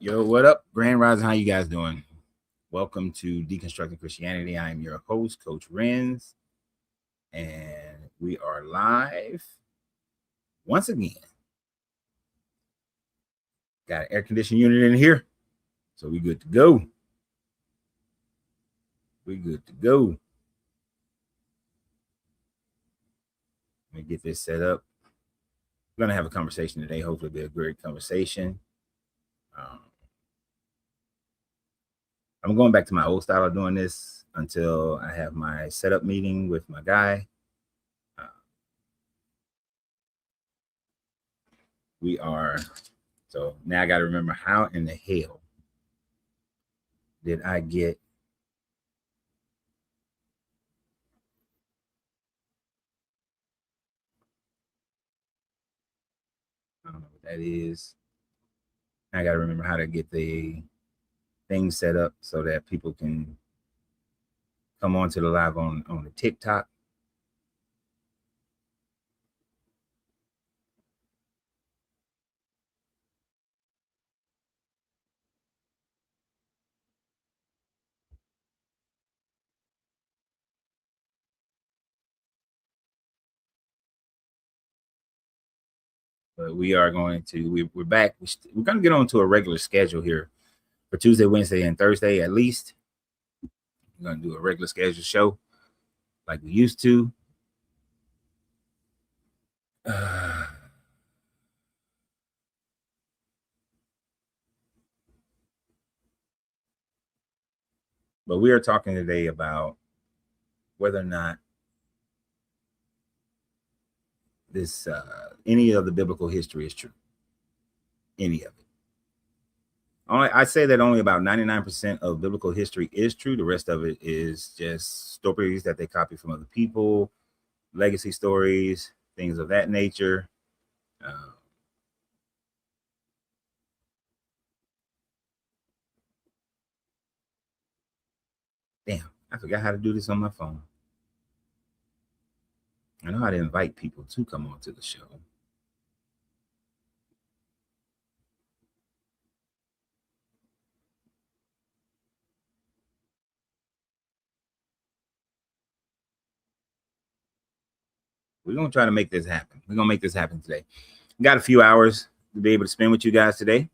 Yo, what up, Grand Rising? How you guys doing? Welcome to Deconstructing Christianity. I am your host, Coach Renz, and we are live once again. Got an air conditioning unit in here, so we good to go. We good to go. Let me get this set up. We're gonna have a conversation today. Hopefully, it'll be a great conversation. I'm going back to my old style of doing this until I have my setup meeting with my guy. So now I got to remember how in the hell did I get I don't know what that is. I got to remember how to get the thing set up so that people can come on to the live on the TikTok. But we are going to, we're back. We're going to get on to a regular schedule here for Tuesday, Wednesday, and Thursday at least. We're going to do a regular schedule show like we used to. But we are talking today about whether or not this any of the biblical history is true. Any of it. I say that only about 99% of biblical history is true. The rest of it is just stories that they copy from other people, legacy stories, things of that nature. Damn, I forgot how to do this on my phone. I know how to invite people to come on to the show. We're going to try to make this happen. We're going to make this happen today. We got a few hours to be able to spend with you guys today.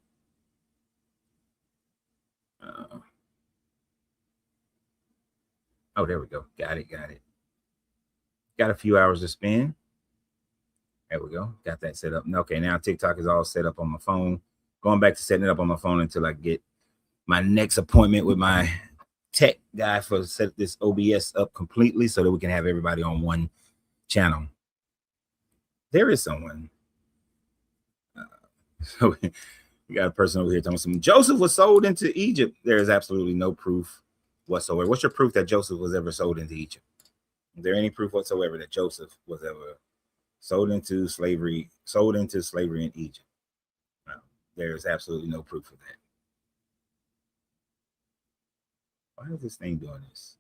Oh, there we go. Got it. Got a few hours to spend. There we go. Got that set up. Okay, now TikTok is all set up on my phone. Going back to setting it up on my phone until I get my next appointment with my tech guy for set this OBS up completely so that we can have everybody on one channel. There is someone. So we got a person over here telling me Joseph was sold into Egypt. There is absolutely no proof whatsoever. What's your proof that Joseph was ever sold into Egypt? Is there any proof whatsoever that Joseph was ever sold into slavery in Egypt? No, there is absolutely no proof of that. Why is this thing doing this?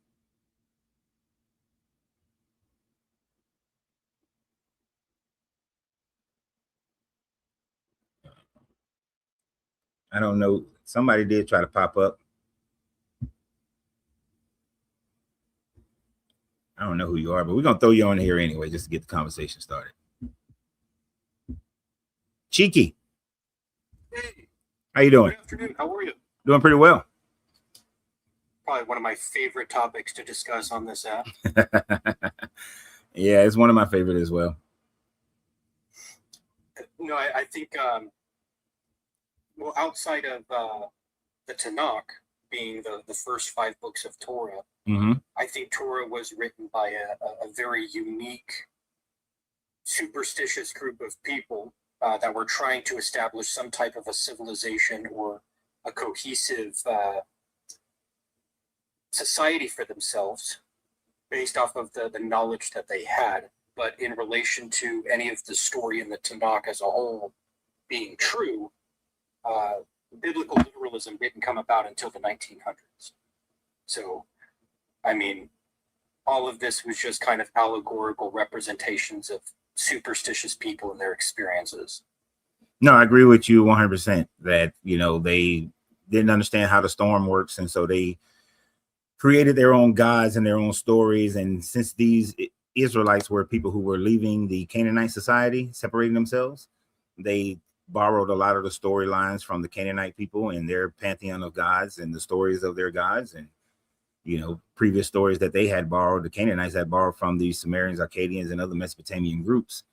I don't know. Somebody did try to pop up. I don't know who you are, but we're going to throw you on here anyway, just to get the conversation started. Cheeky. Hey. How you doing? Good afternoon. How are you? Doing pretty well. Probably one of my favorite topics to discuss on this app. Yeah, it's one of my favorite as well. No, I think, well, outside of the Tanakh being the first 5 books of Torah, I think Torah was written by a very unique, superstitious group of people that were trying to establish some type of a civilization or a cohesive society for themselves based off of the knowledge that they had. But in relation to any of the story in the Tanakh as a whole being true, biblical literalism didn't come about until the 1900s. So, I mean, all of this was just kind of allegorical representations of superstitious people and their experiences. No, I agree with you 100% that, you know, they didn't understand how the storm works, and so they created their own gods and their own stories. And since these Israelites were people who were leaving the Canaanite society, separating themselves, they borrowed a lot of the storylines from the Canaanite people and their pantheon of gods and the stories of their gods. And, you know, previous stories that they had borrowed, the Canaanites had borrowed from the Sumerians, Akkadians, and other Mesopotamian groups.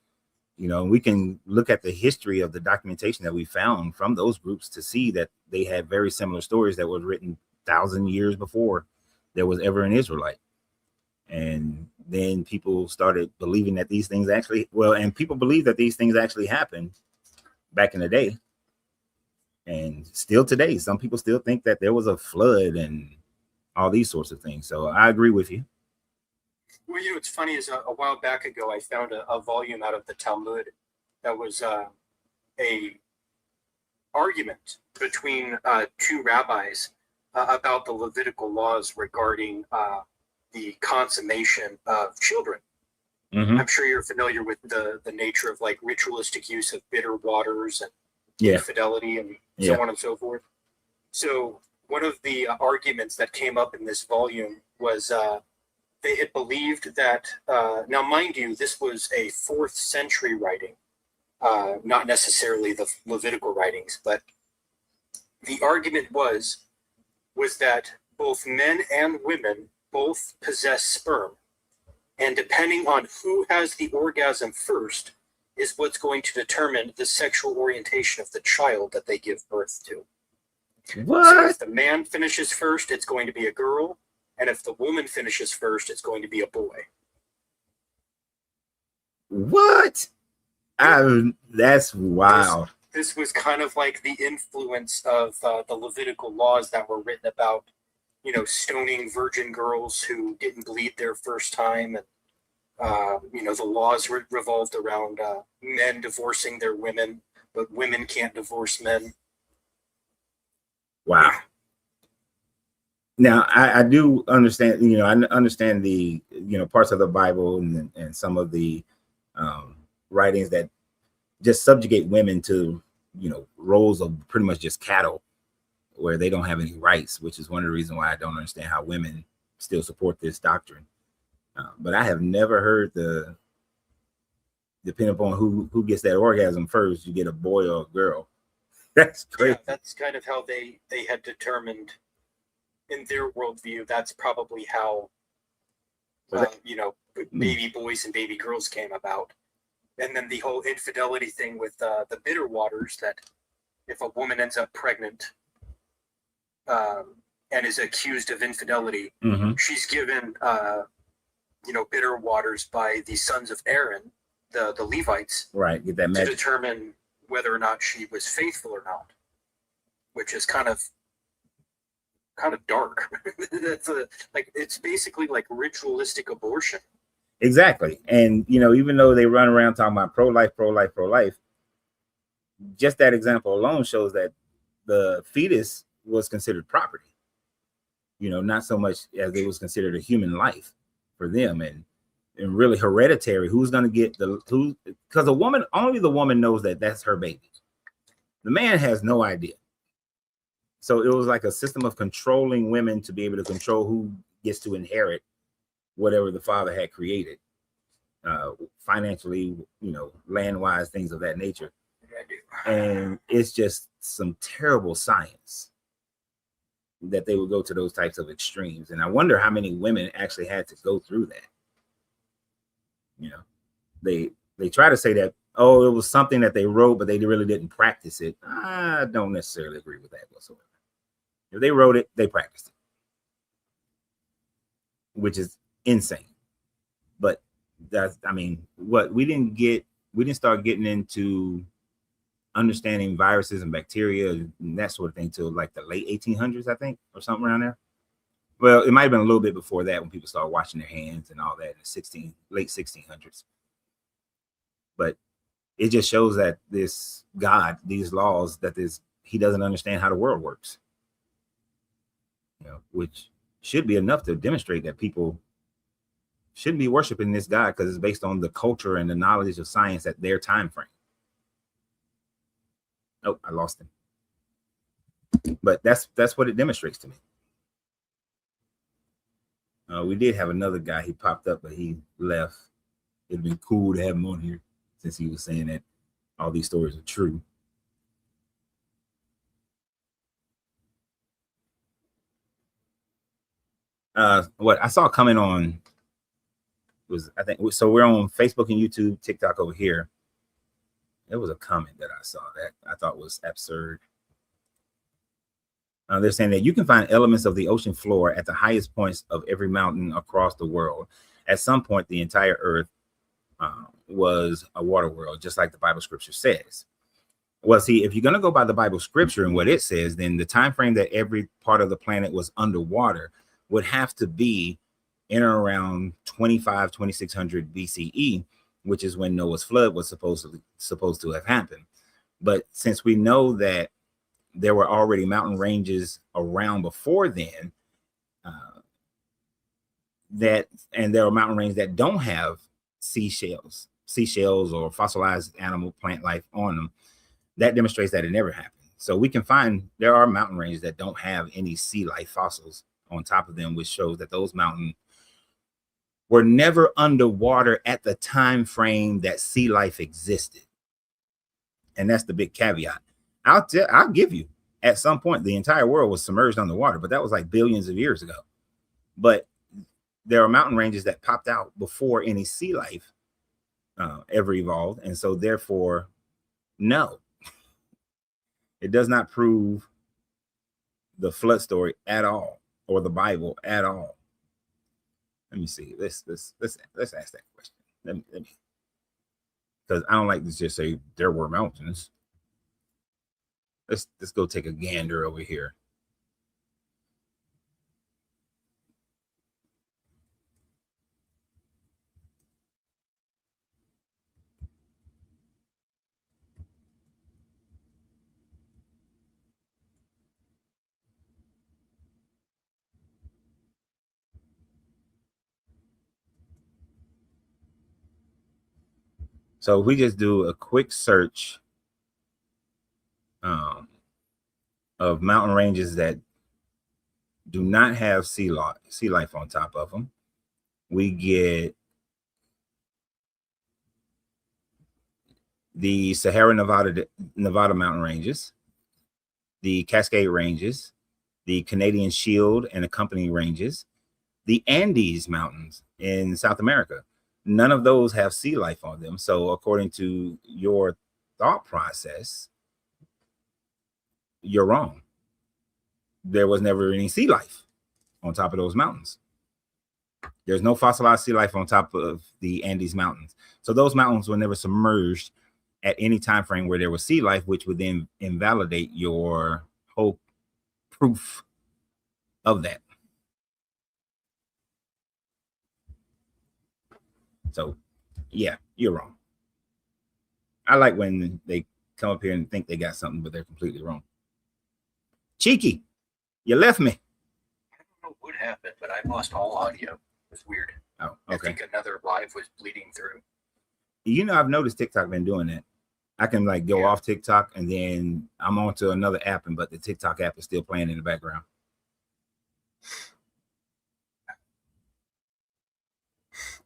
You know, we can look at the history of the documentation that we found from those groups to see that they had very similar stories that were written 1,000 years before there was ever an Israelite. And then people started believing that these things actually, and people believe that these things actually happened back in the day. And still today, some people still think that there was a flood and all these sorts of things. So I agree with you. Well, you know, what's funny is a while back ago, I found a volume out of the Talmud that was a argument between two rabbis about the Levitical laws regarding the consummation of children. Mm-hmm. I'm sure you're familiar with the nature of like ritualistic use of bitter waters and infidelity and so on and so forth. So one of the arguments that came up in this volume was they had believed that, now mind you, this was a 4th century writing, not necessarily the Levitical writings, but the argument was that both men and women both possess sperm. And depending on who has the orgasm first is what's going to determine the sexual orientation of the child that they give birth to. What? So if the man finishes first, it's going to be a girl. And if the woman finishes first, it's going to be a boy. What? That's wild. This was kind of like the influence of the Levitical laws that were written about, you know, stoning virgin girls who didn't bleed their first time. And, you know, the laws revolved around men divorcing their women, but women can't divorce men. Wow. Now, I do understand, you know, I understand the, you know, parts of the Bible and some of the writings that just subjugate women to, you know, roles of pretty much just cattle where they don't have any rights, which is one of the reasons why I don't understand how women still support this doctrine. But I have never heard depending upon who gets that orgasm first, you get a boy or a girl. That's crazy. Yeah, that's kind of how they had determined in their worldview. That's probably how, you know, baby boys and baby girls came about. And then the whole infidelity thing with the bitter waters, that if a woman ends up pregnant and is accused of infidelity, she's given, you know, bitter waters by the sons of Aaron, the Levites, right? Get that to magic. determine whether or not she was faithful or not, which is kind of dark. That's like, it's basically like ritualistic abortion. Exactly. And, you know, even though they run around talking about pro-life, just that example alone shows that the fetus was considered property, you know, not so much as it was considered a human life for them. And really hereditary, who's going to get because only the woman knows that that's her baby. The man has no idea. So it was like a system of controlling women to be able to control who gets to inherit whatever the father had created, financially, you know, land-wise, things of that nature. And it's just some terrible science that they would go to those types of extremes. And I wonder how many women actually had to go through that. You know, they try to say that, oh, it was something that they wrote, but they really didn't practice it. I don't necessarily agree with that whatsoever. If they wrote it, they practiced it, which is insane. But that's, I mean, what we didn't start getting into understanding viruses and bacteria and that sort of thing till like the late 1800s, I think, or something around there. Well, it might have been a little bit before that when people started washing their hands and all that in the late 1600s. But it just shows that this God, these laws, he doesn't understand how the world works. You know, which should be enough to demonstrate that people shouldn't be worshiping this God because it's based on the culture and the knowledge of science at their time frame. Oh, I lost him. But that's what it demonstrates to me. We did have another guy. He popped up, but he left. It'd been cool to have him on here since he was saying that all these stories are true. What I saw coming on was, I think, so we're on Facebook and YouTube, TikTok over here. There was a comment that I saw that I thought was absurd. They're saying that you can find elements of the ocean floor at the highest points of every mountain across the world. At some point, the entire earth was a water world, just like the Bible scripture says. Well, see, if you're going to go by the Bible scripture and what it says, then the time frame that every part of the planet was underwater would have to be in or around 2600 BCE, which is when Noah's flood was supposed to have happened. But since we know that there were already mountain ranges around before then, and there are mountain ranges that don't have seashells or fossilized animal plant life on them, that demonstrates that it never happened. So we can find there are mountain ranges that don't have any sea life fossils on top of them, which shows that those mountains were never underwater at the time frame that sea life existed. And that's the big caveat. I'll give you, at some point the entire world was submerged underwater, but that was like billions of years ago. But there are mountain ranges that popped out before any sea life ever evolved, and so therefore, no, it does not prove the flood story at all, or the Bible at all. Let me see. Let's ask that question. Let me, because I don't like to just say there were mountains. Let's go take a gander over here. So if we just do a quick search of mountain ranges that do not have sea life on top of them, we get the Sahara Nevada mountain ranges, the Cascade Ranges, the Canadian Shield and accompanying ranges, the Andes Mountains in South America. None of those have sea life on them. So according to your thought process, you're wrong. There was never any sea life on top of those mountains. There's no fossilized sea life on top of the Andes Mountains. So those mountains were never submerged at any time frame where there was sea life, which would then invalidate your whole proof of that. So yeah, you're wrong. I like when they come up here and think they got something, but they're completely wrong. Cheeky, you left me. I don't know what happened, but I lost all audio. It was weird. Oh, okay. I think another live was bleeding through. You know, I've noticed TikTok been doing that. I can like go off TikTok and then I'm onto another app, but the TikTok app is still playing in the background.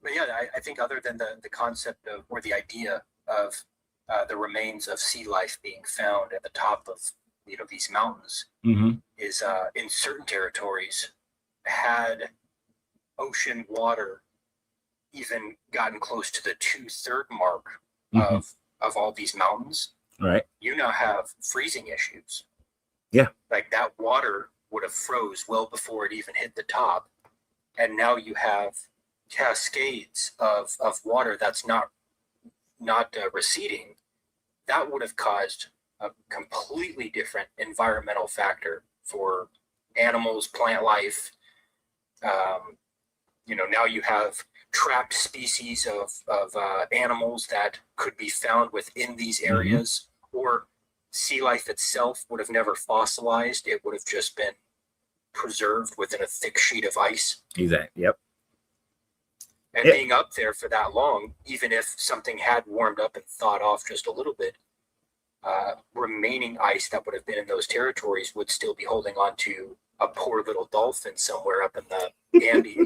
But yeah, I think other than the concept of, or the idea of the remains of sea life being found at the top of, you know, these mountains, is in certain territories, had ocean water even gotten close to the 2/3 mark of all these mountains, right, you now have freezing issues. Yeah, like that water would have froze well before it even hit the top, and now you have cascades of water that's not receding. That would have caused a completely different environmental factor for animals, plant life. You know, now you have trapped species of animals that could be found within these areas, or sea life itself would have never fossilized. It would have just been preserved within a thick sheet of ice. Exactly. Yep. And being up there for that long, even if something had warmed up and thawed off just a little bit, remaining ice that would have been in those territories would still be holding on to a poor little dolphin somewhere up in the Andes,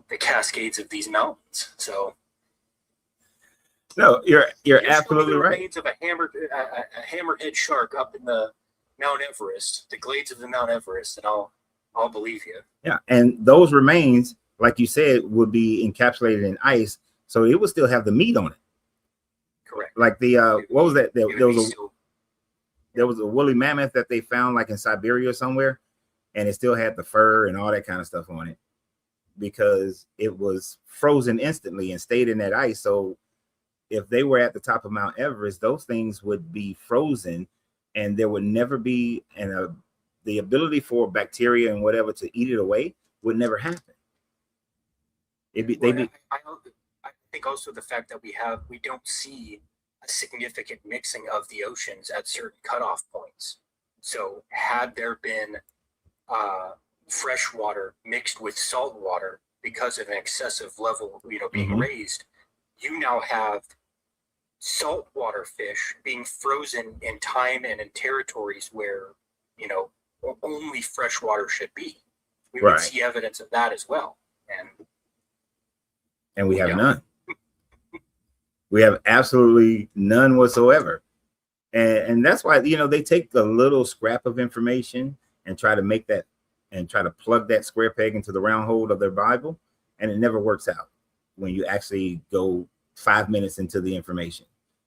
the Cascades of these mountains. So no, you're absolutely the right. remains of a hammerhead shark up in the Mount Everest, the glades of the Mount Everest, and I'll believe you. Yeah, and those remains, like you said, would be encapsulated in ice, so it would still have the meat on it. Correct. Like the what was that? There was a woolly mammoth that they found like in Siberia somewhere, and it still had the fur and all that kind of stuff on it because it was frozen instantly and stayed in that ice. So if they were at the top of Mount Everest, those things would be frozen, and there would never be the ability for bacteria and whatever to eat it away would never happen. I think also the fact that we don't see a significant mixing of the oceans at certain cutoff points. So had there been fresh water mixed with salt water because of an excessive level, being raised, you now have saltwater fish being frozen in time and in territories where, only fresh water should be. We would see evidence of that as well. And we have none. We have absolutely none whatsoever. And that's why, they take a little scrap of information and try to plug that square peg into the round hole of their Bible. And it never works out. When you actually go 5 minutes into the information,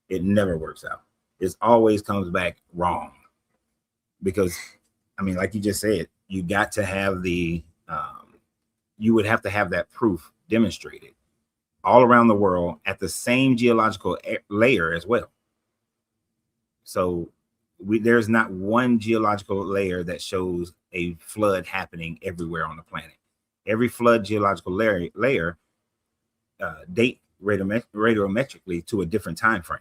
it never works out. It always comes back wrong. Because, like you just said, you got to have you would have to have that proof demonstrated all around the world at the same geological layer as well. So there's not one geological layer that shows a flood happening everywhere on the planet. Every flood geological layer date radiometrically to a different time frame.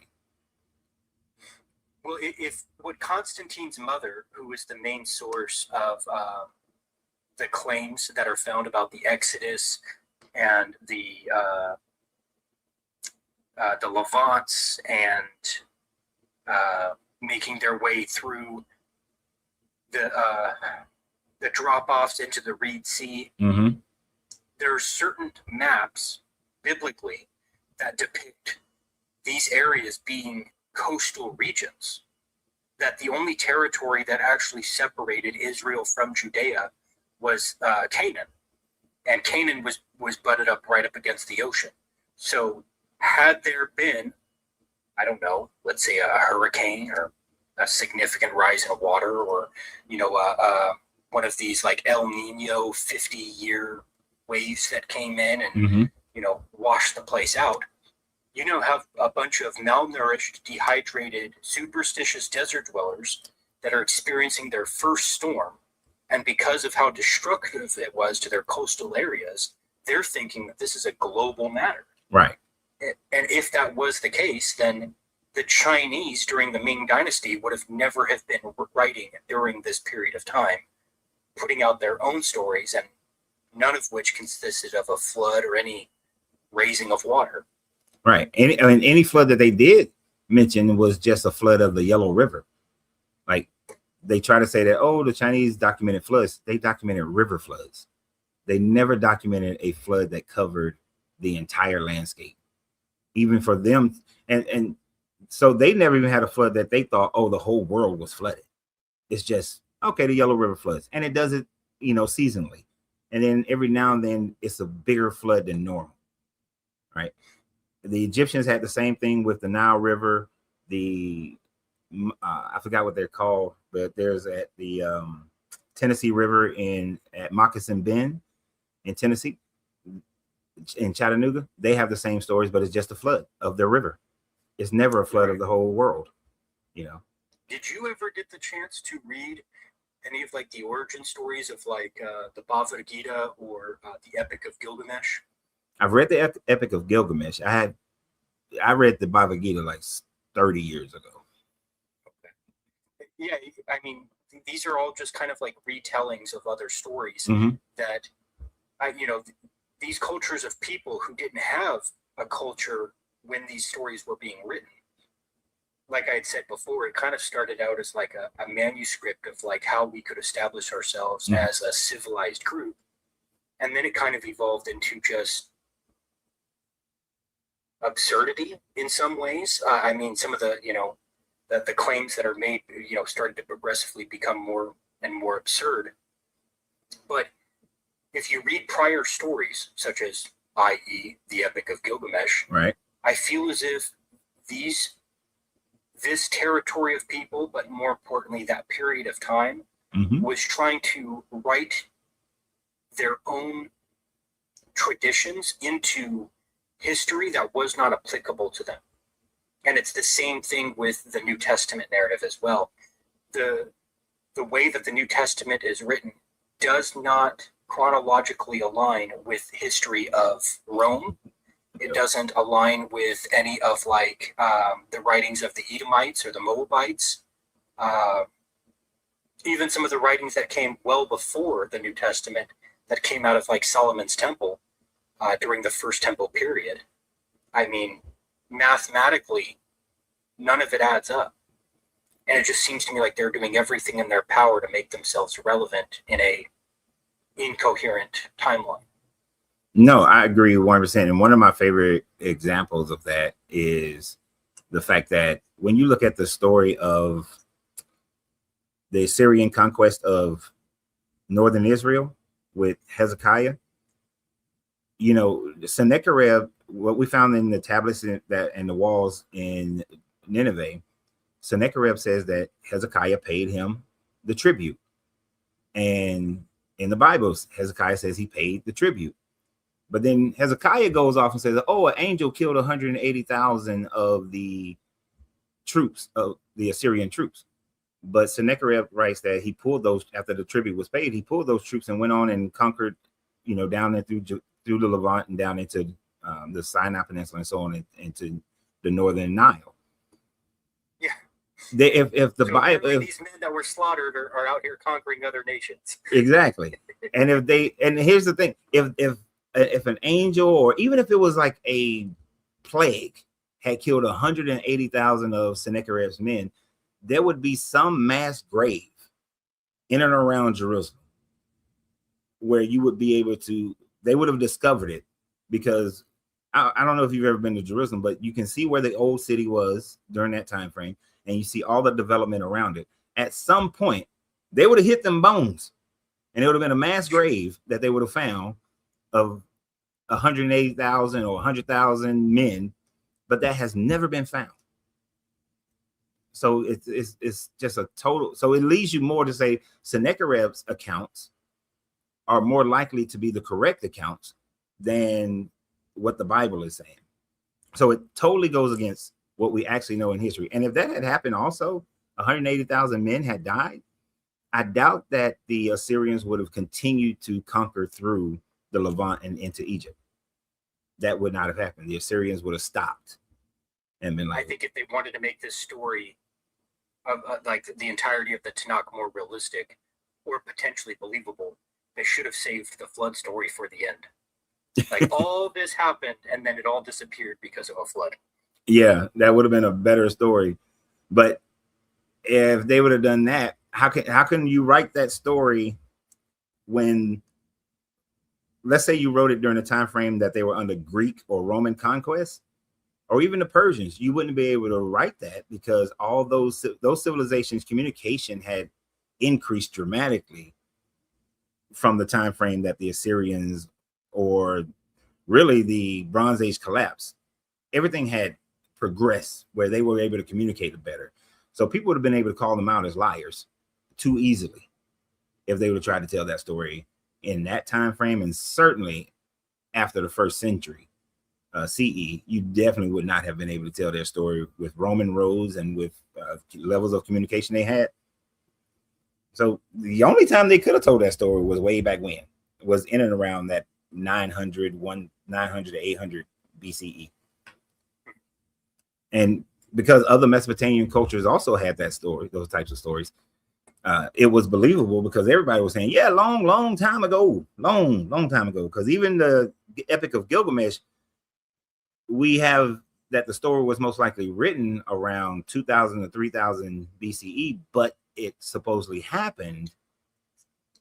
Well, if what Constantine's mother, who is the main source of the claims that are found about the Exodus and the Levants and making their way through the drop-offs into the Reed Sea, there are certain maps biblically that depict these areas being coastal regions, that the only territory that actually separated Israel from Judea was Canaan, and Canaan was butted up right up against the ocean. So had there been, I don't know, let's say a hurricane or a significant rise in water, or one of these like El Nino 50-year waves that came in and washed the place out, have a bunch of malnourished, dehydrated, superstitious desert dwellers that are experiencing their first storm. And because of how destructive it was to their coastal areas, they're thinking that this is a global matter. Right. And if that was the case, then the Chinese during the Ming Dynasty would have never have been writing during this period of time, putting out their own stories, and none of which consisted of a flood or any raising of water. Right. Any flood that they did mention was just a flood of the Yellow River. Like they try to say that, the Chinese documented floods. They documented river floods. They never documented a flood that covered the entire landscape, even for them. And so they never even had a flood that they thought, the whole world was flooded. It's just, the Yellow River floods. And it does it, seasonally. And then every now and then it's a bigger flood than normal. Right. The Egyptians had the same thing with the Nile River. I forgot what they're called, but there's at the Tennessee River at Moccasin Bend in Tennessee, in Chattanooga. They have the same stories, but it's just a flood of their river. It's never a flood of the whole world. Did you ever get the chance to read any of like the origin stories of like the Bhagavad Gita or the Epic of Gilgamesh? I've read the Epic of Gilgamesh. I read the Bhagavad Gita like 30 years ago. Okay. Yeah, these are all just kind of like retellings of other stories that, these cultures of people who didn't have a culture when these stories were being written like I had said before, it kind of started out as like a manuscript of like how we could establish ourselves as a civilized group. And then it kind of evolved into just absurdity in some ways. I mean, some of the, the claims that are made, started to progressively become more and more absurd. But if you read prior stories, such as, i.e., the Epic of Gilgamesh, right, I feel as if this territory of people, but more importantly, that period of time, was trying to write their own traditions into history that was not applicable to them. And it's the same thing with the New Testament narrative as well. The way that the New Testament is written does not chronologically align with history of Rome. It doesn't align with any of like the writings of the Edomites or the Moabites. Even some of the writings that came well before the New Testament that came out of like Solomon's Temple during the First Temple period. I mean, mathematically, none of it adds up. And it just seems to me like they're doing everything in their power to make themselves relevant in a incoherent timeline. No, I agree 100%. And one of my favorite examples of that is the fact that when you look at the story of the Assyrian conquest of northern Israel with Hezekiah, Sennacherib, what we found in the tablets and the walls in Nineveh, Sennacherib says that Hezekiah paid him the tribute. And in the Bible, Hezekiah says he paid the tribute. But then Hezekiah goes off and says, an angel killed 180,000 of the troops, of the Assyrian troops. But Sennacherib writes that he pulled those, after the tribute was paid, he pulled those troops and went on and conquered, down there through the Levant and down into the Sinai Peninsula and so on into the northern Nile. Yeah. If the Bible, these men that were slaughtered are out here conquering other nations. Exactly. And here's the thing, if an angel, or even if it was like a plague, had killed 180,000 of Sennacherib's men, there would be some mass grave in and around Jerusalem where you would be able to, they would have discovered it, because I don't know if you've ever been to Jerusalem, but you can see where the old city was during that time frame, and you see all the development around it. At some point, they would have hit them bones, and it would have been a mass grave that they would have found of 180,000 or 100,000 men, but that has never been found. So it's just a total. So it leads you more to say Sennacherib's accounts are more likely to be the correct accounts than what the Bible is saying. So it totally goes against what we actually know in history. And if that had happened also, 180,000 men had died, I doubt that the Assyrians would have continued to conquer through the Levant and into Egypt. That would not have happened. The Assyrians would have stopped and been like, I think if they wanted to make this story of like the entirety of the Tanakh more realistic or potentially believable, they should have saved the flood story for the end. Like all this happened and then it all disappeared because of a flood. Yeah, that would have been a better story. But if they would have done that, how can you write that story when, let's say you wrote it during a time frame that they were under Greek or Roman conquest, or even the Persians? You wouldn't be able to write that, because all those civilizations' communication had increased dramatically from the time frame that the Assyrians, or really the Bronze Age collapse. Everything had progressed where they were able to communicate better. So people would have been able to call them out as liars too easily if they would have tried to tell that story in that time frame. And certainly after the first century CE, you definitely would not have been able to tell their story with Roman roads and with levels of communication they had. So the only time they could have told that story was way back when. It was in and around that 900 to 800 BCE. And because other Mesopotamian cultures also had that story, those types of stories, it was believable because everybody was saying, yeah, long time ago, long time ago. Because even the Epic of Gilgamesh, we have that the story was most likely written around 2000 to 3000 BCE, but it supposedly happened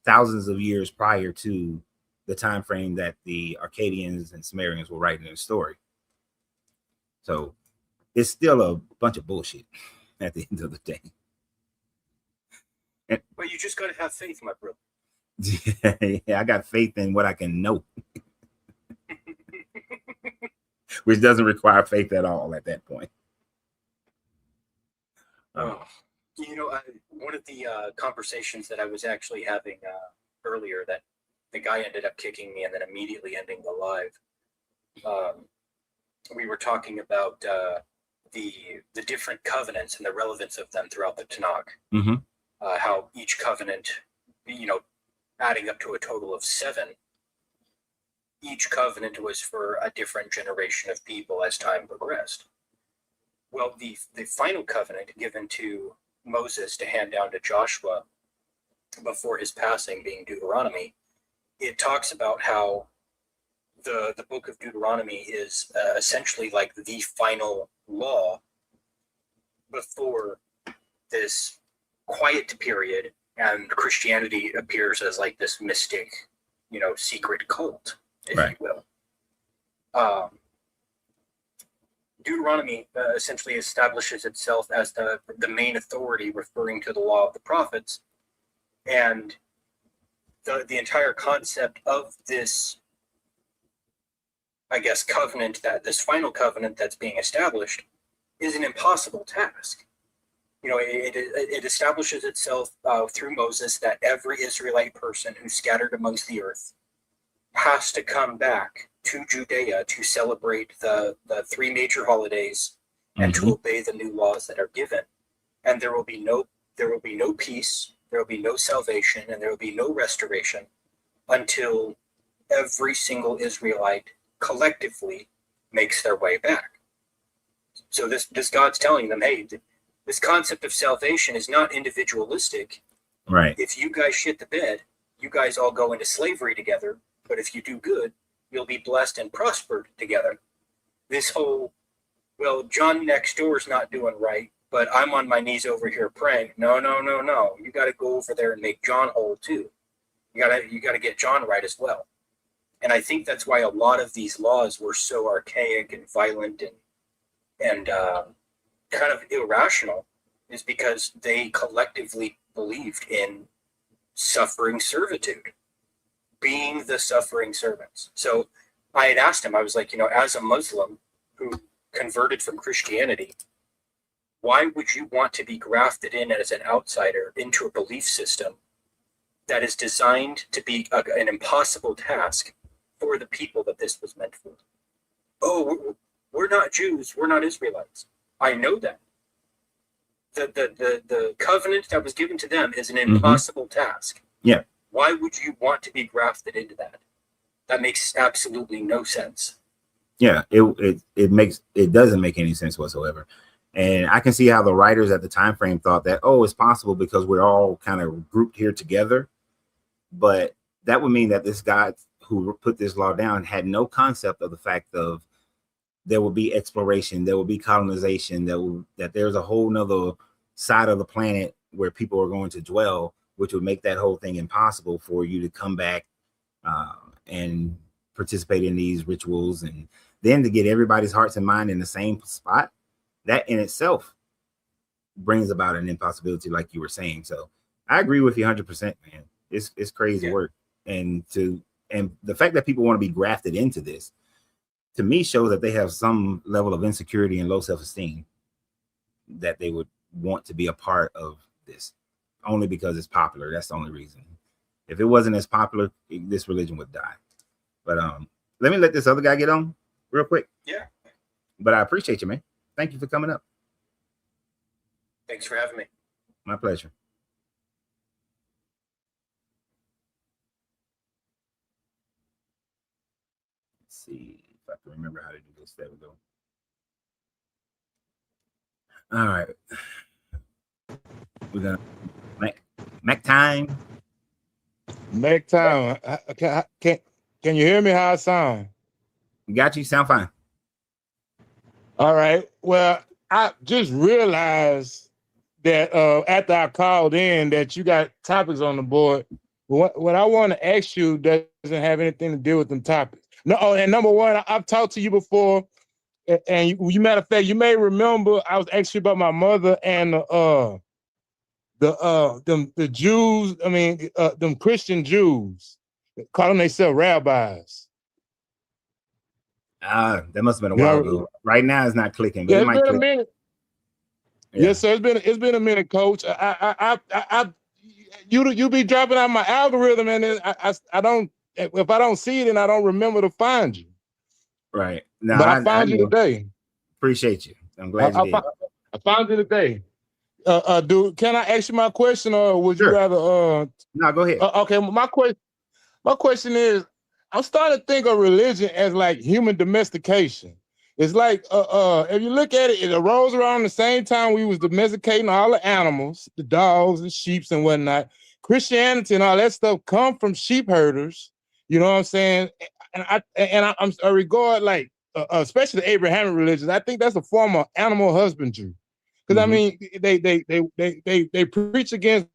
thousands of years prior to the time frame that the Akkadians and Sumerians were writing their story. So it's still a bunch of bullshit at the end of the day. Well, you just got to have faith, my brother. Yeah, I got faith in what I can know, which doesn't require faith at all at that point. You know, one of the conversations that I was actually having earlier, that the guy ended up kicking me and then immediately ending the live. We were talking about the different covenants and the relevance of them throughout the Tanakh. Mm-hmm. How each covenant, you know, adding up to a total of 7, each covenant was for a different generation of people as time progressed. Well, the final covenant given to Moses to hand down to Joshua before his passing, being Deuteronomy, it talks about how the book of Deuteronomy is essentially like the final law before this quiet period, and Christianity appears as like this mystic, you know, secret cult, if you will. Deuteronomy essentially establishes itself as the main authority, referring to the law of the prophets, and the entire concept of this, I guess, covenant, that this final covenant that's being established, is an impossible task. You know, it establishes itself through Moses that every Israelite person who's scattered amongst the earth has to come back to Judea to celebrate the 3 major holidays and to obey the new laws that are given. And there will be no peace, there will be no salvation, and there will be no restoration until every single Israelite collectively makes their way back. So this God's telling them, hey, this concept of salvation is not individualistic. Right. If you guys shit the bed, you guys all go into slavery together. But if you do good, you'll be blessed and prospered together. This whole, well, John next door is not doing right, but I'm on my knees over here praying. No. You got to go over there and make John whole too. You got to get John right as well. And I think that's why a lot of these laws were so archaic and violent and kind of irrational, is because they collectively believed in suffering servitude, being the suffering servants. So I had asked him, I was like, you know, as a Muslim who converted from Christianity, why would you want to be grafted in as an outsider into a belief system that is designed to be an impossible task for the people that this was meant for? Oh, we're not Jews, we're not Israelites. I know that. The covenant that was given to them is an impossible task. Yeah. Why would you want to be grafted into that? That makes absolutely no sense. Yeah, it doesn't make any sense whatsoever. And I can see how the writers at the time frame thought that, oh, it's possible because we're all kind of grouped here together. But that would mean that this guy who put this law down had no concept of the fact of there will be exploration, there will be colonization, that there's a whole nother side of the planet where people are going to dwell, which would make that whole thing impossible for you to come back and participate in these rituals, and then to get everybody's hearts and mind in the same spot. That in itself brings about an impossibility, like you were saying. So I agree with you 100%, man. It's crazy work, and the fact that people want to be grafted into this, to me, shows that they have some level of insecurity and low self-esteem, that they would want to be a part of this only because it's popular. That's the only reason. If it wasn't as popular, this religion would die. But let me let this other guy get on real quick. Yeah. But I appreciate you, man. Thank you for coming up. Thanks for having me. My pleasure. Let's see if I can remember how to do this. There we go. All right. We're gonna Mac time. Mac time. Can you hear me how I sound? Got you. Sound fine. All right. Well, I just realized that after I called in that you got topics on the board. What I want to ask you doesn't have anything to do with them topics. No, and number one, I've talked to you before, and you matter of fact, you may remember I was asking you about my mother and the Jews. I mean, them Christian Jews, calling themselves rabbis. That must have been a You while know, ago. Right now, it's not clicking, but yeah, it it's might been a click. minute. Yeah. Yes, sir. It's been a minute, Coach. You be dropping out my algorithm, and then I don't. If I don't see it, and I don't remember to find you. Right. No, But I I found you know. today. Appreciate you. I'm glad you did. I found you today. Can I ask you my question, or would you Sure. rather? No, go ahead. Okay. My question is, I'm starting to think of religion as like human domestication. It's like if you look at it, it arose around the same time we was domesticating all the animals, the dogs and sheep and whatnot. Christianity and all that stuff come from sheep herders. You know what I'm saying? I regard like especially the Abrahamic religions. I think that's a form of animal husbandry. Because I mean, they preach against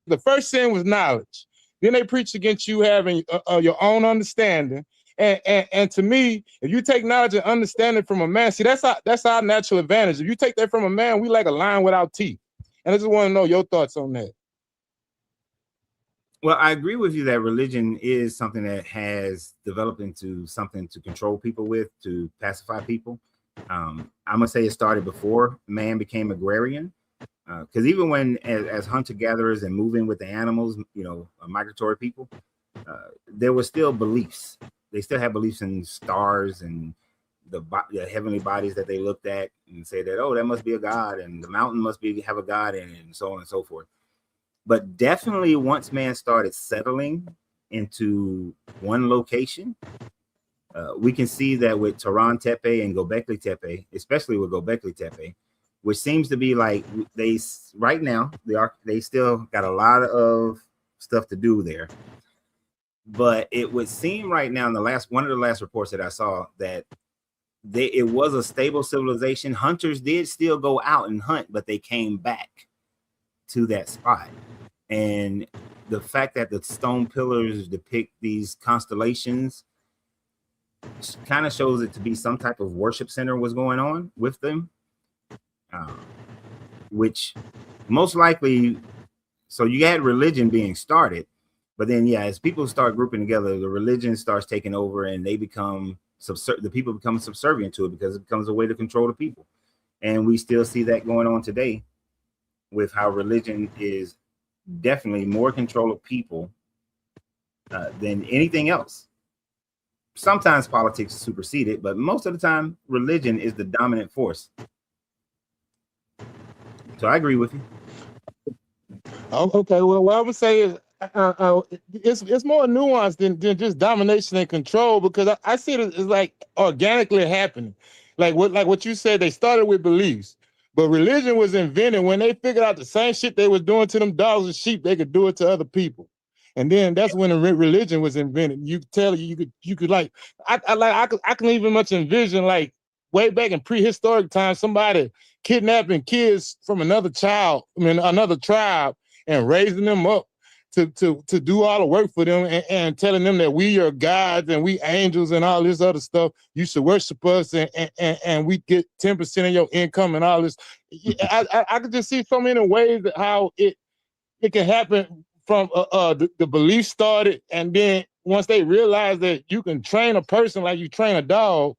the first sin was knowledge. Then they preach against you having your own understanding. And to me, if you take knowledge and understanding from a man, see, that's our natural advantage. If you take that from a man, we like a lion without teeth. And I just want to know your thoughts on that. Well, I agree with you that religion is something that has developed into something to control people with, to pacify people. I'm gonna say it started before man became agrarian, because even when as hunter-gatherers and moving with the animals, migratory people, there were still beliefs. They still had beliefs in stars and the heavenly bodies that they looked at and say that, oh, that must be a god, and the mountain must have a god in it, and so on and so forth. But definitely once man started settling into one location, we can see that with Turan Tepe and Gobekli Tepe, especially with Gobekli Tepe, which seems to be like they still got a lot of stuff to do there. But it would seem right now in one of the last reports that I saw that it was a stable civilization. Hunters did still go out and hunt, but they came back to that spot. And the fact that the stone pillars depict these constellations kind of shows it to be some type of worship center was going on with them, which most likely, so you had religion being started, but then as people start grouping together, the religion starts taking over, and they become the people become subservient to it because it becomes a way to control the people. And we still see that going on today with how religion is definitely more control of people than anything else. Sometimes politics supersede it, but most of the time, religion is the dominant force. So I agree with you. Okay, well, what I would say is it's more nuanced than just domination and control, because I see it as like organically happening. Like what you said, they started with beliefs, but religion was invented when they figured out the same shit they was doing to them dogs and sheep, they could do it to other people. And then that's when the religion was invented. You could like I can even much envision like way back in prehistoric times somebody kidnapping kids from another tribe and raising them up to do all the work for them and telling them that we are gods and we angels and all this other stuff. You should worship us and we get 10% of your income and all this. I could just see so many ways that how it can happen from the belief started, and then once they realize that you can train a person like you train a dog,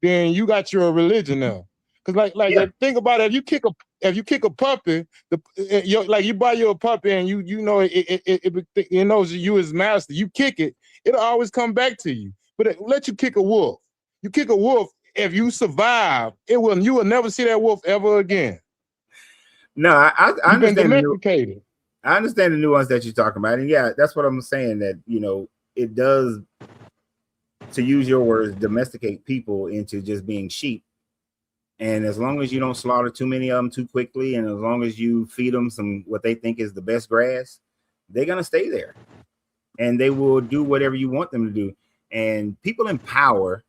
then you got your religion now. Because think about it, if you kick a puppy, you buy you a puppy and you know it knows you as master. You kick it, it'll always come back to you. But let you kick a wolf. You kick a wolf, if you survive, you will never see that wolf ever again. No, I understand. Domesticated. I understand the nuance that you're talking about, and that's what I'm saying. That it does, to use your words, domesticate people into just being sheep. And as long as you don't slaughter too many of them too quickly, and as long as you feed them some what they think is the best grass, they're gonna stay there, and they will do whatever you want them to do. And people in power,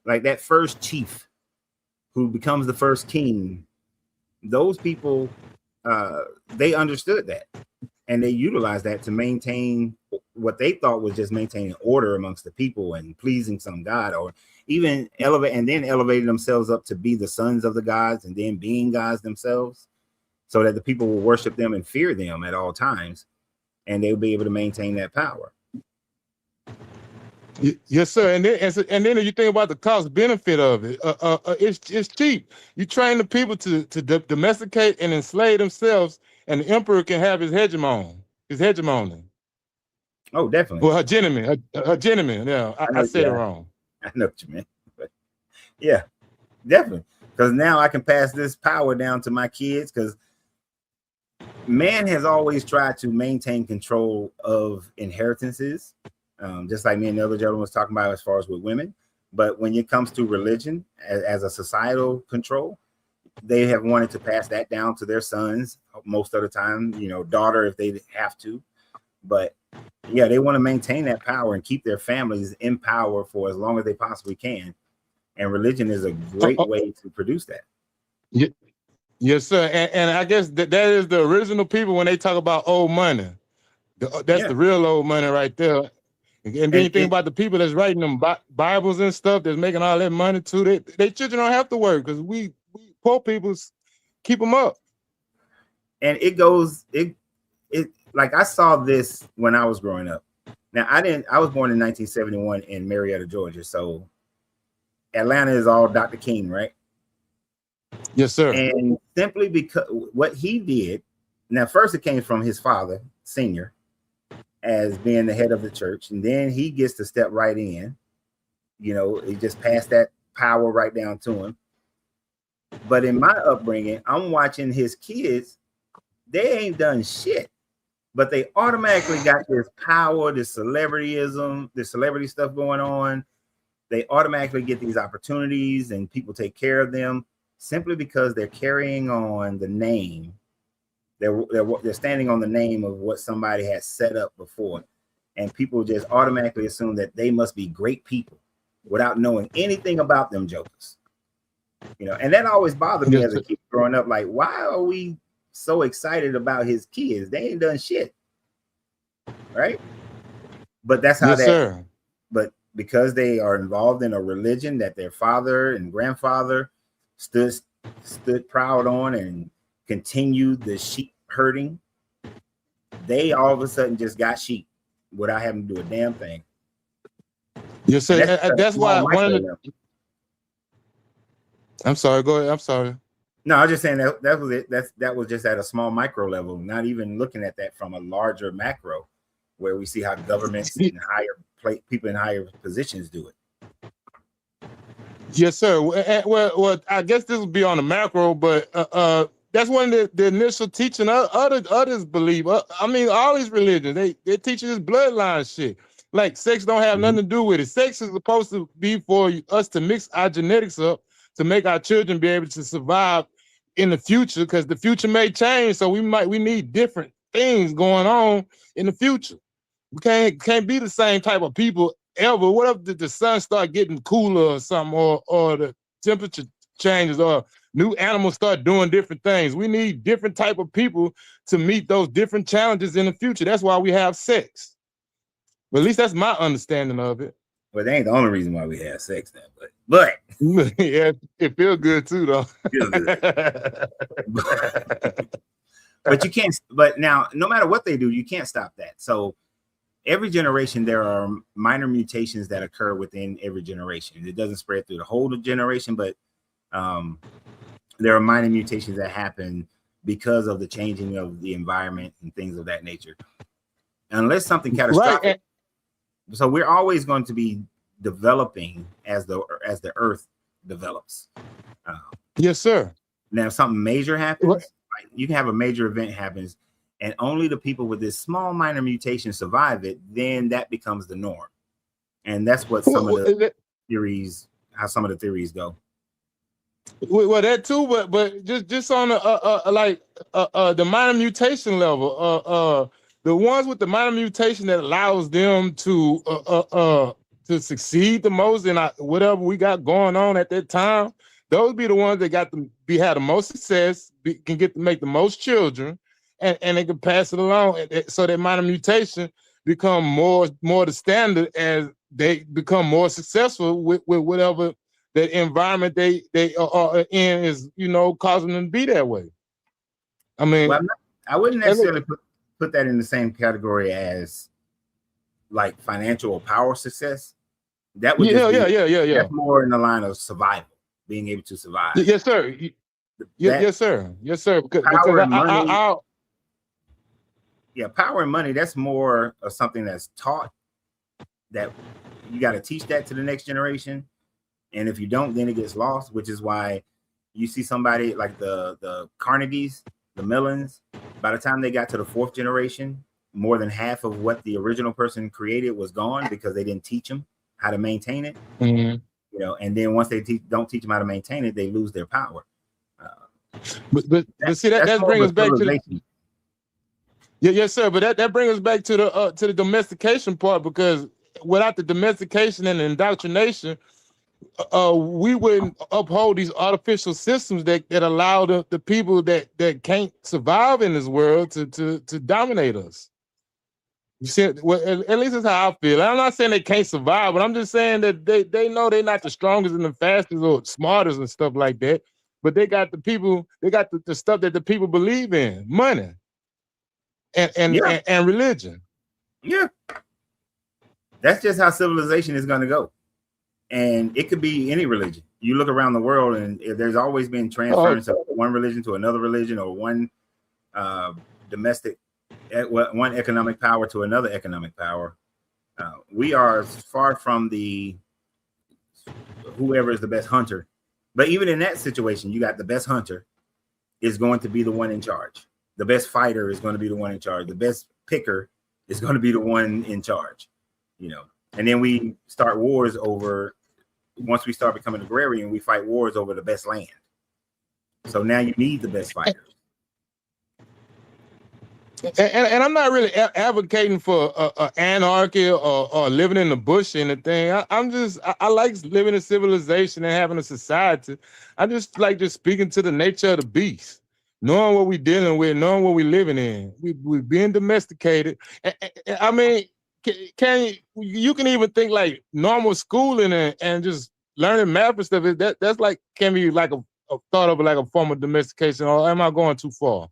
like that first chief who becomes the first king, those people, they understood that, and they utilized that to maintain what they thought was just maintaining order amongst the people and pleasing some god, or even elevating themselves up to be the sons of the gods, and then being gods themselves, so that the people will worship them and fear them at all times, and they'll be able to maintain that power. Yes, sir. And then if you think about the cost benefit of it, it's cheap. You train the people to domesticate and enslave themselves, and the emperor can have his hegemony. Oh, definitely. Well, hegemony. Yeah, I said it wrong. I know what you meant, but yeah, definitely. Because now I can pass this power down to my kids, because man has always tried to maintain control of inheritances, just like me and the other gentleman was talking about as far as with women. But when it comes to religion as a societal control, they have wanted to pass that down to their sons most of the time, daughter if they have to. But yeah, they want to maintain that power and keep their families in power for as long as they possibly can. And religion is a great way to produce that. Yeah. Yes, sir. And I guess that is the original people when they talk about old money. That's the real old money right there. And then you think about the people that's writing them Bibles and stuff that's making all that money too. They children don't have to work, because we poor people keep them up. And it like I saw this when I was growing up. Now I was born in 1971 in Marietta, Georgia. So Atlanta is all Dr. King, right? Yes, sir. And simply because what he did, now first it came from his father, Senior, as being the head of the church, and then he gets to step right in. He just passed that power right down to him. But in my upbringing, I'm watching his kids, they ain't done shit, but they automatically got this power, this celebrityism, this celebrity stuff going on. They automatically get these opportunities and people take care of them simply because they're carrying on the name. They're standing on the name of what somebody has set up before. And people just automatically assume that they must be great people without knowing anything about them jokers. And that always bothered me as a kid growing up. Like, why are we so excited about his kids? They ain't done shit. Right? But that's how but because they are involved in a religion that their father and grandfather stood proud on and continued the sheep herding, they all of a sudden just got sheep without having to do a damn thing. Yes, sir. That's why I'm sorry, go ahead. I'm sorry. No, I was just saying that was it. That was just at a small micro level, not even looking at that from a larger macro, where we see how governments and people in higher positions do it. Yes, sir. Well, I guess this will be on the macro, but that's one of the initial teaching others believe. I mean, all these religions, they teach this bloodline shit. Like sex don't have nothing to do with it. Sex is supposed to be for us to mix our genetics up to make our children be able to survive in the future, because the future may change. So we need different things going on in the future. We can't be the same type of people ever. What if the sun start getting cooler or something, or the temperature changes, or new animals start doing different things? We need different type of people to meet those different challenges in the future. That's why we have sex. But at least that's my understanding of it. Well, that ain't the only reason why we have sex now, but yeah, it feels good too, though. Feels good. But you can't. But now, no matter what they do, you can't stop that. So every generation, there are minor mutations that occur within every generation. It doesn't spread through the whole generation, but there are minor mutations that happen because of the changing of the environment and things of that nature. Unless something catastrophic. Right. So we're always going to be developing as the earth develops. Yes, sir. Now, if something major happens, like you can have a major event happens, and only the people with this small minor mutation survive it, then that becomes the norm. And that's what some of the theories go. Well, that too, but just on the minor mutation level, the ones with the minor mutation that allows them to succeed the most in whatever we got going on at that time, those be the ones that have the most success, can get to make the most children, and they can pass it along. So that minor mutation become more the standard as they become more successful with whatever the environment they are in is, causing them to be that way. I mean, well, I wouldn't necessarily put that in the same category as like financial or power success. That would that's more in the line of survival, being able to survive. Yes, sir. Yes, sir. Because power and money. Yeah, power and money, that's more of something that's taught, that you got to teach that to the next generation. And if you don't, then it gets lost, which is why you see somebody like the Carnegies, the Mellons, by the time they got to the 4th generation, more than half of what the original person created was gone because they didn't teach them how to maintain it. Mm-hmm. And then once they don't teach them how to maintain it, they lose their power. But see, that brings us back to yes, sir. But that brings us back to the domestication part, because without the domestication and the indoctrination, we wouldn't uphold these artificial systems that allow the people that can't survive in this world to dominate us. You see, well, at least that's how I feel. I'm not saying they can't survive, but I'm just saying that they know they're not the strongest and the fastest or smartest and stuff like that. But they got the people, they got the stuff that the people believe in, money and religion. Yeah. That's just how civilization is going to go. And it could be any religion. You look around the world, and there's always been transference of one religion to another religion, or one one economic power to another economic power. We are far from whoever is the best hunter. But even in that situation, you got the best hunter is going to be the one in charge. The best fighter is going to be the one in charge. The best picker is going to be the one in charge. And then we start wars over, once we start becoming agrarian, we fight wars over the best land. So now you need the best fighters. And I'm not really advocating for anarchy or living in the bush or anything. I like living in civilization and having a society. I just like speaking to the nature of the beast, knowing what we're dealing with, knowing what we're living in. We're being domesticated. I mean, you can even think like normal schooling and just learning math and stuff. That's like, can be like a thought of like a form of domestication, or am I going too far?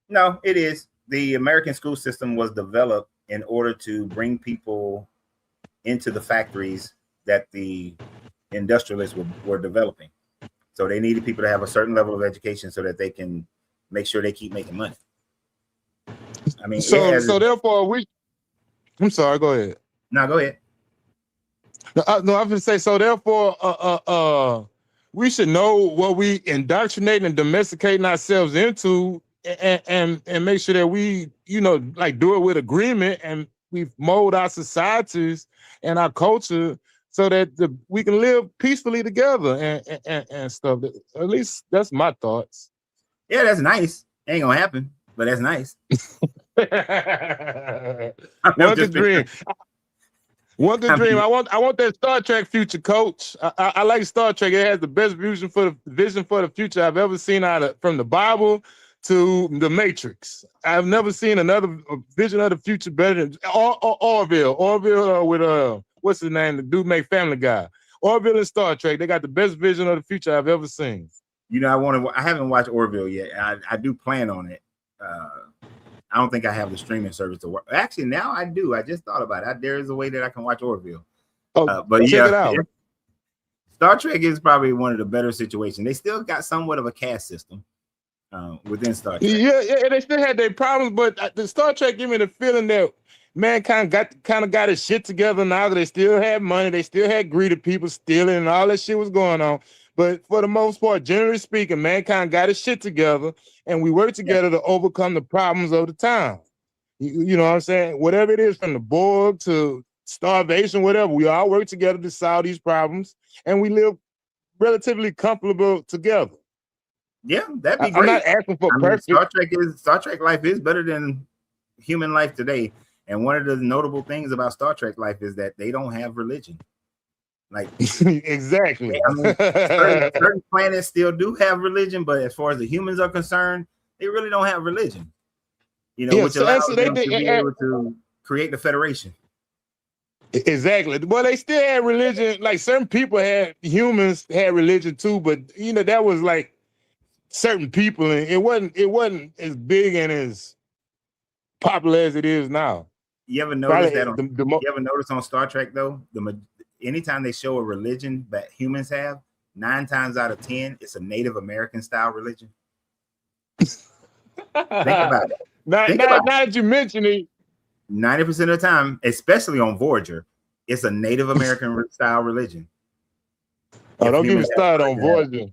No, it is. The American school system was developed in order to bring people into the factories that the industrialists were developing. So they needed people to have a certain level of education so that they can make sure they keep making money. I mean, so therefore I'm sorry, go ahead. No, go ahead. No, I'm going to say, so therefore, we should know what we indoctrinating and domesticating ourselves into, and make sure that we, like do it with agreement, and we mold our societies and our culture so that we can live peacefully together and stuff. At least that's my thoughts. Yeah, that's nice. Ain't gonna happen, but that's nice. Want the dream. I want that Star Trek future, Coach. I like Star Trek. It has the best vision for the future I've ever seen from the Bible to the Matrix. I've never seen another vision of the future better than Orville. Orville with what's his name? The dude make Family Guy. Orville and Star Trek. They got the best vision of the future I've ever seen. I haven't watched Orville yet. I do plan on it. I don't think I have the streaming service to work. Actually, now I do. I just thought about it. There is a way that I can watch Orville. But check it out. Star Trek is probably one of the better situations. They still got somewhat of a caste system within Star Trek. Yeah, they still had their problems, but the Star Trek give me the feeling that mankind got his shit together now. They still had money. They still had greedy people stealing, and all that shit was going on. But for the most part, generally speaking, mankind got his shit together, and we work together to overcome the problems of the time. You know what I'm saying? Whatever it is, from the Borg to starvation, whatever, we all work together to solve these problems, and we live relatively comfortable together. Yeah, that'd be great. I'm not asking for perfect. Star Trek life is better than human life today. And one of the notable things about Star Trek life is that they don't have religion. Like, Exactly. I mean, certain planets still do have religion, but as far as the humans are concerned, they really don't have religion. You know, Yeah, which so allows they them to be able to create the Federation. exactly. Well, they still had religion. Like certain people humans had religion too, but you know that was like certain people, and it wasn't as big and as popular as it is now. You ever notice Probably that? You ever notice on Star Trek though, anytime they show a religion that humans have, 9 times out of 10, it's a Native American style religion. Think about it. Now that you mention it, 90% of the time, especially on Voyager, it's a Native American style religion. Oh, don't get me started on Voyager.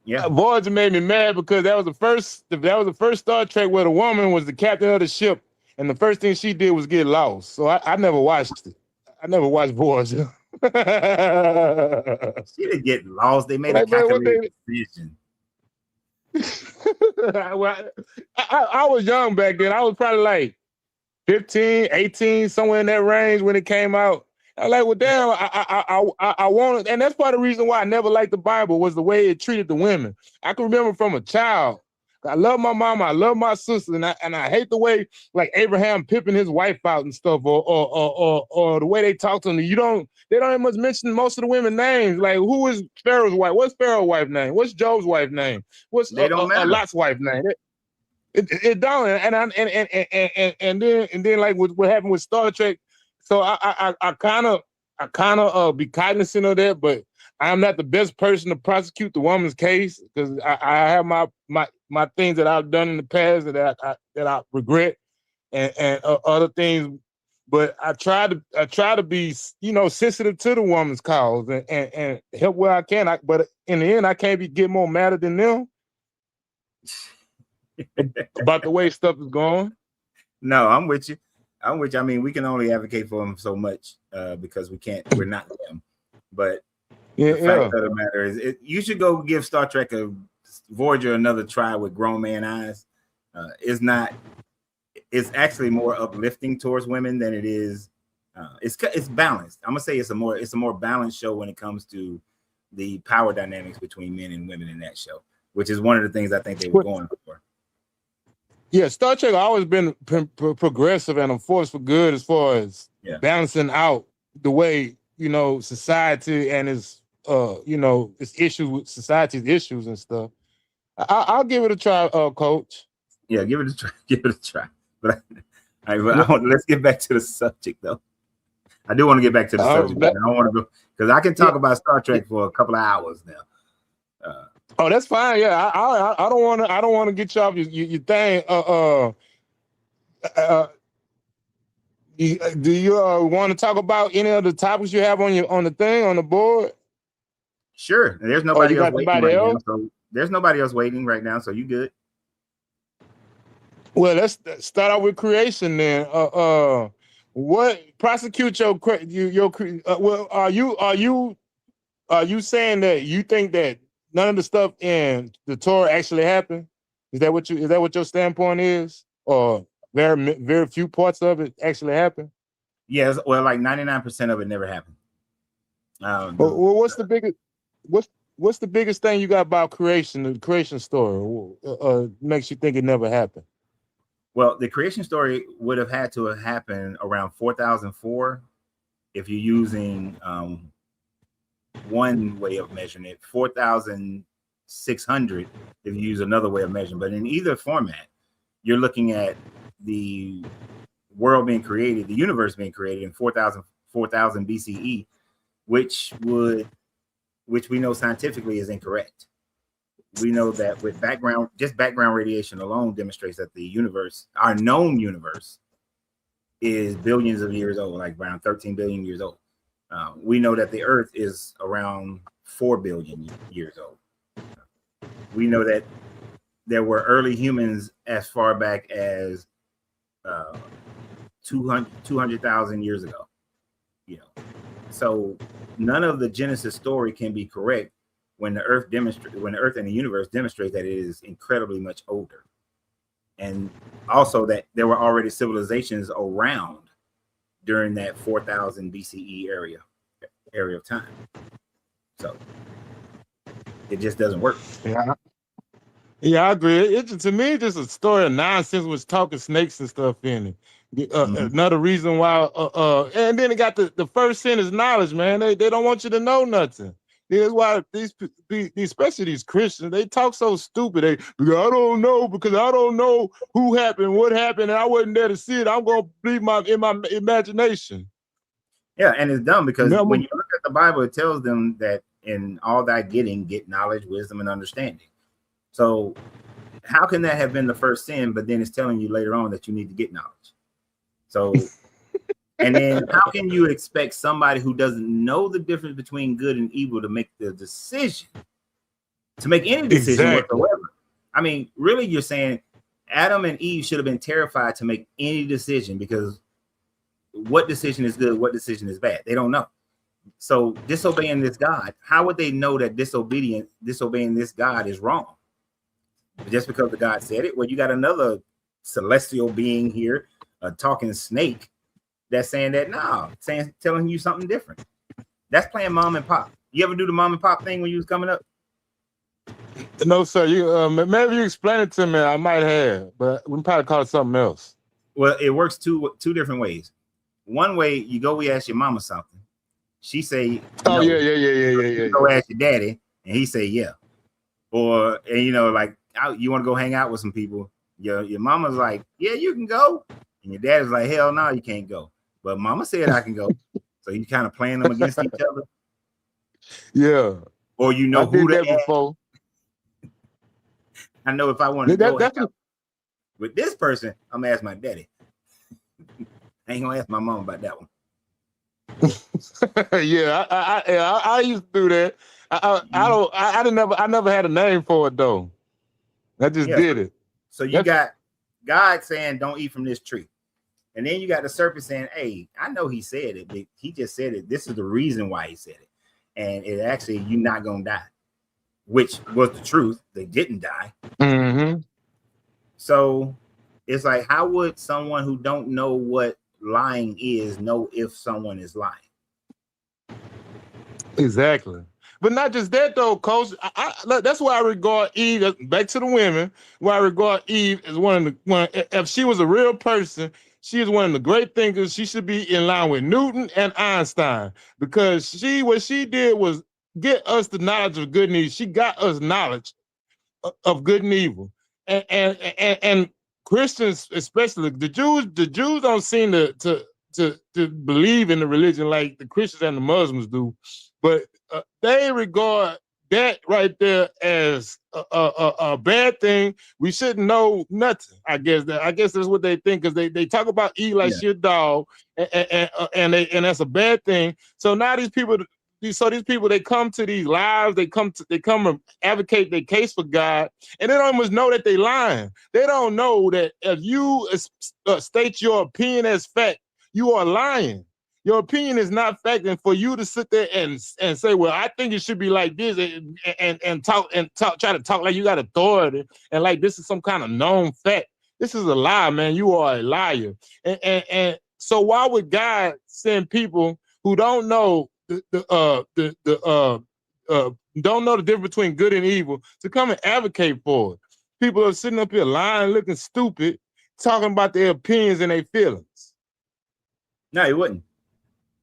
Yeah, Voyager made me mad because that was the first Star Trek where the woman was the captain of the ship, and the first thing she did was get lost. So I never watched it. I never watched Voyager. She didn't get lost. They made a calculated decision. Well, I was young back then. I was probably like 15, 18, somewhere in that range when it came out. I was like, well, damn, I wanted, and that's part of the reason why I never liked the Bible was the way it treated the women. I can remember from a child. I love my mama, I love my sister, and I hate the way like Abraham pimping his wife out and stuff, or the way they talk to him. They don't even much mention most of the women names. Like, who is Pharaoh's wife? What's Pharaoh's wife name? What's Job's wife name? What's Lot's wife name? It don't, and then like what happened with Star Trek. So I kind of be cognizant of that, but I'm not the best person to prosecute the woman's case because I have my things that I've done in the past that I regret, and other things. But I try to be, you know, sensitive to the woman's cause and help where I can. But in the end, I can't get more madder than them about the way stuff is going. No, I'm with you. I mean, we can only advocate for them so much because we're not them. But the fact of the matter is, you should go give Star Trek Voyager another try with grown man eyes. It's actually more uplifting towards women than it is. It's balanced. I'm gonna say it's a more balanced show when it comes to the power dynamics between men and women in that show, which is one of the things I think they were going for. Yeah, Star Trek always been progressive and a force for good as far as balancing out the way, you know, society and its its issues with society's issues and stuff. I'll give it a try, Coach. Yeah, give it a try. Give it a try. But let's get back to the subject though. I do want to get back to the subject. I don't want to go because I can talk about Star Trek for a couple of hours now. Oh, that's fine. Yeah, I don't want to get you off your thing. Do you want to talk about any of the topics you have on the board? Sure. There's nobody else waiting right now. So there's nobody else waiting right now. So you good? Well, let's start out with creation then. What prosecute your well? Are you saying that you think that none of the stuff in the Torah actually happened? Is that what your standpoint is? Or very few parts of it actually happened? Yes, well, like 99% of it never happened. Well, what's the biggest thing you got about creation, the creation story, makes you think it never happened? Well, the creation story would have had to have happened around 4004 if you're using one way of measuring it, 4,600 if you use another way of measuring. But in either format, you're looking at the world being created, the universe being created in 4,000 BCE, which we know scientifically is incorrect. We know that with background radiation alone demonstrates that the universe, our known universe, is billions of years old, like around 13 billion years old. We know that the Earth is around 4 billion years old. We know that there were early humans as far back as 200,000 years ago. You know, so none of the Genesis story can be correct when the Earth and the universe demonstrate that it is incredibly much older, and also that there were already civilizations around during that 4,000 BCE area of time. So it just doesn't work. Yeah. Yeah, I agree. To me, it's just a story of nonsense with talking snakes and stuff in it. Another reason why, and then it got the first sin is knowledge, man. They don't want you to know nothing. That's why these especially these Christians, they talk so stupid. Because I don't know, because I don't know who happened, what happened, and I wasn't there to see it. I'm gonna believe in my imagination. Yeah, and it's dumb because when you look at the Bible, it tells them that in all that getting, get knowledge, wisdom, and understanding. So how can that have been the first sin, but then it's telling you later on that you need to get knowledge? So, and then how can you expect somebody who doesn't know the difference between good and evil to make the decision, to make any decision whatsoever? I mean, really, you're saying Adam and Eve should have been terrified to make any decision, because what decision is good, what decision is bad? They don't know. So disobeying this God, how would they know that disobeying this God is wrong? Just because the God said it? Well, you got another celestial being here, a talking snake, that's saying that telling you something different. That's playing mom and pop. You ever do the mom and pop thing when you was coming up? No, sir. You maybe you explain it to me. I might have, but we probably call it something else. Well, it works two different ways. One way, you go, we ask your mama something. She say, "Oh, no. Yeah." You go ask your daddy, and he say, "Yeah." Or, and you know, like, you want to go hang out with some people. Your mama's like, "Yeah, you can go," and your dad's like, "Hell no, you can't go." But mama said I can go. So you kind of playing them against each other. Yeah. Or you know who to ask. Before. I know if I want to go with this person, I'm gonna ask my daddy. I ain't gonna ask my mom about that one. Yeah, I used to do that. I never had a name for it though. I just did it. So you got God saying don't eat from this tree. And then you got the serpent saying, "Hey, I know he said it, but he just said it. This is the reason why he said it. And it actually, you're not gonna die." Which was the truth. They didn't die. Mm-hmm. So it's like, how would someone who don't know what lying is know if someone is lying? Exactly. But not just that though, Coach. That's why I regard Eve, back to the women, why I regard Eve as if she was a real person, she is one of the great thinkers. She should be in line with Newton and Einstein, because what she did was get us the knowledge of good and evil. She got us knowledge of good and evil. And Christians, especially the Jews don't seem to believe in the religion like the Christians and the Muslims do, but they regard that right there as a bad thing. We shouldn't know nothing. I guess that's what they think, because they talk about Eve like she's a dog, and that's a bad thing. So now these people they come to these lives, they come and advocate their case for God, and they don't almost know that they lying. They don't know that if you state your opinion as fact, you are lying. Your opinion is not fact, and for you to sit there and say, "Well, I think it should be like this," and talk, try to talk like you got authority and like this is some kind of known fact. This is a lie, man. You are a liar. And so why would God send people who don't know don't know the difference between good and evil to come and advocate for it? People are sitting up here lying, looking stupid, talking about their opinions and their feelings. No, it wouldn't.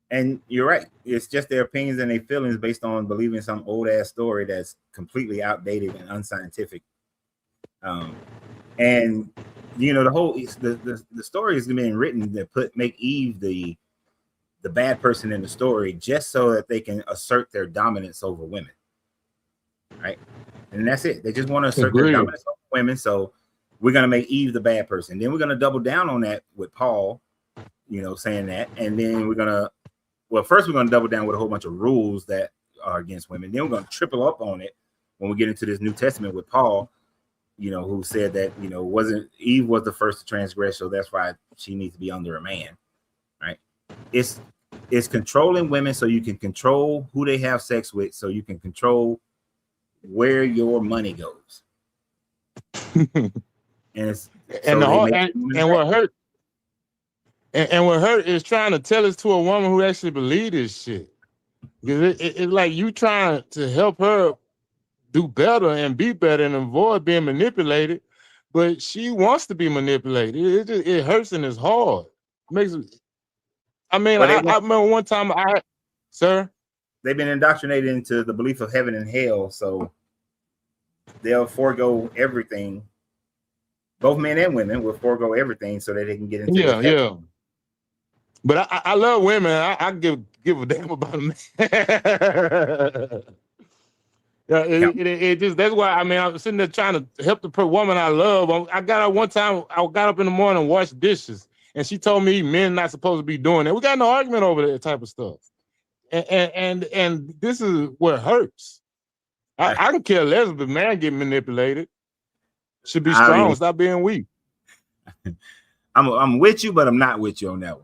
And you're right. It's just their opinions and their feelings based on believing some old ass story that's completely outdated and unscientific. And you know, the story is being written to make Eve the bad person in the story, just so that they can assert their dominance over women. Right? And that's it. They just want to assert their dominance over women. So we're gonna make Eve the bad person. Then we're gonna double down on that with Paul, you know, saying that, and then first we're going to double down with a whole bunch of rules that are against women. Then we're going to triple up on it when we get into this New Testament with Paul, you know, who said that, you know, Eve was the first to transgress, so that's why she needs to be under a man, right? It's controlling women so you can control who they have sex with, so you can control where your money goes. And what hurt is trying to tell us to a woman who actually believed this shit. Because it's like you trying to help her do better and be better and avoid being manipulated, but she wants to be manipulated. It hurts and it's hard. Makes. I mean, Well, I remember one time sir. They've been indoctrinated into the belief of heaven and hell, so they'll forego everything. Both men and women will forego everything so that they can get into Yeah, heaven. yeah. But I love women. I give a damn about them. Yeah, it just that's why I mean I'm sitting there trying to help the woman I love. I got up one time. I got up in the morning and washed dishes, and she told me men not supposed to be doing that. We got no argument over that type of stuff, and this is what hurts. I can care less if a man get manipulated. Should be strong. Stop being weak. I'm with you, but I'm not with you on that one.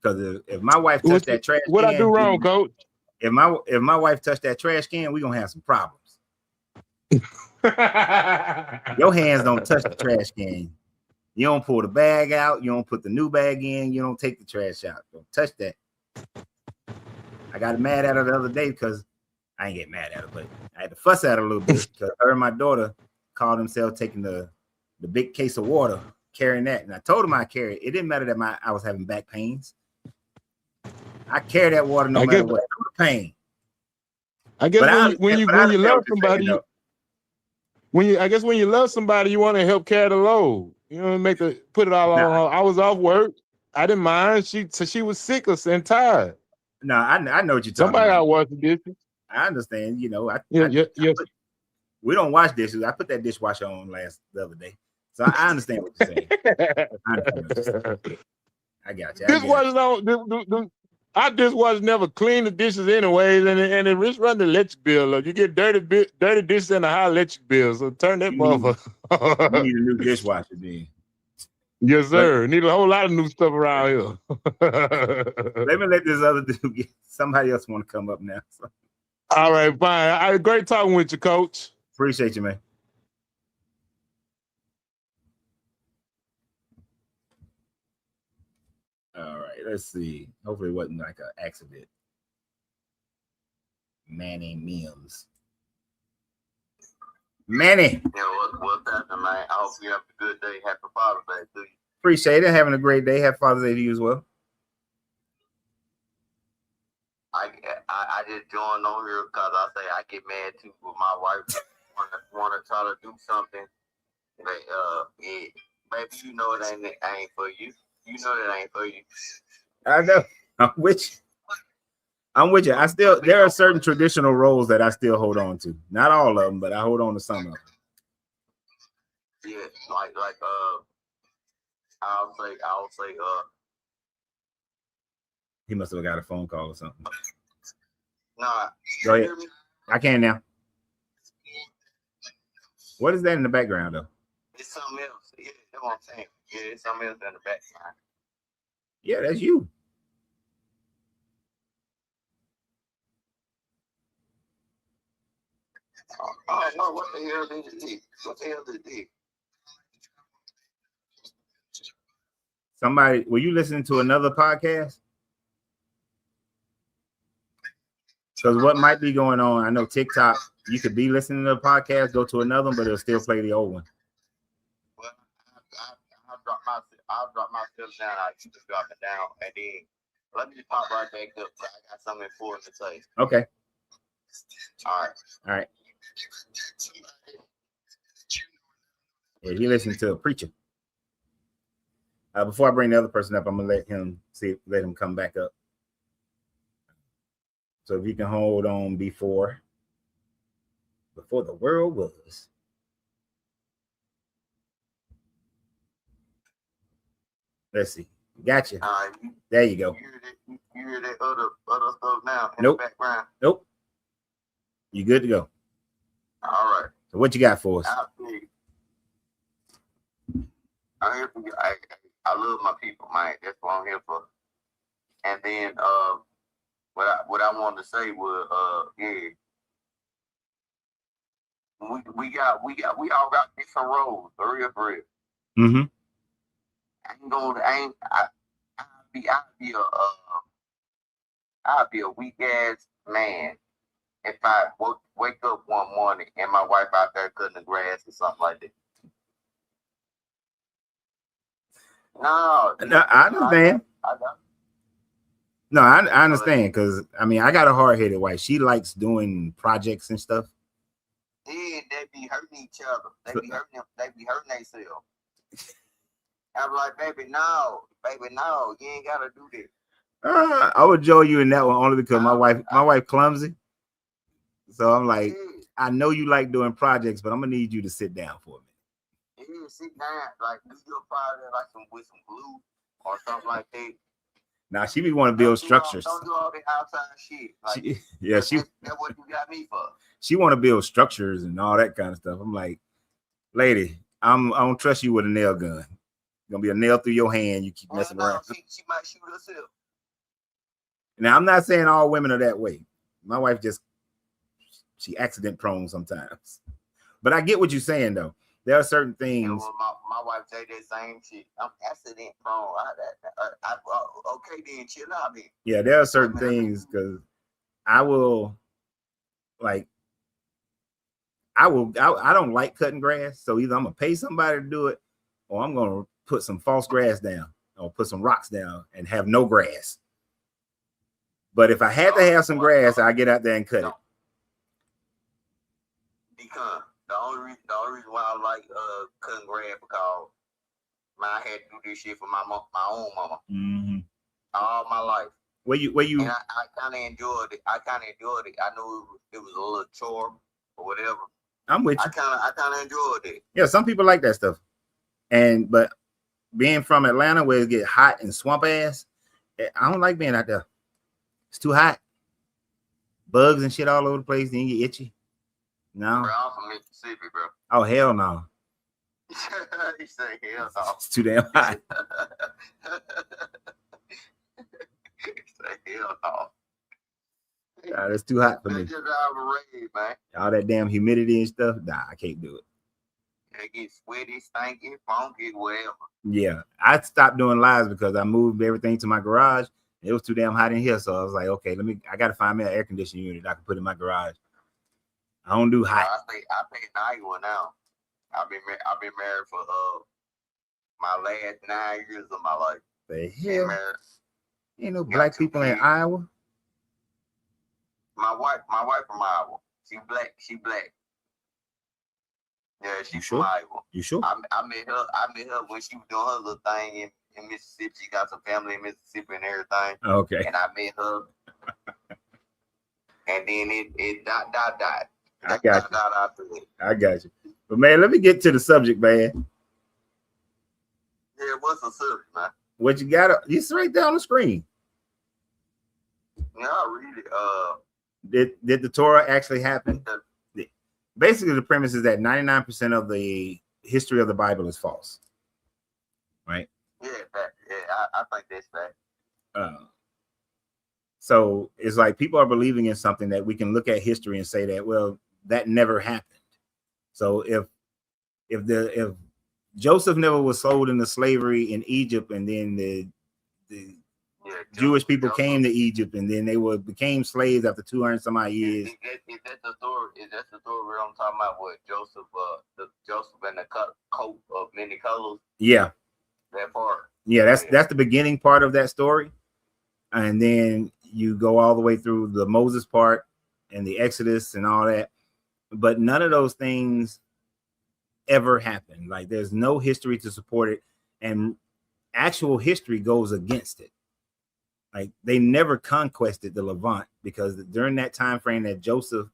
Because if my wife touched that trash what can, I do wrong, Coach? If my wife touched that trash can, we're gonna have some problems. Your hands don't touch the trash can. You don't pull the bag out. You don't put the new bag in. You don't take the trash out. Don't touch that. I got mad at her the other day because I ain't get mad at her, but I had to fuss at her a little bit because her and my daughter called themselves taking the big case of water, carrying that. And I told them I carried it. It didn't matter that I was having back pains. I carry that water no matter what. No pain. I guess when you love somebody, when you love somebody, you want to help carry the load. You know, put it all on. I was off work. I didn't mind. She was sick and tired. No, I know what you're talking Somebody about. I wash the dishes. I understand. You know, yes. We don't wash dishes. I put that dishwasher on the other day, so I understand what you're saying. I got you. Dishwashers don't. Our dishwasher never clean the dishes anyways, and it just run the electric bill. You get dirty dishes and a high electric bill, so turn that motherfucker. You need a new dishwasher, then. Yes, sir. Need a whole lot of new stuff around here. Let me let this other dude get somebody else want to come up now. So. All right, fine. Great talking with you, Coach. Appreciate you, man. All right, let's see. Hopefully it wasn't like an accident. Manny Mims. Manny. Yeah, what's happening, man? I hope you have a good day. Happy Father's Day to you. Appreciate it. Having a great day. Happy Father's Day to you as well. I just joined on here because I say I get mad too with my wife want to try to do something. But baby, you know it ain't for you. You know that ain't for you. I know. I'm with you. There are certain traditional roles that I still hold on to. Not all of them, but I hold on to some of them. Yeah, like I'll say he must have got a phone call or something. Nah. Go ahead. I can now. What is that in the background though? It's something else. Yeah, that's what I'm saying. Yeah, it's something else in the background. Yeah, that's you. Oh no, what the hell did it do? What the hell did it do? Somebody, were you listening to another podcast? Because what might be going on, I know TikTok, you could be listening to a podcast, go to another one, but it'll still play the old one. Well, I'll drop myself down. I keep dropping down, and then let me just pop right back up. I got something important to say. Okay. All right. Yeah, he listened to a preacher. Before I bring the other person up, I'm gonna let him come back up. So if you can hold on before the world was. Let's see. Gotcha. There you go. You hear that other stuff now in Nope. the background? Nope. You good to go. All right. So what you got for us? I'm here for you. I love my people, man. That's what I'm here for. And then what I wanted to say was we all got different roles, for real. Mm-hmm. I'll be a weak ass man, if I wake up one morning and my wife out there cutting the grass or something like that. No, I understand. I don't. No, I understand because I mean I got a hard-headed wife. She likes doing projects and stuff. Yeah, they be hurting each other. They be hurting them. They be hurting themselves. I'm like, baby, no, you ain't gotta do this. I would join you in that one only because my wife clumsy. So I'm like, Yeah, I know you like doing projects, but I'm gonna need you to sit down for a minute. yeah, sit down, like do your project like with some glue or something like that. Now she be want to build structures. Don't do all the outside shit. Like, that's what you got me for. She want to build structures and all that kind of stuff. I'm like, lady, I don't trust you with a nail gun. Gonna be a nail through your hand. You keep messing around. She might shoot herself. Now I'm not saying all women are that way. My wife she accident prone sometimes. But I get what you're saying though. There are certain things. My wife say that same shit. I'm accident prone. Okay, then chill out, then. Yeah, there are certain things because I don't like cutting grass. So either I'm gonna pay somebody to do it, or I'm gonna put some false grass down or put some rocks down and have no grass. But if I had to have some grass, I get out there and cut it. Because the only reason why I like cutting grass because I had to do this shit for my own mama all my life. Where you? And I kind of enjoyed it. I knew it was a little chore or whatever. I'm with you. I kind of enjoyed it. Yeah, some people like that stuff. But being from Atlanta where it get hot and swamp ass, I don't like being out there. It's too hot. Bugs and shit all over the place. Then you get itchy. No. Bro, I'm from Mississippi, bro. Oh, hell no. He said hell no. It's too damn hot. He said hell no. Nah, that's too hot for me. Just out of rage, man. All that damn humidity and stuff. Nah, I can't do it. It gets sweaty, stinky, funky, whatever. Yeah, I stopped doing lives because I moved everything to my garage. It was too damn hot in here, so I was like, okay, I gotta find me an air conditioning unit I can put in my garage. I don't do hot. I pay in Iowa now. I've been married for my last 9 years of my life. The hell? Ain't no black people in Iowa. My wife from Iowa. She black. Yeah, she's from Iowa. You sure? I met her when she was doing her little thing in Mississippi. She got some family in Mississippi and everything. Okay. And I met her. And then it died. I got you. But man, let me get to the subject, man. Yeah, what's the subject, man? What you got? It's right there on the screen. Yeah, I read it. Did the Torah actually happen? Basically, the premise is that 99% of the history of the Bible is false. Right? Yeah, I think that's that. So it's like people are believing in something that we can look at history and say that, well, that never happened. So if Joseph never was sold into slavery in Egypt, and then the Jewish people came to Egypt, and then they became slaves after 200 some odd years. Is that the story? Is that the story where I'm talking about? What Joseph and the coat of many colors? Yeah, that part. Yeah, that's the beginning part of that story, and then you go all the way through the Moses part and the Exodus and all that. But none of those things ever happened. Like there's no history to support it, and actual history goes against it. Like they never conquested the Levant because during that time frame that Joshua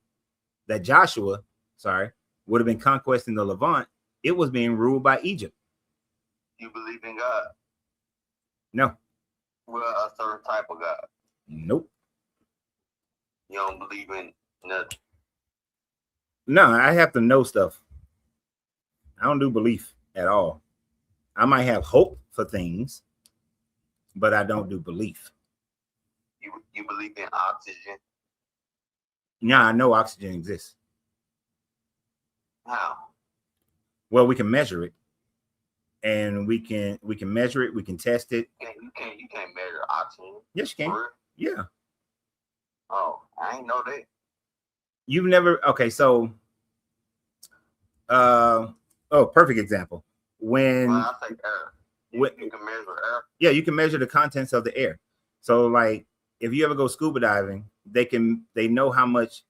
would have been conquesting the Levant, it was being ruled by Egypt. You believe in God? No. Well, a certain type of God. Nope. You don't believe in nothing? No, I have to know stuff. I don't do belief at all. I might have hope for things, but I don't do belief. You believe in oxygen? Yeah, I know oxygen exists. How? Well, we can measure it, and we can measure it. We can test it. You can't measure oxygen. Yes, you can. Yeah. Oh, I ain't know that. You've never, okay, so perfect example. When I say air. You can measure air. Yeah, you can measure the contents of the air. So like if you ever go scuba diving, they know how much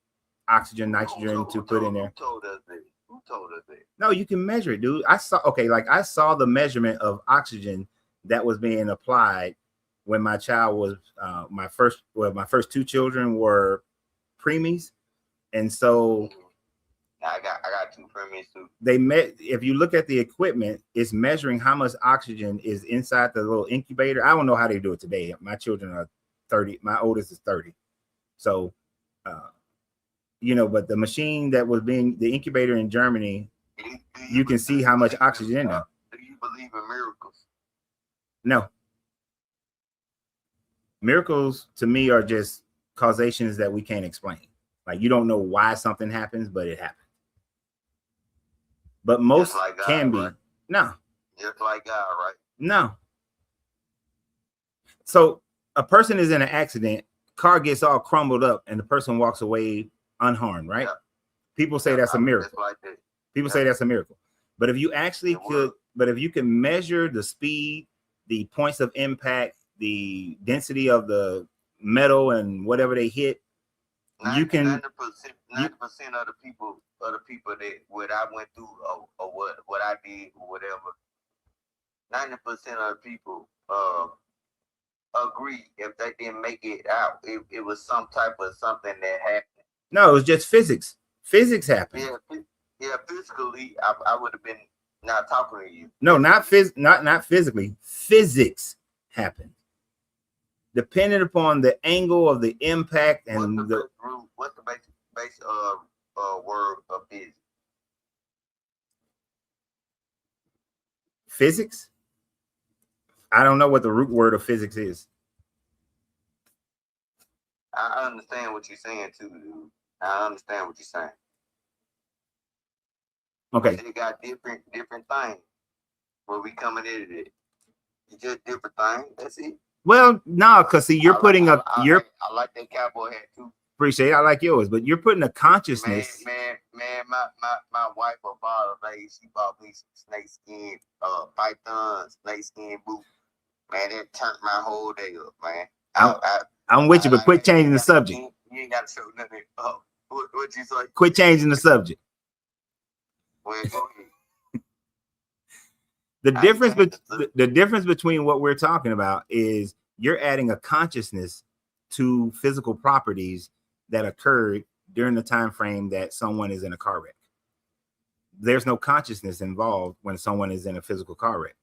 oxygen, nitrogen to put in there. Who told us that? No, you can measure it, dude. I saw the measurement of oxygen that was being applied when my child was my first 2 children were preemies. And so I got 2 preemies too. If you look at the equipment, it's measuring how much oxygen is inside the little incubator. I don't know how they do it today. My children are 30. My oldest is 30. So, but the machine that was the incubator in Germany, you can see how much oxygen in there. Do you believe in miracles? No. Miracles to me are just causations that we can't explain. Like you don't know why something happens, but it happens. But most like God, can be. Right? No. Just like God, right? No. So a person is in an accident, car gets all crumbled up, and the person walks away unharmed, right? Yeah. People say that's a miracle. Like that. People say that's a miracle. But if you actually if you can measure the speed, the points of impact, the density of the metal and whatever they hit, 90% you can 90% of the people that what I went through or what I did or whatever, 90% of the people agree if they didn't make it out, it was some type of something that happened. No, it was just physics. Physics happened. Yeah, physically, I would have been not talking to you. No, not physically. Physics happened. Depending upon the angle of the impact and what's the base word of physics? Physics? I don't know what the root word of physics is. I understand what you're saying too, dude. I understand what you're saying. Okay. They got different things where we coming into it. It's just different things. That's it. Well, no, because see, you're putting I like that cowboy hat too. Appreciate it. I like yours, but you're putting a consciousness. Man, my wife bought she bought me some snake skin, python snake skin boot. Man, it turned my whole day up, man. I'm with you, but quit changing the subject. You ain't got to show nothing. Oh, what you say? Quit changing the subject. Well, The difference between what we're talking about is you're adding a consciousness to physical properties that occurred during the time frame that someone is in a car wreck. There's no consciousness involved when someone is in a physical car wreck.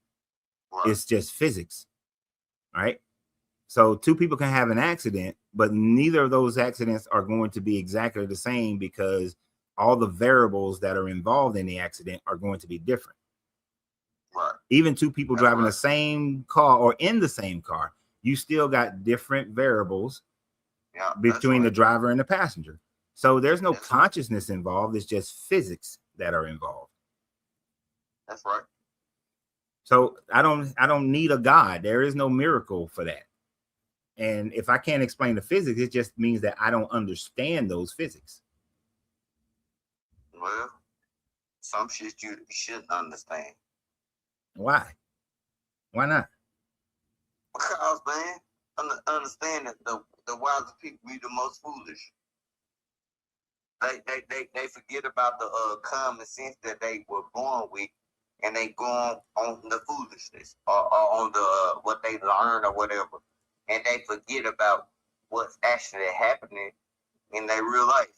Right. It's just physics. All right. So 2 people can have an accident, but neither of those accidents are going to be exactly the same because all the variables that are involved in the accident are going to be different. Right. Even 2 people driving the same car or in the same car, you still got different variables between the driver and the passenger. So there's no consciousness involved. It's just physics that are involved. That's right. So I don't need a God. There is no miracle for that. And if I can't explain the physics, it just means that I don't understand those physics. Well, some shit you shouldn't understand. Why? Why not? Because, man, understand that the wisest people be the most foolish. They forget about the common sense that they were born with, and they go on the foolishness or on the what they learn or whatever, and they forget about what's actually happening in their real life.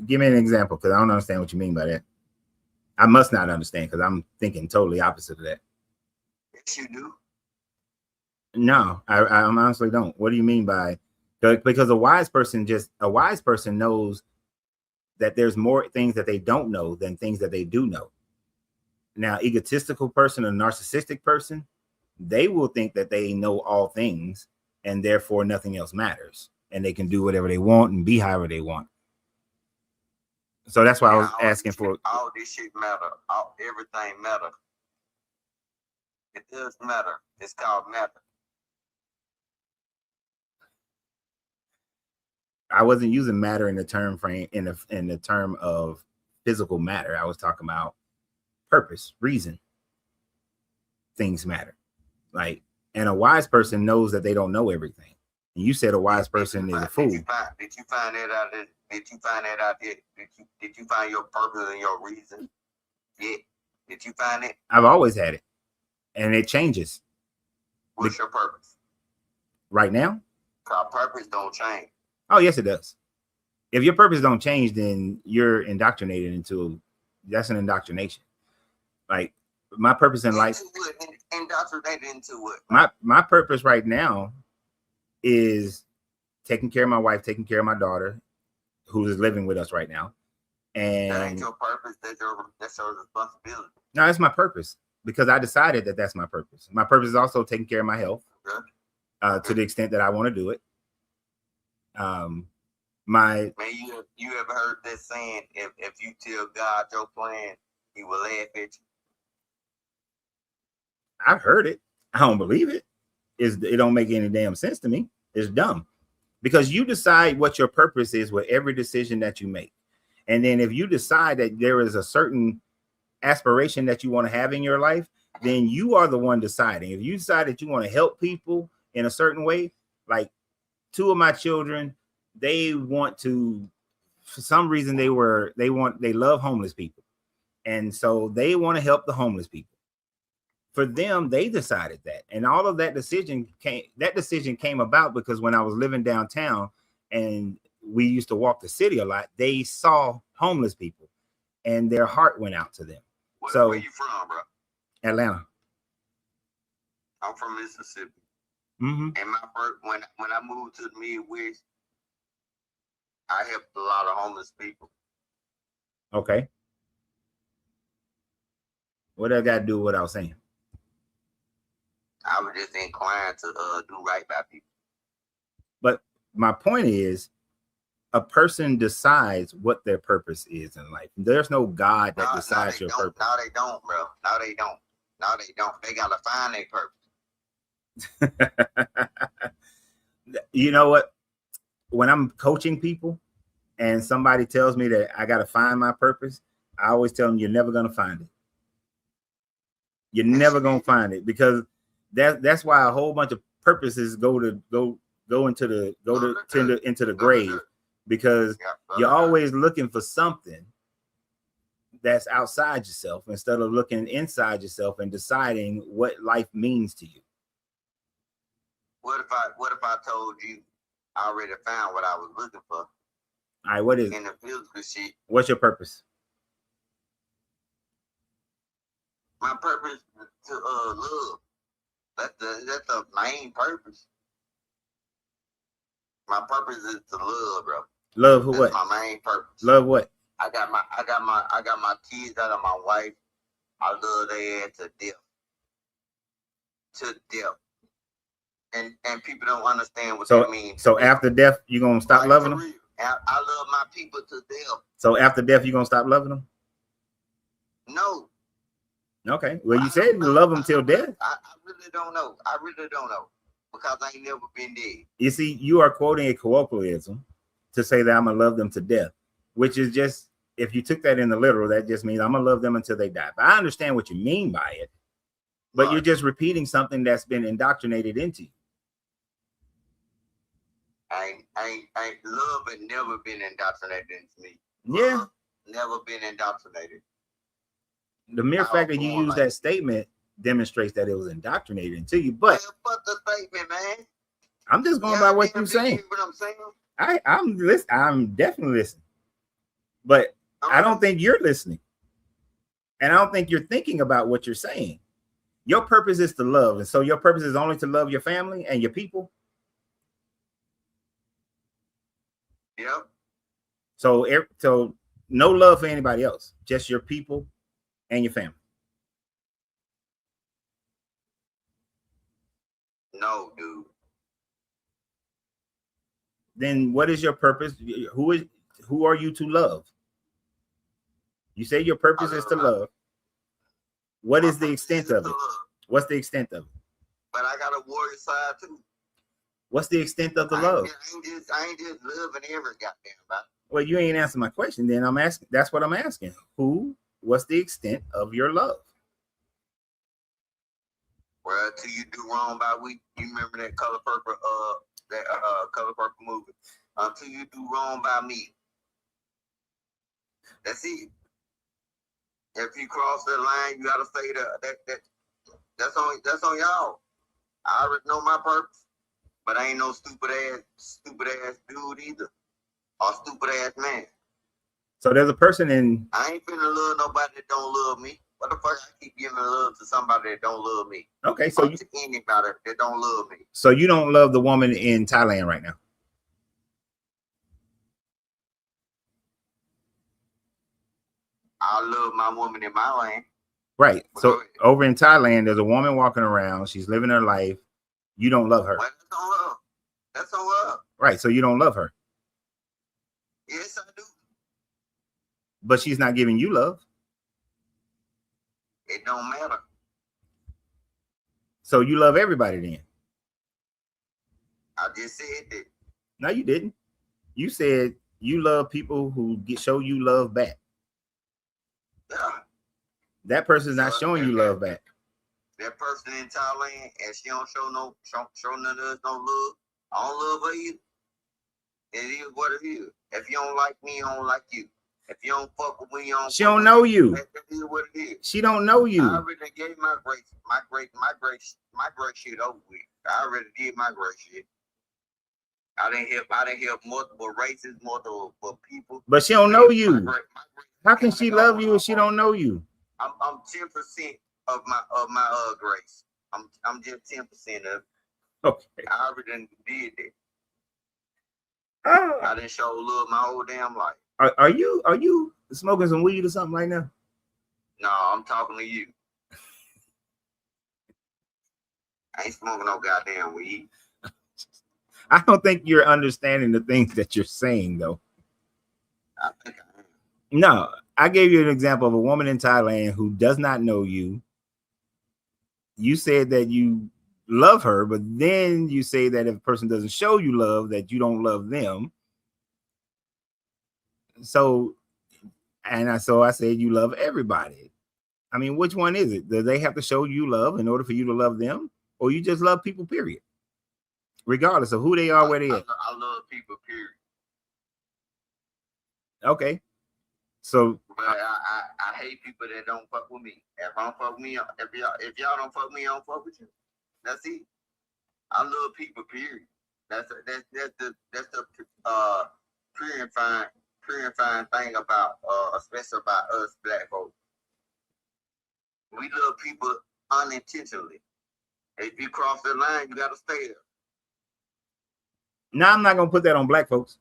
Give me an example, because I don't understand what you mean by that. I must not understand because I'm thinking totally opposite of that. Yes, you do. No, I honestly don't. What do you mean by? Because a wise person knows that there's more things that they don't know than things that they do know. Now, egotistical person, a narcissistic person, they will think that they know all things and therefore nothing else matters, and they can do whatever they want and be however they want. So that's why I was asking for all this shit matter. Everything matter. It does matter. It's called matter. I wasn't using matter in the term frame in the term of physical matter. I was talking about purpose, reason. Things matter. Like, and a wise person knows that they don't know everything. And you said a wise person is a fool. Did you find that out? Did you find that out? Did you find your purpose and your reason? Yeah. Did you find it? I've always had it, and it changes. What's your purpose right now? Our purpose don't change. Oh, yes, it does. If your purpose don't change, then you're indoctrinated into, that's an indoctrination. Like, my purpose in life. Indoctrinated into what? My purpose right now is taking care of my wife, taking care of my daughter, who is living with us right now. And that ain't your purpose. That's your responsibility. No, it's my purpose because I decided that that's my purpose. My purpose is also taking care of my health, to the extent that I want to do it. Man, you ever heard this saying? If you tell God your plan, He will laugh at you. I've heard it. I don't believe it. It don't make any damn sense to me. It's dumb because you decide what your purpose is with every decision that you make. And then if you decide that there is a certain aspiration that you want to have in your life, then you are the one deciding. If you decide that you want to help people in a certain way, like 2 of my children, they want to, for some reason, they love homeless people. And so they want to help the homeless people. For them, they decided that. And all of that decision came about because when I was living downtown and we used to walk the city a lot, they saw homeless people and their heart went out to them. Where you from, bro? Atlanta. I'm from Mississippi. Mm-hmm. And my first, when I moved to the Midwest, I helped a lot of homeless people. Okay. What that got to do with what I was saying? I was just inclined to do right by people. But my point is, a person decides what their purpose is in life. There's no God that decides your purpose. No, they don't, bro. No, they don't. No, they don't. They gotta find their purpose. You know what? When I'm coaching people and somebody tells me that I gotta find my purpose, I always tell them you're never gonna find it. You're never gonna find it because that's why a whole bunch of purposes go into the grave. Because you're always looking for something that's outside yourself instead of looking inside yourself and deciding what life means to you. What if I told you I already found what I was looking for? All right, what is in the physical shit? What's your purpose? My purpose to love. That's the main purpose. My purpose is to love, bro. Love who? What? My main purpose. Love what? I got my kids out of my wife. I love their ass to death. To death. And people don't understand what that means. So after death, you gonna stop loving them? I love my people to death. So after death, you gonna stop loving them? No. Okay. Well, you said you love them till death. I really don't know. Because I ain't never been dead. You see, you are quoting a colloquialism to say that I'm gonna love them to death, which is just, if you took that in the literal, that just means I'm gonna love them until they die. But I understand what you mean by it, but you're just repeating something that's been indoctrinated into you. Love had never been indoctrinated into me. Yeah, never been indoctrinated. The mere fact that you use that statement demonstrates that it was indoctrinated into you. But fuck the statement, man. I'm just going by what you're saying. What I'm saying. I'm definitely listening, but I don't think you're listening, and I don't think you're thinking about what you're saying. Your purpose is to love, and so your purpose is only to love your family and your people. Yep. So no love for anybody else, just your people and your family. No, dude. Then what is your purpose? Who are you to love? You say your purpose is to love. What is the extent of it? What's the extent of it? But I got a warrior side too. What's the extent of the love? I ain't just loving every goddamn body. Well, you ain't answering my question. Then I'm asking. That's what I'm asking. What's the extent of your love? Well, till you do wrong by week. You remember that Color Purple Color Purple movie? Until you do wrong by me. That's it. If you cross that line, you gotta say that's on y'all. I already know my purpose, but I ain't no stupid ass dude either, or stupid ass man. So there's a person in. I ain't finna love nobody that don't love me. What the fuck? I keep giving love to somebody that don't love me. Okay, so to anybody that don't love me. So you don't love the woman in Thailand right now. I love my woman in my land. Right. So over in Thailand, there's a woman walking around. She's living her life. You don't love her. Well, that's on her. That's on her. Right. So you don't love her. Yes, I do. But she's not giving you love. It don't matter. So you love everybody then? I just said that. No, you didn't. You said you love people who show you love back. Yeah. That person's not showing you love back. That person in Thailand, and she don't show none of us no love. I don't love her either. It is what it is. If you don't like me, I don't like you. If you don't fuck with me, she don't know you. That is what it is. She don't know you. I already gave my grace shit over with. I already did my grace shit. I didn't help multiple races, multiple people. But she don't know you. How can she love you if she don't know you? I'm 10% of my grace. I'm just 10% of. Okay. I already did that. Oh. I didn't show love my whole damn life. Are you smoking some weed or something right now? No, I'm talking to you. I ain't smoking no goddamn weed. I don't think you're understanding the things that you're saying, though. I think I am. No, I gave you an example of a woman in Thailand who does not know you. You said that you love her, but then you say that if a person doesn't show you love, that you don't love them. So I said you love everybody. I mean, which one is it? Do they have to show you love in order for you to love them, or you just love people, period? Regardless of who they are, where they are. I love people, period. Okay. So but I hate people that don't fuck with me. If I don't fuck with me, if y'all don't fuck with me, I don't fuck with you. That's it. I love people, period. That's the purifying thing about especially about us black folks. We love people unintentionally. If you cross the line, you gotta stay there. Now I'm not gonna put that on black folks.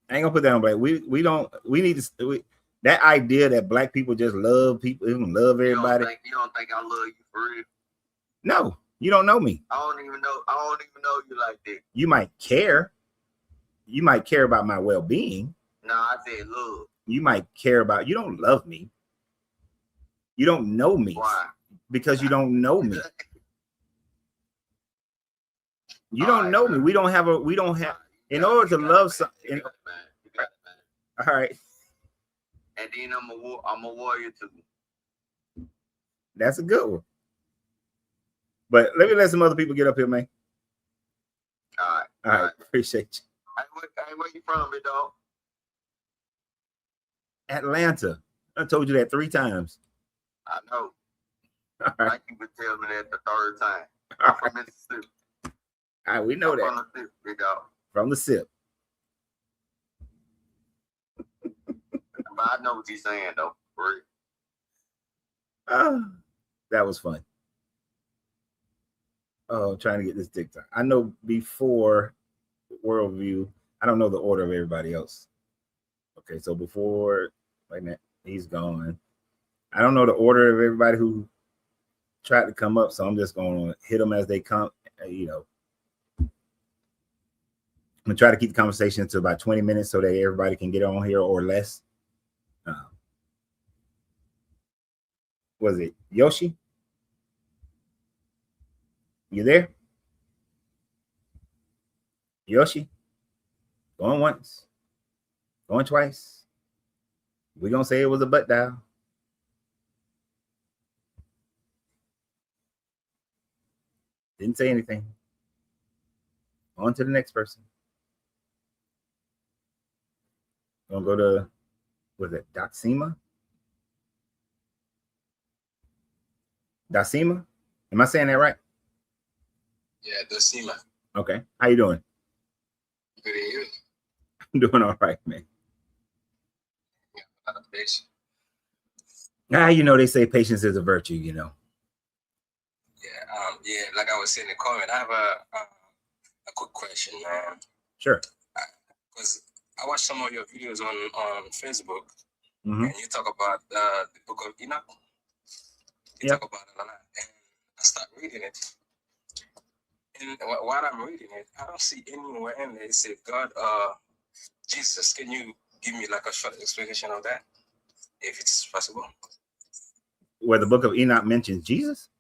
I ain't gonna put that on black. We need to that idea that black people just love people, even love everybody. You don't think I love you for real? No, you don't know me. I don't even know you like that. You might care. You might care about my well-being. No, I said love. You might care about. You don't love me. You don't know me. Why? Because you don't know me. You don't know me. We don't have. In order to love something. All right. And then I'm a warrior too. That's a good one. But let me let some other people get up here, man. All right. Appreciate you. Hey, where you from, big dog? Atlanta. I told you that 3 times. I know. All right. Like you would tell me that the 3rd time. I'm from Mississippi. All right, we know that. From the SIP, big dog. From the SIP. But I know what you're saying, though. For real. That was fun. Oh, trying to get this TikTok. I know before Worldview, I don't know the order of everybody else. Okay, so before, wait a minute, he's gone. I don't know the order of everybody who tried to come up, so I'm just going to hit them as they come. You know, I'm gonna try to keep the conversation to about 20 minutes so that everybody can get on here or less. Was it Yoshi? You there? Yoshi? Going once. Going twice. We're going to say it was a butt dial. Didn't say anything. On to the next person. Gonna go to, was it Datsima? Datsima? Am I saying that right? Yeah, Datsima. Okay. How you doing? Good to you. I'm doing all right, man. Yeah, a lot of patience. You know, they say patience is a virtue, you know. Yeah, like I was saying in the comment, I have a quick question, man. Sure. Because I watched some of your videos on Facebook, Mm-hmm. and you talk about the Book of Enoch. You talk about it a lot, and I start reading it. And while I'm reading it, I don't see anywhere in there it said God, Jesus. Can you give me like a short explanation of that, if it's possible? Where the Book of Enoch mentions Jesus?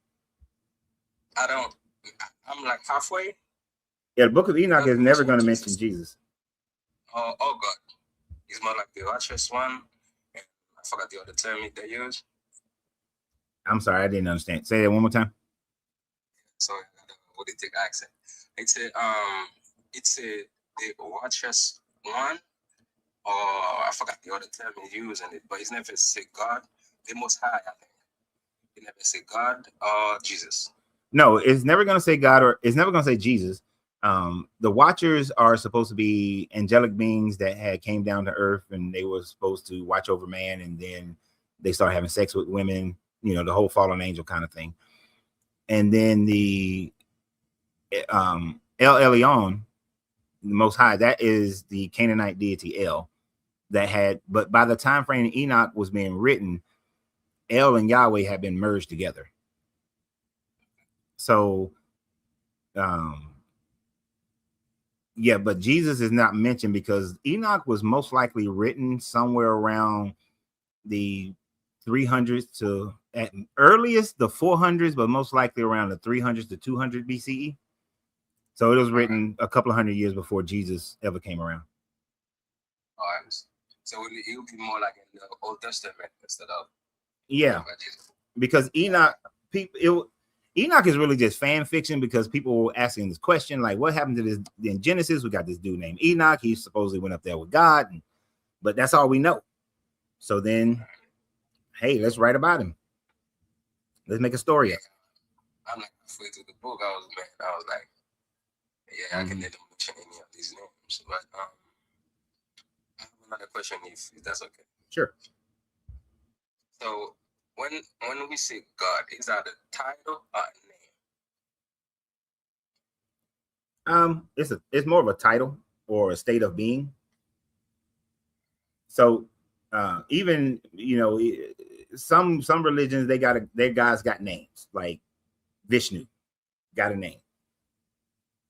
I'm like halfway. Yeah, the Book of Enoch is never going to Jesus. mention Jesus. Oh God. It's more like the righteous one. And I forgot the other term they use. I'm sorry, I didn't understand. Say that one more time. Sorry, what did take accent? It's a the righteous one, or I forgot the other term he used in it, but it's never say God, the most high, I think. It never say God or Jesus. No, it's never going to say God, or it's never going to say Jesus. The Watchers are supposed to be angelic beings that had came down to earth, and they were supposed to watch over man, and then they started having sex with women, you know, the whole fallen angel kind of thing. And then the El Elyon, the Most High, that is the Canaanite deity El, that had, but by the time frame Enoch was being written, El and Yahweh had been merged together. So yeah, but Jesus is not mentioned because Enoch was most likely written somewhere around the 300s to at earliest the 400s, but most likely around the 300s to 200 BCE. So it was written a couple of hundred years before Jesus ever came around. All right. So it would be more like in the Old Testament instead of because Enoch, Enoch is really just fan fiction because people were asking this question, like, what happened to this in Genesis? We got this dude named Enoch. He supposedly went up there with God, but that's all we know. So then, hey, let's write about him. Let's make a story up. I'm like halfway through the book. I was like, yeah, I can let them mention any of these names. But I have another question, if that's okay. Sure. So when we say God, is that a title or a name? It's more of a title or a state of being. So even, you know, some religions, their guys got names, like Vishnu got a name.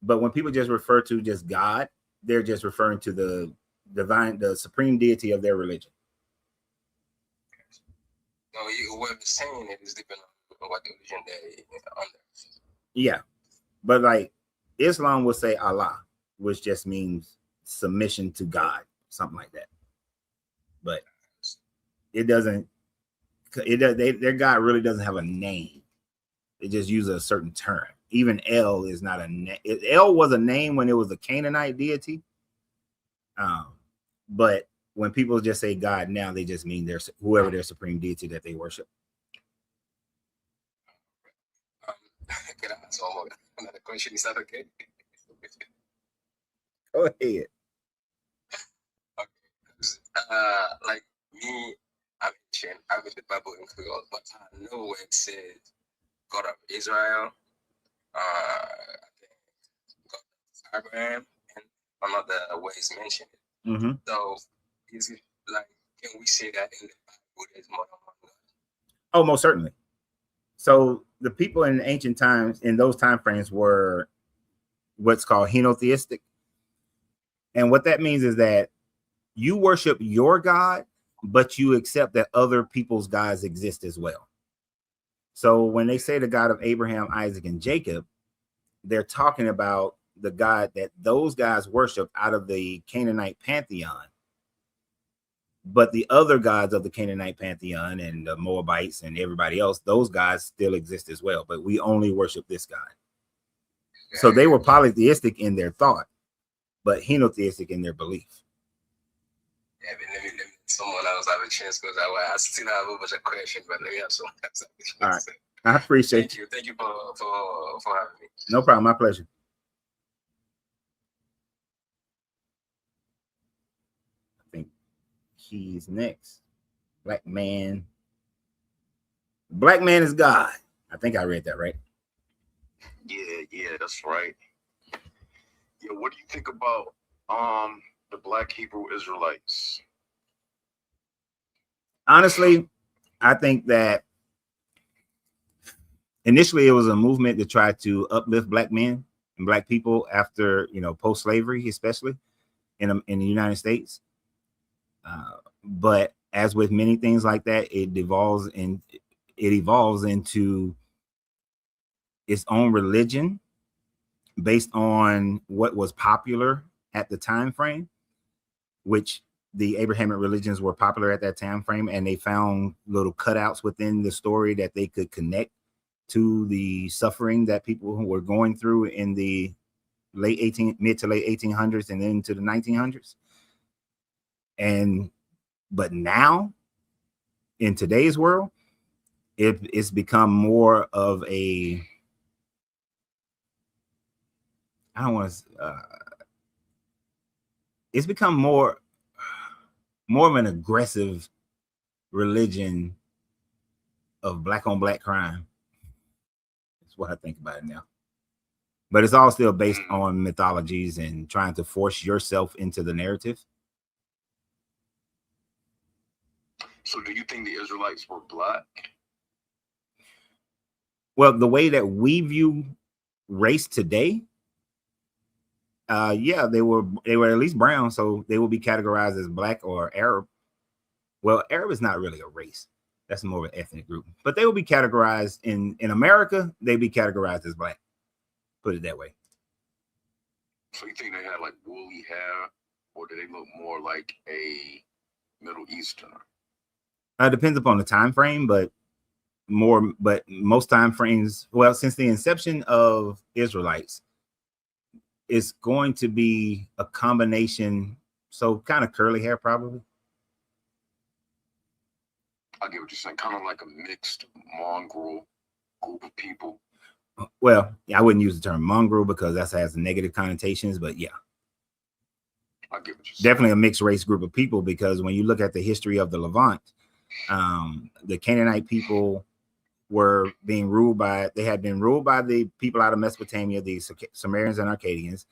But when people just refer to just God, they're just referring to the divine, the supreme deity of their religion. No, what you're saying it is depending on what religion they're under. Yeah, but like Islam will say Allah, which just means submission to God, something like that. But it doesn't. Their God really doesn't have a name. They just use a certain term. Even El is not a name. El was a name when it was a Canaanite deity. But when people just say God now, they just mean there's whoever their supreme deity that they worship. Can I ask another question? Is that okay? Go ahead. Okay. Like me, I'm with the Bible in Creole, but I know where it says God of Israel, I think God of Abraham, and another way is mentioned. Mm-hmm. So is it like, can we say that in the Bible there's more than one God? Oh, most certainly. So the people in ancient times, in those time frames, were what's called henotheistic. And what that means is that you worship your God, but you accept that other people's gods exist as well. So when they say the God of Abraham, Isaac, and Jacob, they're talking about the God that those guys worship out of the Canaanite pantheon. But the other gods of the Canaanite pantheon and the Moabites and everybody else, those gods still exist as well. But we only worship this God. So they were polytheistic in their thought, but henotheistic in their belief. Yeah, but let me someone else have a chance because I still have a bunch of questions, but let me have someone else have a chance. All right. I appreciate you. Thank you for having me. No problem. My pleasure. I think he's next. Black man. Black man is God. I think I read that right. Yeah, that's right. Yeah, what do you think about the Black Hebrew Israelites? Honestly, I think that initially it was a movement to try to uplift Black men and Black people after, post-slavery, especially in the United States. But as with many things like that, it evolves into its own religion based on what was popular at the time frame, which the Abrahamic religions were popular at that time frame, and they found little cutouts within the story that they could connect to the suffering that people were going through in the mid to late 1800s and then into the 1900s. But now in today's world, it's become more of a, it's become more of an aggressive religion of Black on Black crime. That's what I think about it now. But it's all still based on mythologies and trying to force yourself into the narrative. So do you think the Israelites were Black? Well, the way that we view race today, yeah, they were at least brown, so they will be categorized as Black or Arab. Well, Arab is not really a race. That's more of an ethnic group. But they will be categorized in America, they'd be categorized as Black. Put it that way. So you think they had like woolly hair, or do they look more like a Middle Easterner? Depends upon the time frame, but most time frames, well, since the inception of Israelites, it's going to be a combination, so kind of curly hair probably. I get what you're saying, kind of like a mixed mongrel group of people. Well, I wouldn't use the term mongrel because that has negative connotations, but yeah. I get what you're saying. Definitely a mixed race group of people, because when you look at the history of the Levant, the Canaanite people were being ruled by the people out of Mesopotamia, the Sumerians and Akkadians.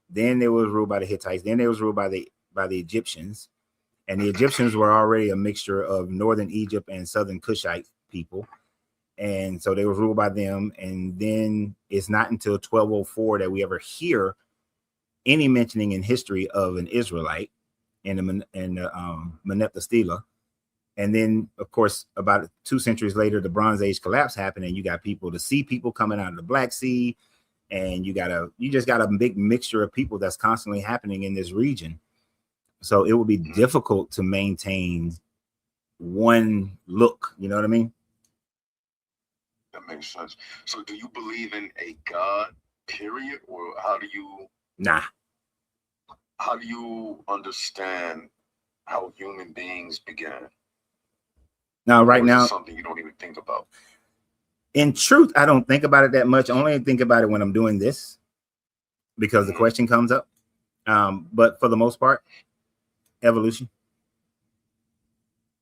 Then they was ruled by the Hittites. Then they was ruled by the Egyptians. And the Egyptians were already a mixture of northern Egypt and southern Kushite people. And so they were ruled by them. And then it's not until 1204 that we ever hear any mentioning in history of an Israelite in the Meneptah Stela. And then, of course, about 2 centuries later, the Bronze Age collapse happened, and you got the sea people coming out of the Black Sea, and you just got a big mixture of people that's constantly happening in this region. So it will be difficult to maintain one look. You know what I mean? That makes sense. So do you believe in a God, period, or how do you? Nah. How do you understand how human beings began? Now, right now, something you don't even think about. In truth, I don't think about it that much. I only think about it when I'm doing this, because the question comes up. But for the most part, evolution.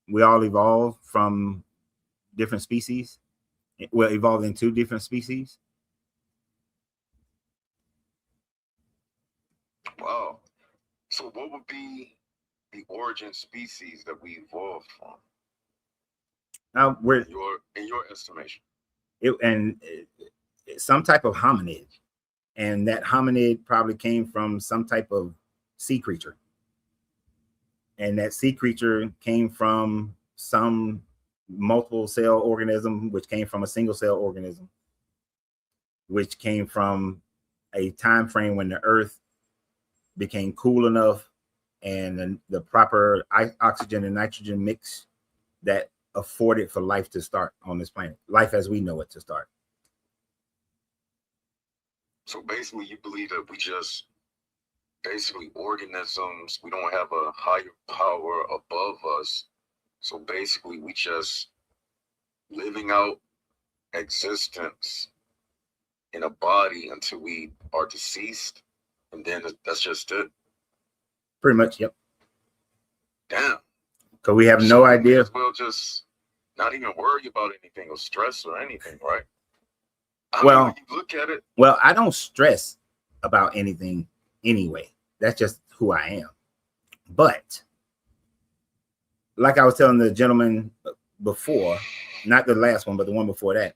We all evolved from different species. Well, evolved into different species. Wow. So what would be the origin species that we evolved from? In your estimation, some type of hominid, and that hominid probably came from some type of sea creature, and that sea creature came from some multiple cell organism, which came from a single cell organism, which came from a time frame when the earth became cool enough and the proper oxygen and nitrogen mix that afforded for life to start on this planet, life as we know it to start. So basically, you believe that we just basically organisms, we don't have a higher power above us. So basically, we just living out existence in a body until we are deceased, and then that's just it. Pretty much, yep. Damn. Because we have no idea. Well, just not even worry about anything or stress or anything, right? I Well, mean, when you look at it. Well, I don't stress about anything anyway. That's just who I am. But like I was telling the gentleman before, not the last one, but the one before that,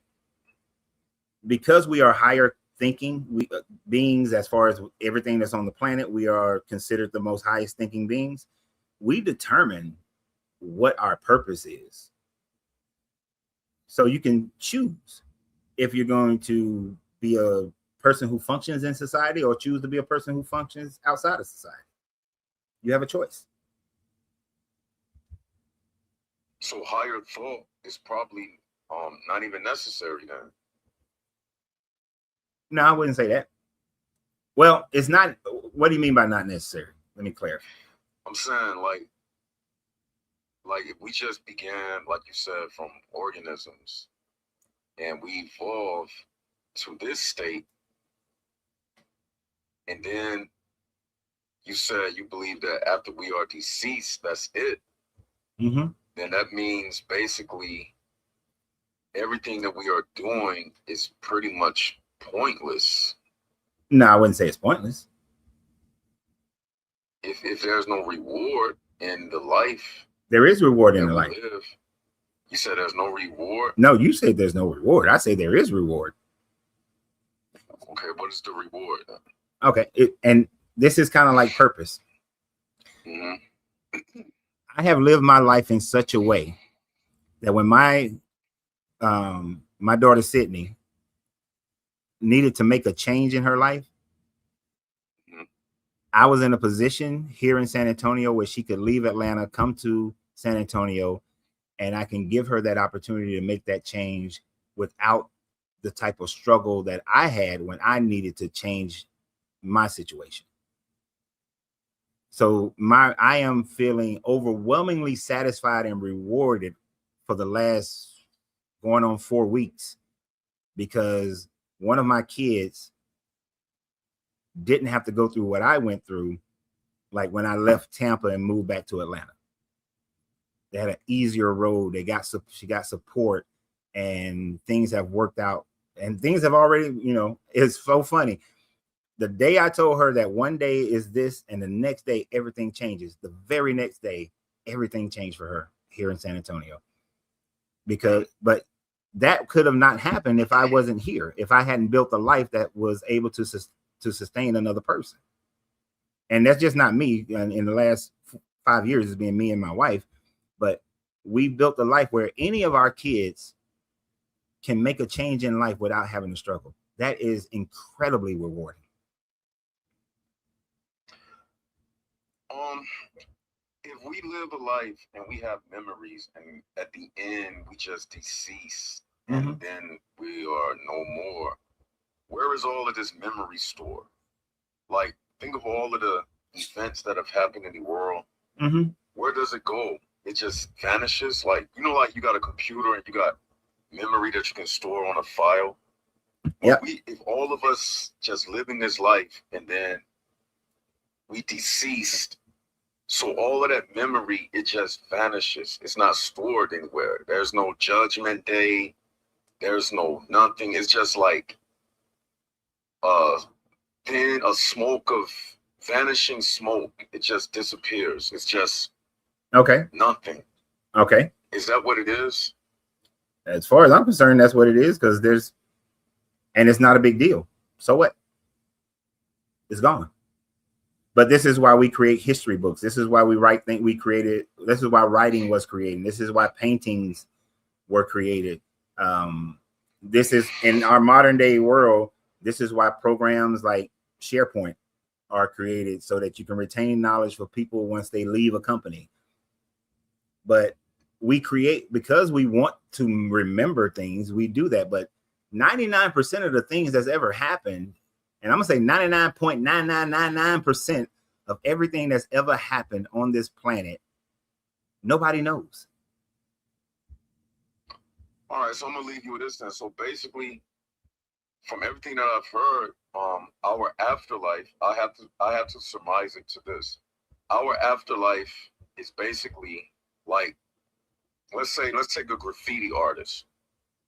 because we are higher thinking beings as far as everything that's on the planet, we are considered the most highest thinking beings. We determine what our purpose is. So you can choose if you're going to be a person who functions in society or choose to be a person who functions outside of society. You have a choice. So higher thought is probably not even necessary then. No, I wouldn't say that. Well, it's not. What do you mean by not necessary? Let me clarify. I'm saying like if we just began, like you said, from organisms and we evolve to this state, and then you said you believe that after we are deceased, that's it. Mm-hmm. Then that means basically everything that we are doing is pretty much pointless. No, I wouldn't say it's pointless. If there's no reward in the life, there is reward in the life. Live, you said there's no reward. No, you say there's no reward. I say there is reward. Okay, what is the reward then? Okay, and this is kind of like purpose. Mm-hmm. I have lived my life in such a way that when my daughter Sydney needed to make a change in her life, I was in a position here in San Antonio where she could leave Atlanta, come to San Antonio, and I can give her that opportunity to make that change without the type of struggle that I had when I needed to change my situation. So I am feeling overwhelmingly satisfied and rewarded for the last going on 4 weeks because one of my kids didn't have to go through what I went through, like when I left Tampa and moved back to Atlanta. They had an easier road. She got support, and things have worked out. And things have already, it's so funny. The day I told her that one day is this, and the next day everything changes. The very next day, everything changed for her here in San Antonio. But that could have not happened if I wasn't here. If I hadn't built a life that was able to sustain another person. And that's just not me. In the last 5 years, it's been me and my wife. But we built a life where any of our kids can make a change in life without having to struggle. That is incredibly rewarding. If we live a life and we have memories, and at the end we just decease, and then we are no more, where is all of this memory stored? Like, think of all of the events that have happened in the world. Where does it go? It just vanishes. Like, like you got a computer and you got memory that you can store on a file. Yeah. If all of us just living this life and then we deceased, so all of that memory, it just vanishes. It's not stored anywhere. There's no judgment day. There's no nothing. It's just like then a smoke of vanishing smoke. It just disappears. It's just nothing. Okay. Is that what it is? As far as I'm concerned, that's what it is, because and it's not a big deal. So what? It's gone. But this is why we create history books. This is why we write things we created. This is why writing was created. This is why paintings were created. This is in our modern day world. This is why programs like SharePoint are created, so that you can retain knowledge for people once they leave a company. But we create, because we want to remember things, we do that. But 99% of the things that's ever happened, and I'm gonna say 99.9999% of everything that's ever happened on this planet, nobody knows. All right, so I'm gonna leave you with this then. So basically, from everything that I've heard, our afterlife, I have to surmise it to this. Our afterlife is basically like, let's take a graffiti artist,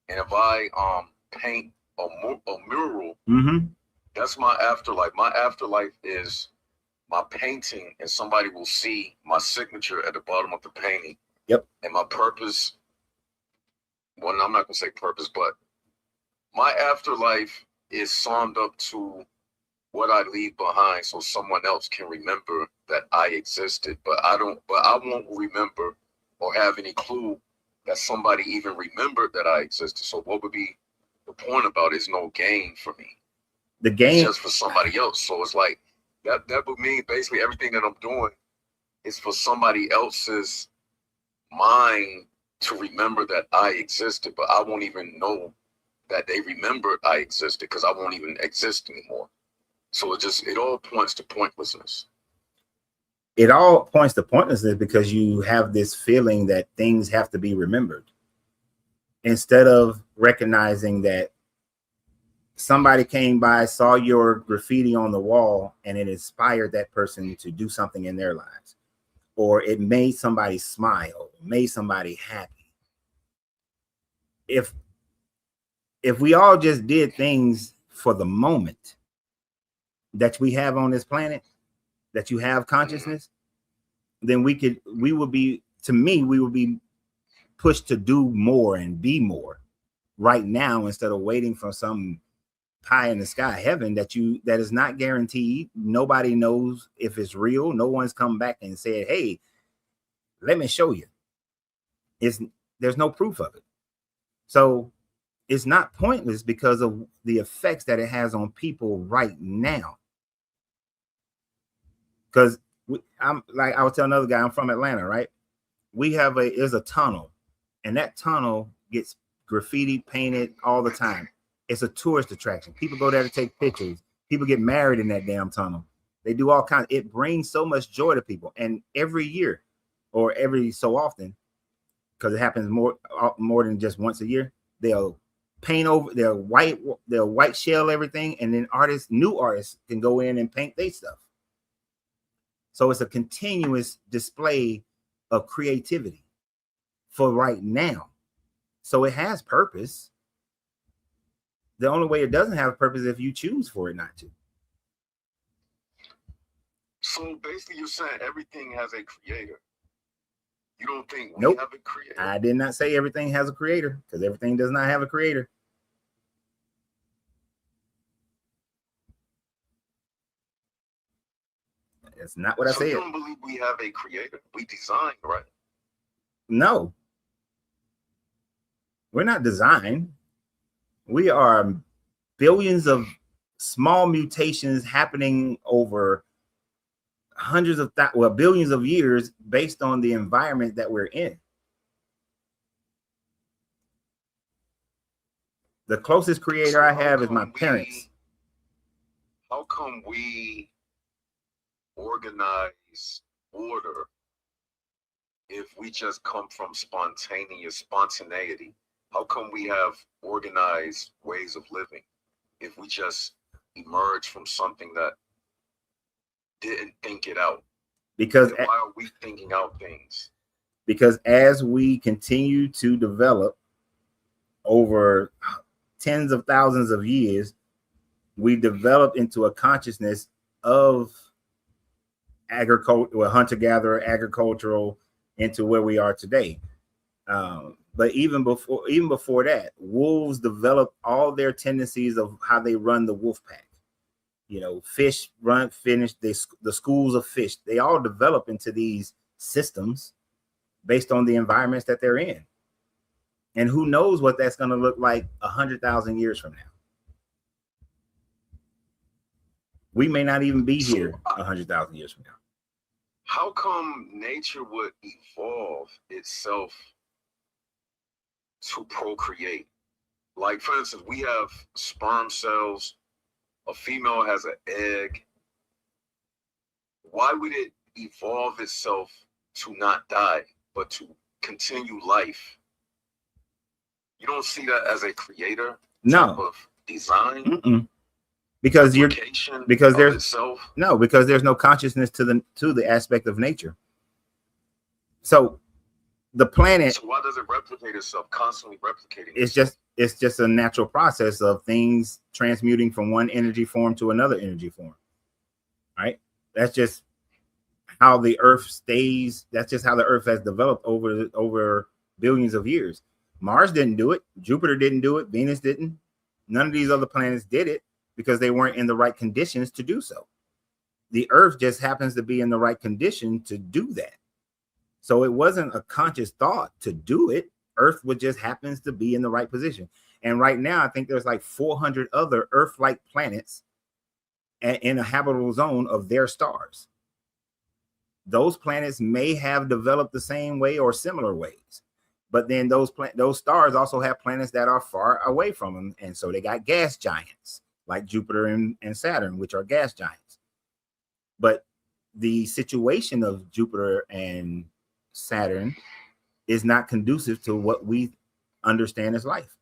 and if I paint a mural, that's my afterlife. My afterlife is my painting, and somebody will see my signature at the bottom of the painting. Yep. And my purpose, well, I'm not gonna say purpose, but my afterlife is summed up to what I leave behind, so someone else can remember that I existed. But I won't remember or have any clue that somebody even remembered that I existed. So what would be the point about it? Is no gain for me. The gain, it's just for somebody else. So it's like that would mean basically everything that I'm doing is for somebody else's mind to remember that I existed, but I won't even know that they remembered I existed, because I won't even exist anymore. So it all points to pointlessness. It all points to pointlessness because you have this feeling that things have to be remembered, instead of recognizing that somebody came by, saw your graffiti on the wall, and it inspired that person to do something in their lives, or it made somebody smile, made somebody happy. If we all just did things for the moment that we have on this planet, that you have consciousness, then we would be pushed to do more and be more right now, instead of waiting for some pie in the sky heaven that is not guaranteed. Nobody knows if it's real. No one's come back and said, hey, let me show you. There's no proof of it. So it's not pointless because of the effects that it has on people right now. Because I was telling another guy, I'm from Atlanta, right? There's a tunnel, and that tunnel gets graffiti painted all the time. It's a tourist attraction. People go there to take pictures. People get married in that damn tunnel. They do all kinds. It brings so much joy to people. And every year, or every so often, because it happens more than just once a year, they'll paint over, they'll white shell everything, and then new artists can go in and paint their stuff. So it's a continuous display of creativity for right now. So it has purpose. The only way it doesn't have purpose is if you choose for it not to. So basically, you're saying everything has a creator. You don't think we Nope. have a creator? I did not say everything has a creator, because everything does not have a creator. That's not what I said. You don't believe we have a creator? We designed, right? No. We're not designed. We are billions of small mutations happening over billions of years based on the environment that we're in. The closest creator I have is my parents. How come we organize order if we just come from spontaneity? How come we have organized ways of living if we just emerge from something that didn't think it out? Because why are we thinking out things? Because as we continue to develop over tens of thousands of years, we develop into a consciousness of agriculture, hunter-gatherer, agricultural, into where we are today. But even before that, wolves developed all their tendencies of how they run the wolf pack. Fish the schools of fish. They all develop into these systems based on the environments that they're in. And who knows what that's going to look like 100,000 years from now. We may not even be here 100,000 years from now. How come nature would evolve itself to procreate? Like, for instance, we have sperm cells. A female has an egg. Why would it evolve itself to not die, but to continue life? You don't see that as a creator type No. of design? Mm-mm. Because there's itself? no, because there's no consciousness to the aspect of nature. So the planet, So why does it replicate itself, constantly replicating? it's just a natural process of things transmuting from one energy form to another energy form. Right? That's just how the earth stays. That's just how the earth has developed over billions of years. Mars didn't do it. Jupiter didn't do it. Venus didn't. None of these other planets did it because they weren't in the right conditions to do so. The earth just happens to be in the right condition to do that. So it wasn't a conscious thought to do it. Earth would just happens to be in the right position. And right now, I think there's like 400 other Earth-like planets in a habitable zone of their stars. Those planets may have developed the same way or similar ways. But then those stars also have planets that are far away from them. And so they got gas giants like Jupiter and Saturn, which are gas giants. But the situation of Jupiter and Saturn is not conducive to what we understand as life.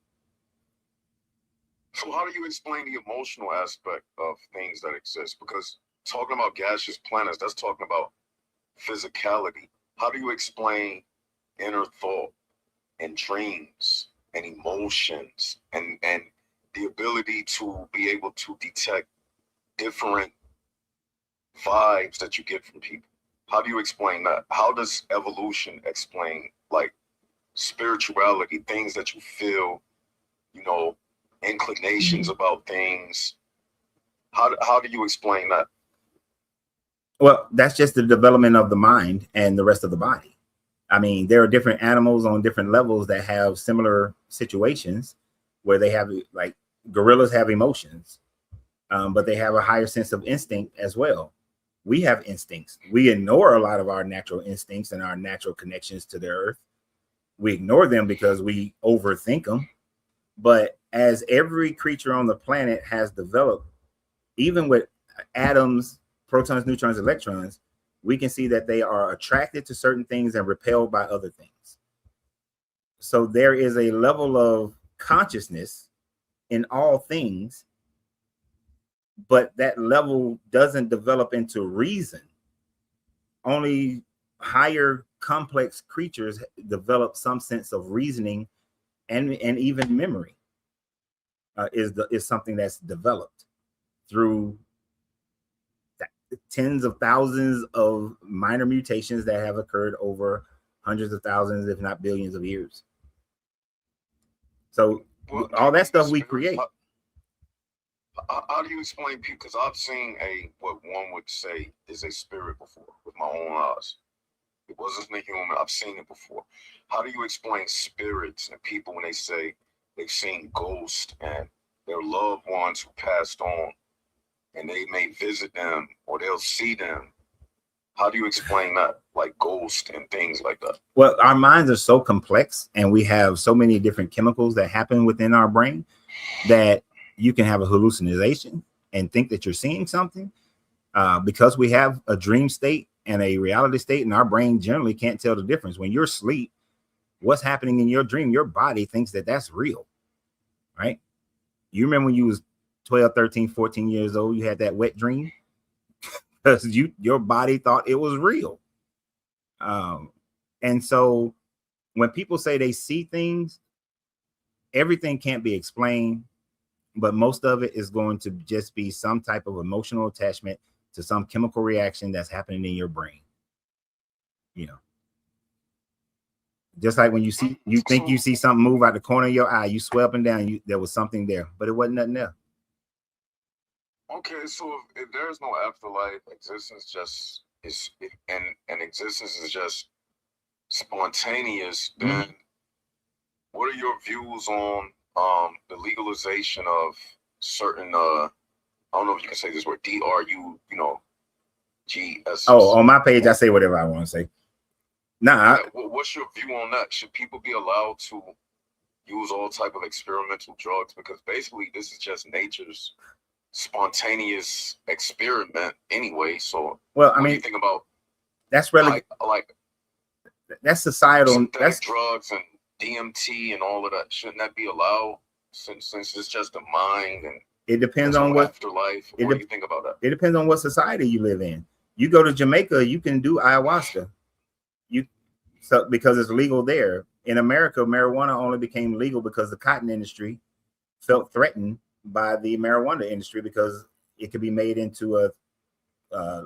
So how do you explain the emotional aspect of things that exist? Because talking about gaseous planets, that's talking about physicality. How do you explain inner thought and dreams and emotions and the ability to be able to detect different vibes that you get from people? How do you explain that? How does evolution explain like spirituality, things that you feel, inclinations about things? How do you explain that? Well, that's just the development of the mind and the rest of the body. I mean, there are different animals on different levels that have similar situations where they have, like, gorillas have emotions, but they have a higher sense of instinct as well. We have instincts. We ignore a lot of our natural instincts and our natural connections to the earth. We ignore them because we overthink them. But as every creature on the planet has developed, even with atoms, protons, neutrons, electrons, we can see that they are attracted to certain things and repelled by other things. So there is a level of consciousness in all things, but that level doesn't develop into reason. Only higher complex creatures develop some sense of reasoning and even memory is something that's developed through tens of thousands of minor mutations that have occurred over hundreds of thousands, if not billions of years. So all that stuff we create. How do you explain people? Because I've seen what one would say is a spirit before with my own eyes. It wasn't a human. I've seen it before. How do you explain spirits and people when they say they've seen ghosts and their loved ones who passed on, and they may visit them or they'll see them? How do you explain that, like ghosts and things like that? Well, our minds are so complex and we have so many different chemicals that happen within our brain that you can have a hallucination and think that you're seeing something because we have a dream state and a reality state, and our brain generally can't tell the difference. When you're asleep, what's happening in your dream, your body thinks that that's real, right? You remember when you was 12, 13, 14 years old, you had that wet dream because your body thought it was real. And so when people say they see things, everything can't be explained, but most of it is going to just be some type of emotional attachment to some chemical reaction that's happening in your brain. Just like when you think you see something move out the corner of your eye, you swear up and down, there was something there, but it wasn't nothing there. Okay, so if there's no afterlife, existence and existence is just spontaneous, then what are your views on the legalization of certain don't know if you can say this word, DRU, you know, GS. Oh, on my page, I say whatever I want to say. Nah, Yeah, what's your view on that? Should people be allowed to use all type of experimental drugs? Because basically this is just nature's spontaneous experiment anyway. So well, I what do mean, you think about that's really like that's societal. synthetic That's drugs and DMT and all of that? Shouldn't that be allowed since it's just the mind and it depends there's on no what afterlife? it What do de- you think about that? it depends on what society you live in. You go to Jamaica, you can do ayahuasca. So because it's legal there. In America, marijuana only became legal because the cotton industry felt threatened by the marijuana industry because it could be made into a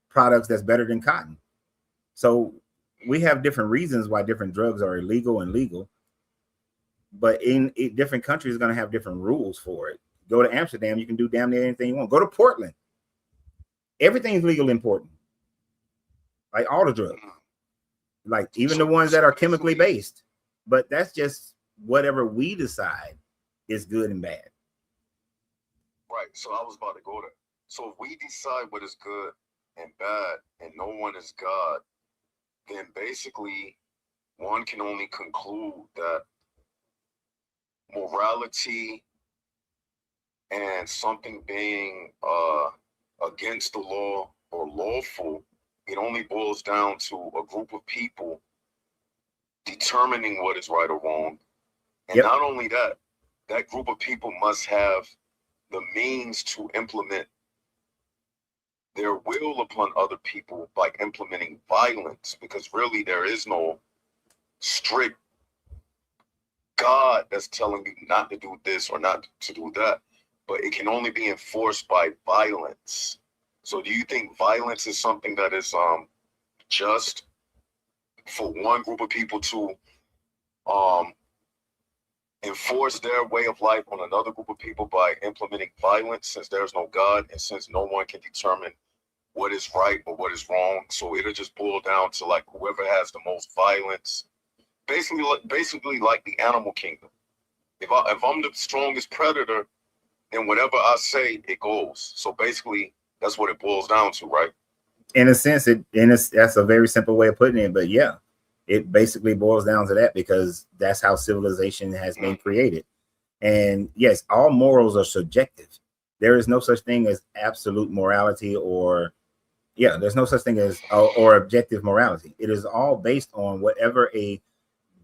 products that's better than cotton. So we have different reasons why different drugs are illegal and legal, but in different countries are going to have different rules for it. Go to Amsterdam, you can do damn near anything you want. Go to Portland, everything's legal in Portland, like all the drugs. Like even the ones that are chemically based, but that's just whatever we decide is good and bad. Right. So I was about to go there. So if we decide what is good and bad and no one is God, then basically one can only conclude that morality and something being against the law or lawful, it only boils down to a group of people determining what is right or wrong. And Yep. not only that, that group of people must have the means to implement their will upon other people by implementing violence, because really there is no strict God that's telling you not to do this or not to do that, but it can only be enforced by violence. So do you think violence is something that is just for one group of people to enforce their way of life on another group of people by implementing violence, since there's no God and since no one can determine what is right or what is wrong? So it'll just boil down to like whoever has the most violence, basically like the animal kingdom. If I'm the strongest predator, then whatever I say, it goes. So basically that's what it boils down to, right? In a sense, that's a very simple way of putting it, but yeah, it basically boils down to that because that's how civilization has been created. And yes, all morals are subjective. There is no such thing as absolute morality there's no such thing as or objective morality. It is all based on whatever a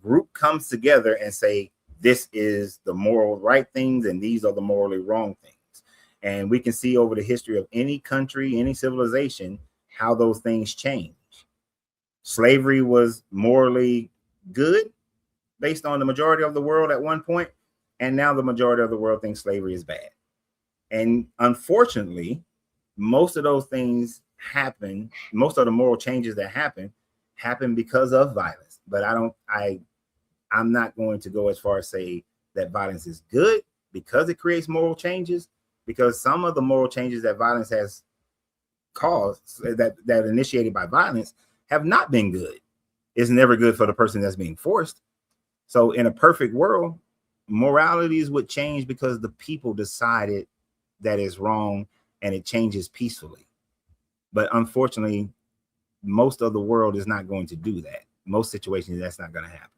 group comes together and say, this is the moral right things and these are the morally wrong things. And we can see over the history of any country, any civilization, how those things change. Slavery was morally good based on the majority of the world at one point, and now the majority of the world thinks slavery is bad. And unfortunately, most of those things happen, most of the moral changes that happen because of violence. But I'm not going to go as far as say that violence is good because it creates moral changes, because some of the moral changes that violence has caused, that initiated by violence, have not been good. It's never good for the person that's being forced. So in a perfect world, moralities would change because the people decided that is wrong and it changes peacefully. But unfortunately, most of the world is not going to do that. Most situations, that's not going to happen.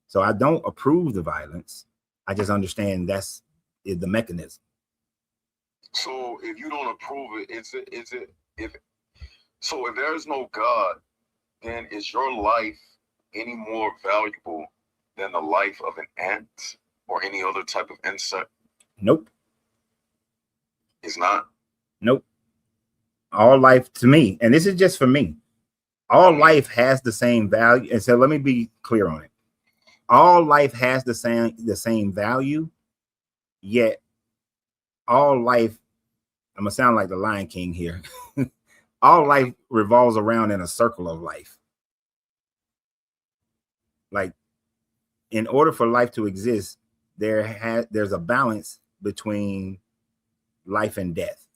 So I don't approve the violence. I just understand that's the mechanism. So if you don't approve it, if there's no God, then is your life any more valuable than the life of an ant or any other type of insect? Nope. It's not. Nope. All life, to me, and this is just for me, all life has the same value. And so let me be clear on it. All life has the same value, yet all life, I'm gonna sound like the Lion King here. All life revolves around in a circle of life. Like, in order for life to exist, there's a balance between life and death.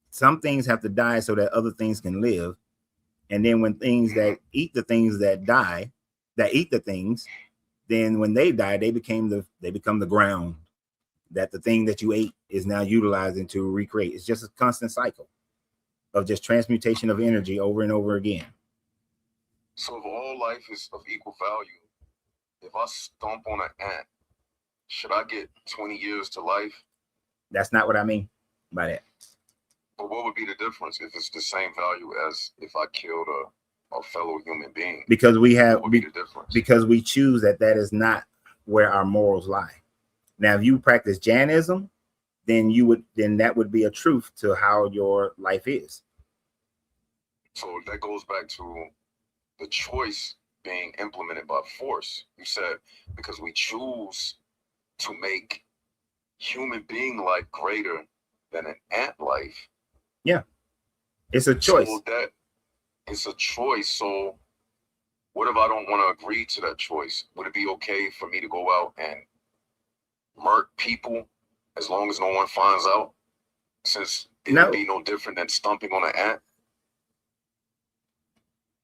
Some things have to die so that other things can live. And then when things that eat the things that die, that eat the things, then when they die, they become the ground. that the thing that you ate is now utilizing to recreate. It's just a constant cycle of just transmutation of energy over and over again. So if all life is of equal value, if I stomp on an ant, should I get 20 years to life? That's not what I mean by that. But what would be the difference if it's the same value as if I killed a fellow human being? Because we have, What would be the difference? because we choose that is not where our morals lie. Now, if you practice Jainism, then that would be a truth to how your life is. So that goes back to the choice being implemented by force. You said because we choose to make human being life greater than an ant life. Yeah, it's a choice. So that it's a choice. So what if I don't want to agree to that choice? Would it be okay for me to go out and murk people as long as no one finds out? Since it would be no different than stomping on an ant.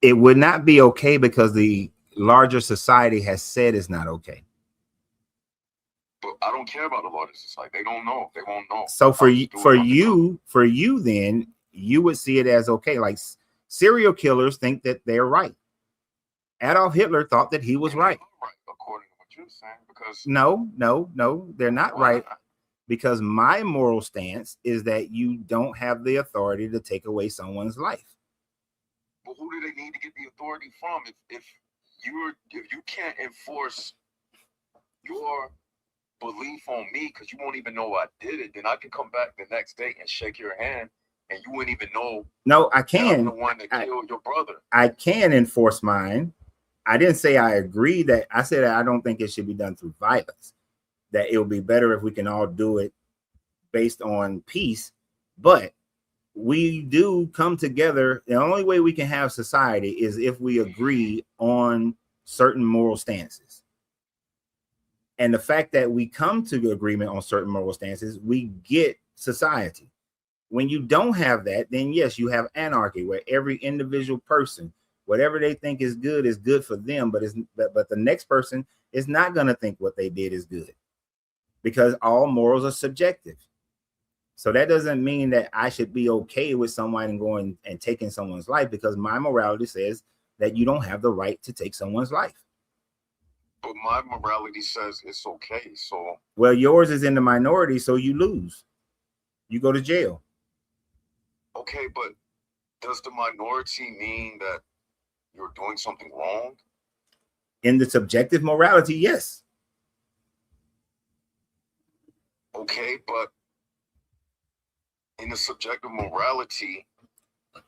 It would not be okay because the larger society has said it's not okay. But I don't care about the larger society. They don't know. They won't know. So for you, then you would see it as okay. Like serial killers think that they're right. Adolf Hitler thought that he was right. According to what you're saying, because no, they're not right. Because my moral stance is that you don't have the authority to take away someone's life. But who do they need to get the authority from? If you can't enforce your belief on me because you won't even know I did it, then I can come back the next day and shake your hand and you wouldn't even know. No, I can. I'm the one that killed your brother. I can enforce mine. I didn't say I agree that. I said I don't think it should be done through violence. That it would be better if we can all do it based on peace. But we do come together. The only way we can have society is if we agree on certain moral stances. And the fact that we come to agreement on certain moral stances, we get society. When you don't have that, then yes, you have anarchy where every individual person, whatever they think is good for them, but the next person is not going to think what they did is good because all morals are subjective. So that doesn't mean that I should be okay with someone going and taking someone's life because my morality says that you don't have the right to take someone's life. But my morality says it's okay. So well, yours is in the minority, so you lose. You go to jail. Okay, but does the minority mean that you're doing something wrong? In the subjective morality, yes. Okay, but in the subjective morality,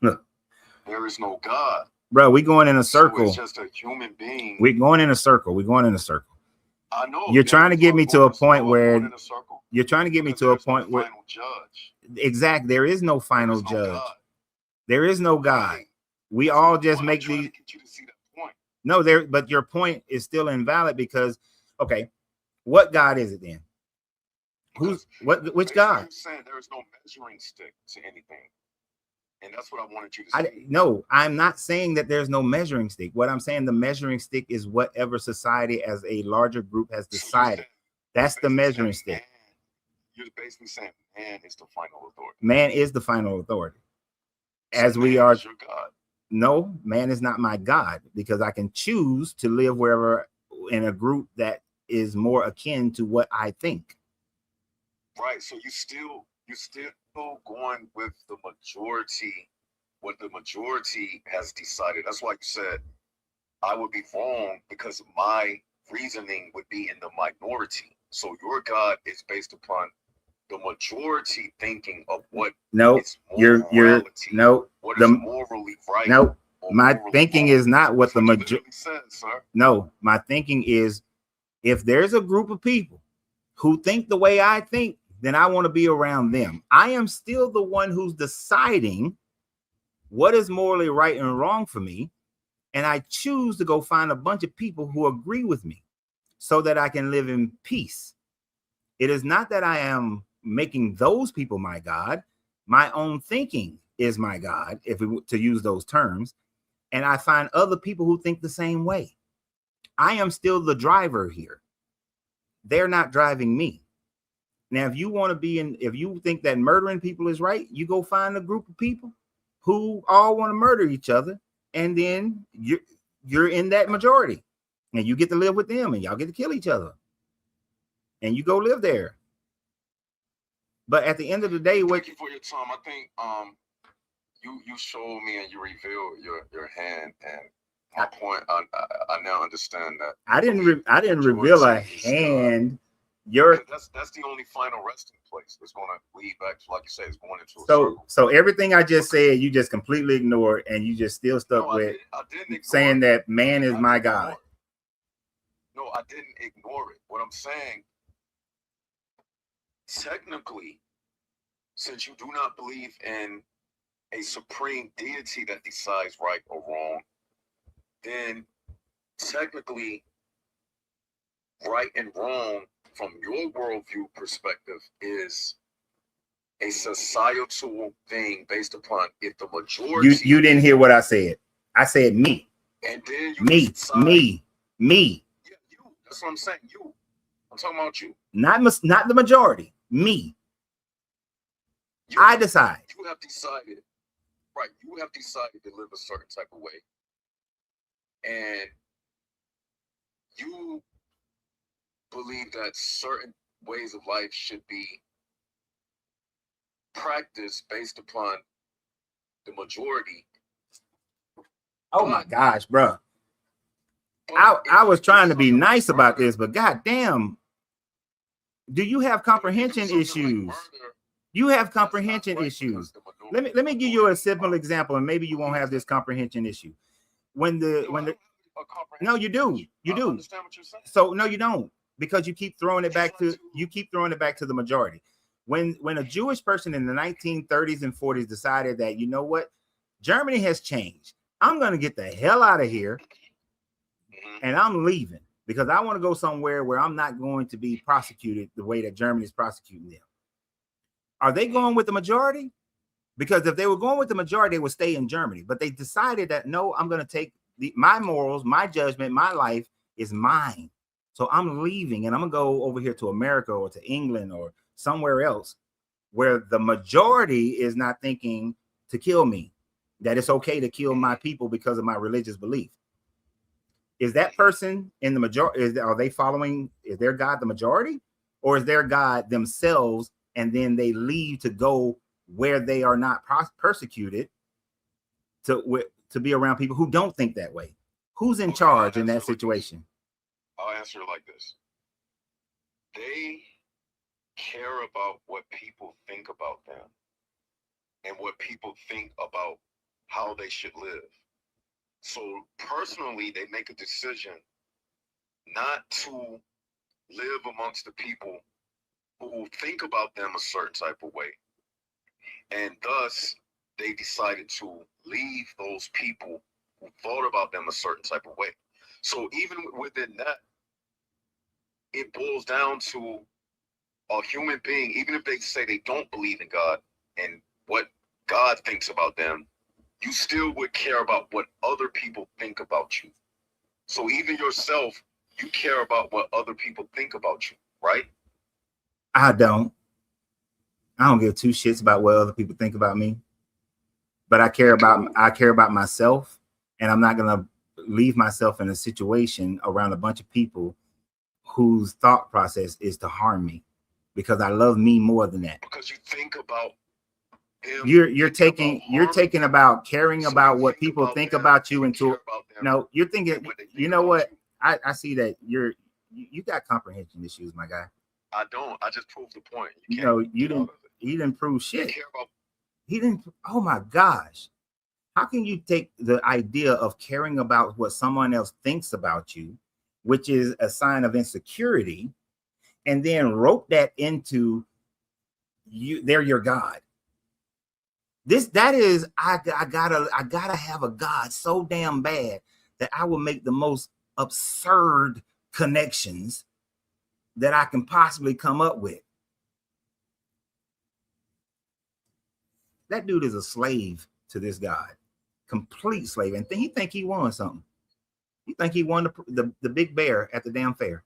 there is no God. Bro, we're going in a circle. So it's just a human being. We're going in a circle. I know. You're trying to get me to a point where you're trying to get me to a point where final judge. Exactly. There is no final judge. There is no God. We all just make these. No, but your point is still invalid because, okay, what God is it then? Which God? You're saying there is no measuring stick to anything. And that's what I wanted you to say. No, I'm not saying that there's no measuring stick. What I'm saying, the measuring stick is whatever society as a larger group has decided. That's the measuring stick. You're basically saying man is the final authority. Man is the final authority. As we are. Your God. No, man is not my God because I can choose to live wherever in a group that is more akin to what I think. Right. So you're still going with the majority, what the majority has decided. That's why you said I would be wrong because my reasoning would be in the minority. So your God is based upon the majority thinking of what is morality, what is morally right. No, my thinking is not what the majority says, sir. No, my thinking is if there's a group of people who think the way I think, then I want to be around them. I am still the one who's deciding what is morally right and wrong for me. And I choose to go find a bunch of people who agree with me so that I can live in peace. It is not that I am making those people my God. My own thinking is my God, if we were to use those terms. And I find other people who think the same way. I am still the driver here. They're not driving me. Now, if you want to be in, if you think that murdering people is right, you go find a group of people who all want to murder each other, and then you're in that majority, and you get to live with them, and y'all get to kill each other, and you go live there. But at the end of the day, thank you for your time. I think you showed me and you revealed your hand, and my point. I now understand that. I didn't reveal a hand. That's the only final resting place. It's going to lead back to, like you said, it's going into a circle. So everything I just said, you just completely ignored, and you just still stuck with saying that man is my God. No, I didn't ignore it. What I'm saying, technically, since you do not believe in a supreme deity that decides right or wrong, then technically right and wrong from your worldview perspective is a societal thing based upon if the majority. You didn't hear what I said. I said me. And then you me. Yeah, you. That's what I'm saying. You. I'm talking about you. Not the majority. Me. I decide. You have decided. Right. You have decided to live a certain type of way. And you believe that certain ways of life should be practiced based upon the majority. Oh my gosh, bro. I was trying to be nice about this, but goddamn, do you have comprehension issues? You have comprehension issues. Let me give you a simple example, and maybe you won't have this comprehension issue. No, you do. You do. Understand what you're saying. So no, you don't, because you keep throwing it back to the majority. When a Jewish person in the 1930s and 40s decided that, you know what, Germany has changed. I'm going to get the hell out of here, and I'm leaving because I want to go somewhere where I'm not going to be prosecuted the way that Germany is prosecuting them. Are they going with the majority? Because if they were going with the majority, they would stay in Germany. But they decided that, no, I'm going to take my morals, my judgment, my life is mine. So I'm leaving, and I'm going to go over here to America or to England or somewhere else where the majority is not thinking to kill me, that it's okay to kill my people because of my religious belief. Is that person in the majority? Are they following? Is their God the majority, or is their God themselves? And then they leave to go where they are not persecuted to be around people who don't think that way. Who's in charge in that situation? I'll answer it like this. They care about what people think about them and what people think about how they should live. So personally, they make a decision not to live amongst the people who think about them a certain type of way. And thus, they decided to leave those people who thought about them a certain type of way. So even within that, it boils down to a human being, even if they say they don't believe in God and what God thinks about them, you still would care about what other people think about you. So even yourself, you care about what other people think about you, right? I don't give two shits about what other people think about me, but I care about myself, and I'm not going to leave myself in a situation around a bunch of people whose thought process is to harm me, because I love me more than that. Because you think about them, you're taking about caring about what people think about you into no, you're thinking, you know what? I see that you got comprehension issues, my guy. I don't. I just proved the point. He didn't prove shit. He didn't. Oh my gosh. How can you take the idea of caring about what someone else thinks about you, which is a sign of insecurity, and then rope that into you? They're your God. I gotta have a God so damn bad that I will make the most absurd connections that I can possibly come up with. That dude is a slave to this God, complete slave, and he think he won something. He think he won the big bear at the damn fair.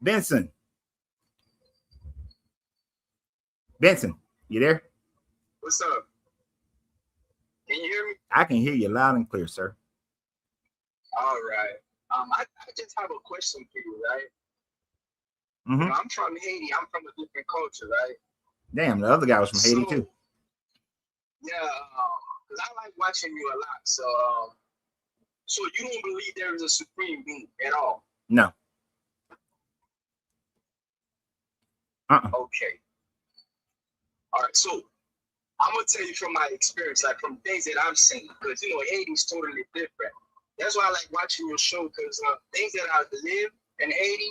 Benson, Benson, you there? What's up? Can you hear me? I can hear you loud and clear, sir. All right. I just have a question for you, right? Mm-hmm. You know, I'm from Haiti. I'm from a different culture, right? Damn, the other guy was from Haiti too. Yeah, because I like watching you a lot. So, so you don't believe there is a supreme being at all? No. Okay. All right. So I'm gonna tell you from my experience, like from things that I've seen, because you know Haiti's totally different. That's why I like watching your show, because things that I've lived in Haiti,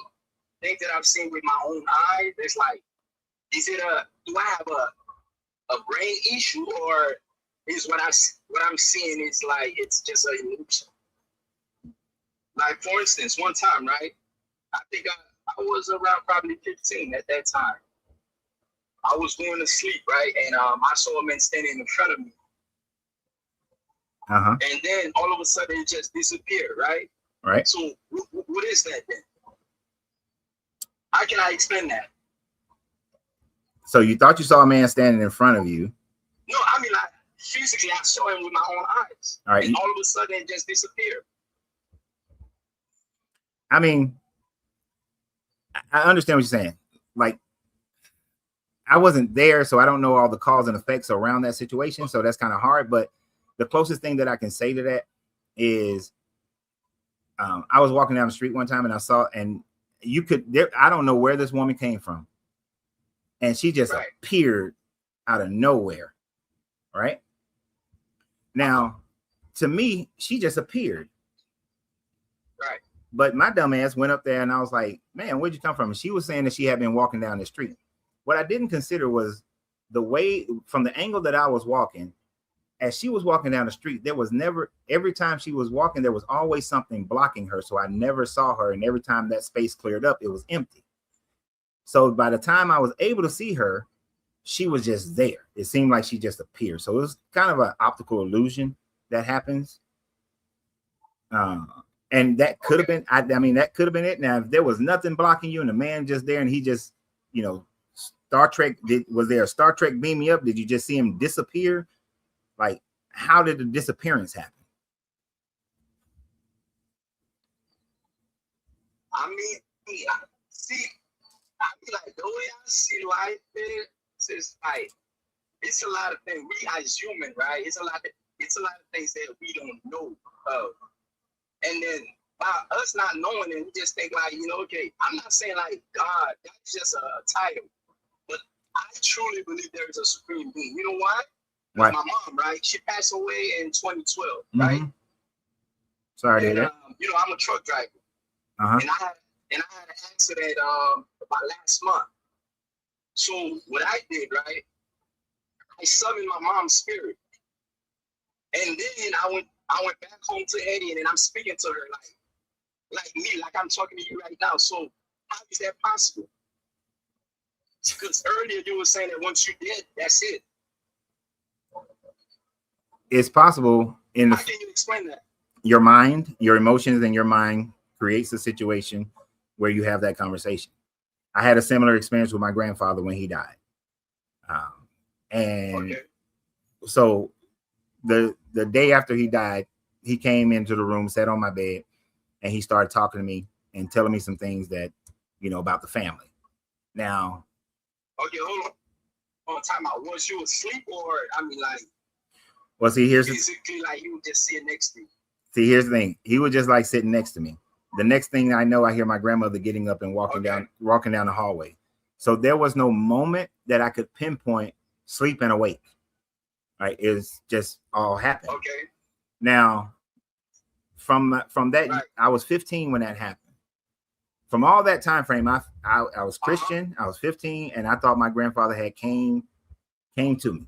things that I've seen with my own eyes, it's like, do I have a brain issue, or is what I'm seeing is like it's just an illusion? Like for instance, one time, right? I think I was around probably 15 at that time. I was going to sleep, right? And I saw a man standing in front of me. Uh-huh. And then all of a sudden it just disappeared, right? Right. So what is that then? How can I explain that? So you thought you saw a man standing in front of you. No, I mean, like, physically, I saw him with my own eyes. All right. And all of a sudden it just disappeared. I mean, I understand what you're saying. Like, I wasn't there, so I don't know all the cause and effects around that situation. So that's kind of hard. But the closest thing that I can say to that is I was walking down the street one time and I saw, and you could, I don't know where this woman came from. And she just appeared out of nowhere. Right. Now, to me, she just appeared. Right. But my dumb ass went up there and I was like, man, where'd you come from? And she was saying that she had been walking down the street. What I didn't consider was the way, from the angle that I was walking, as she was walking down the street, there was never, every time she was walking, there was always something blocking her. So I never saw her. And every time that space cleared up, it was empty. So by the time I was able to see her, she was just there. It seemed like she just appeared. So it was kind of an optical illusion that happens. And that could have been, I mean, that could have been it. Now, if there was nothing blocking you and the man just there and he just, you know, Star Trek, was there a Star Trek beam me up? Did you just see him disappear? Like, how did the disappearance happen? I mean, see, I mean, like, the way I see life is like, it's a lot of things. We as human, right? It's a lot of things that we don't know of. And then by us not knowing it, we just think like, you know, okay, I'm not saying like God, that's just a title. But I truly believe there is a supreme being. You know why? Right. My mom, right? She passed away in 2012, Mm-hmm. right? Sorry to hear that. You know, I'm a truck driver. Uh-huh. And I had an accident about last month. So what I did, right? I summoned my mom's spirit. And then I went back home to Haiti, and then I'm speaking to her like me, like I'm talking to you right now. So how is that possible? Because earlier you were saying that once you did, that's it. It's possible in How can you explain that? Your mind, your emotions, and your mind creates a situation where you have that conversation. I had a similar experience with my grandfather when he died. And so the day after he died, he came into the room, sat on my bed, and he started talking to me and telling me some things that, you know, about the family. Now, okay, hold on time out. Was you asleep, or I mean, like, well, see, here's physically, like you just sit next to you? See, here's the thing. He was just like sitting next to me. The next thing I know, I hear my grandmother getting up and walking down the hallway. So there was no moment that I could pinpoint sleep and awake. Right? It's just all happened. Okay. Now, from that, I was 15 when that happened. From all that time frame, I was Christian. I was 15, and I thought my grandfather had came to me.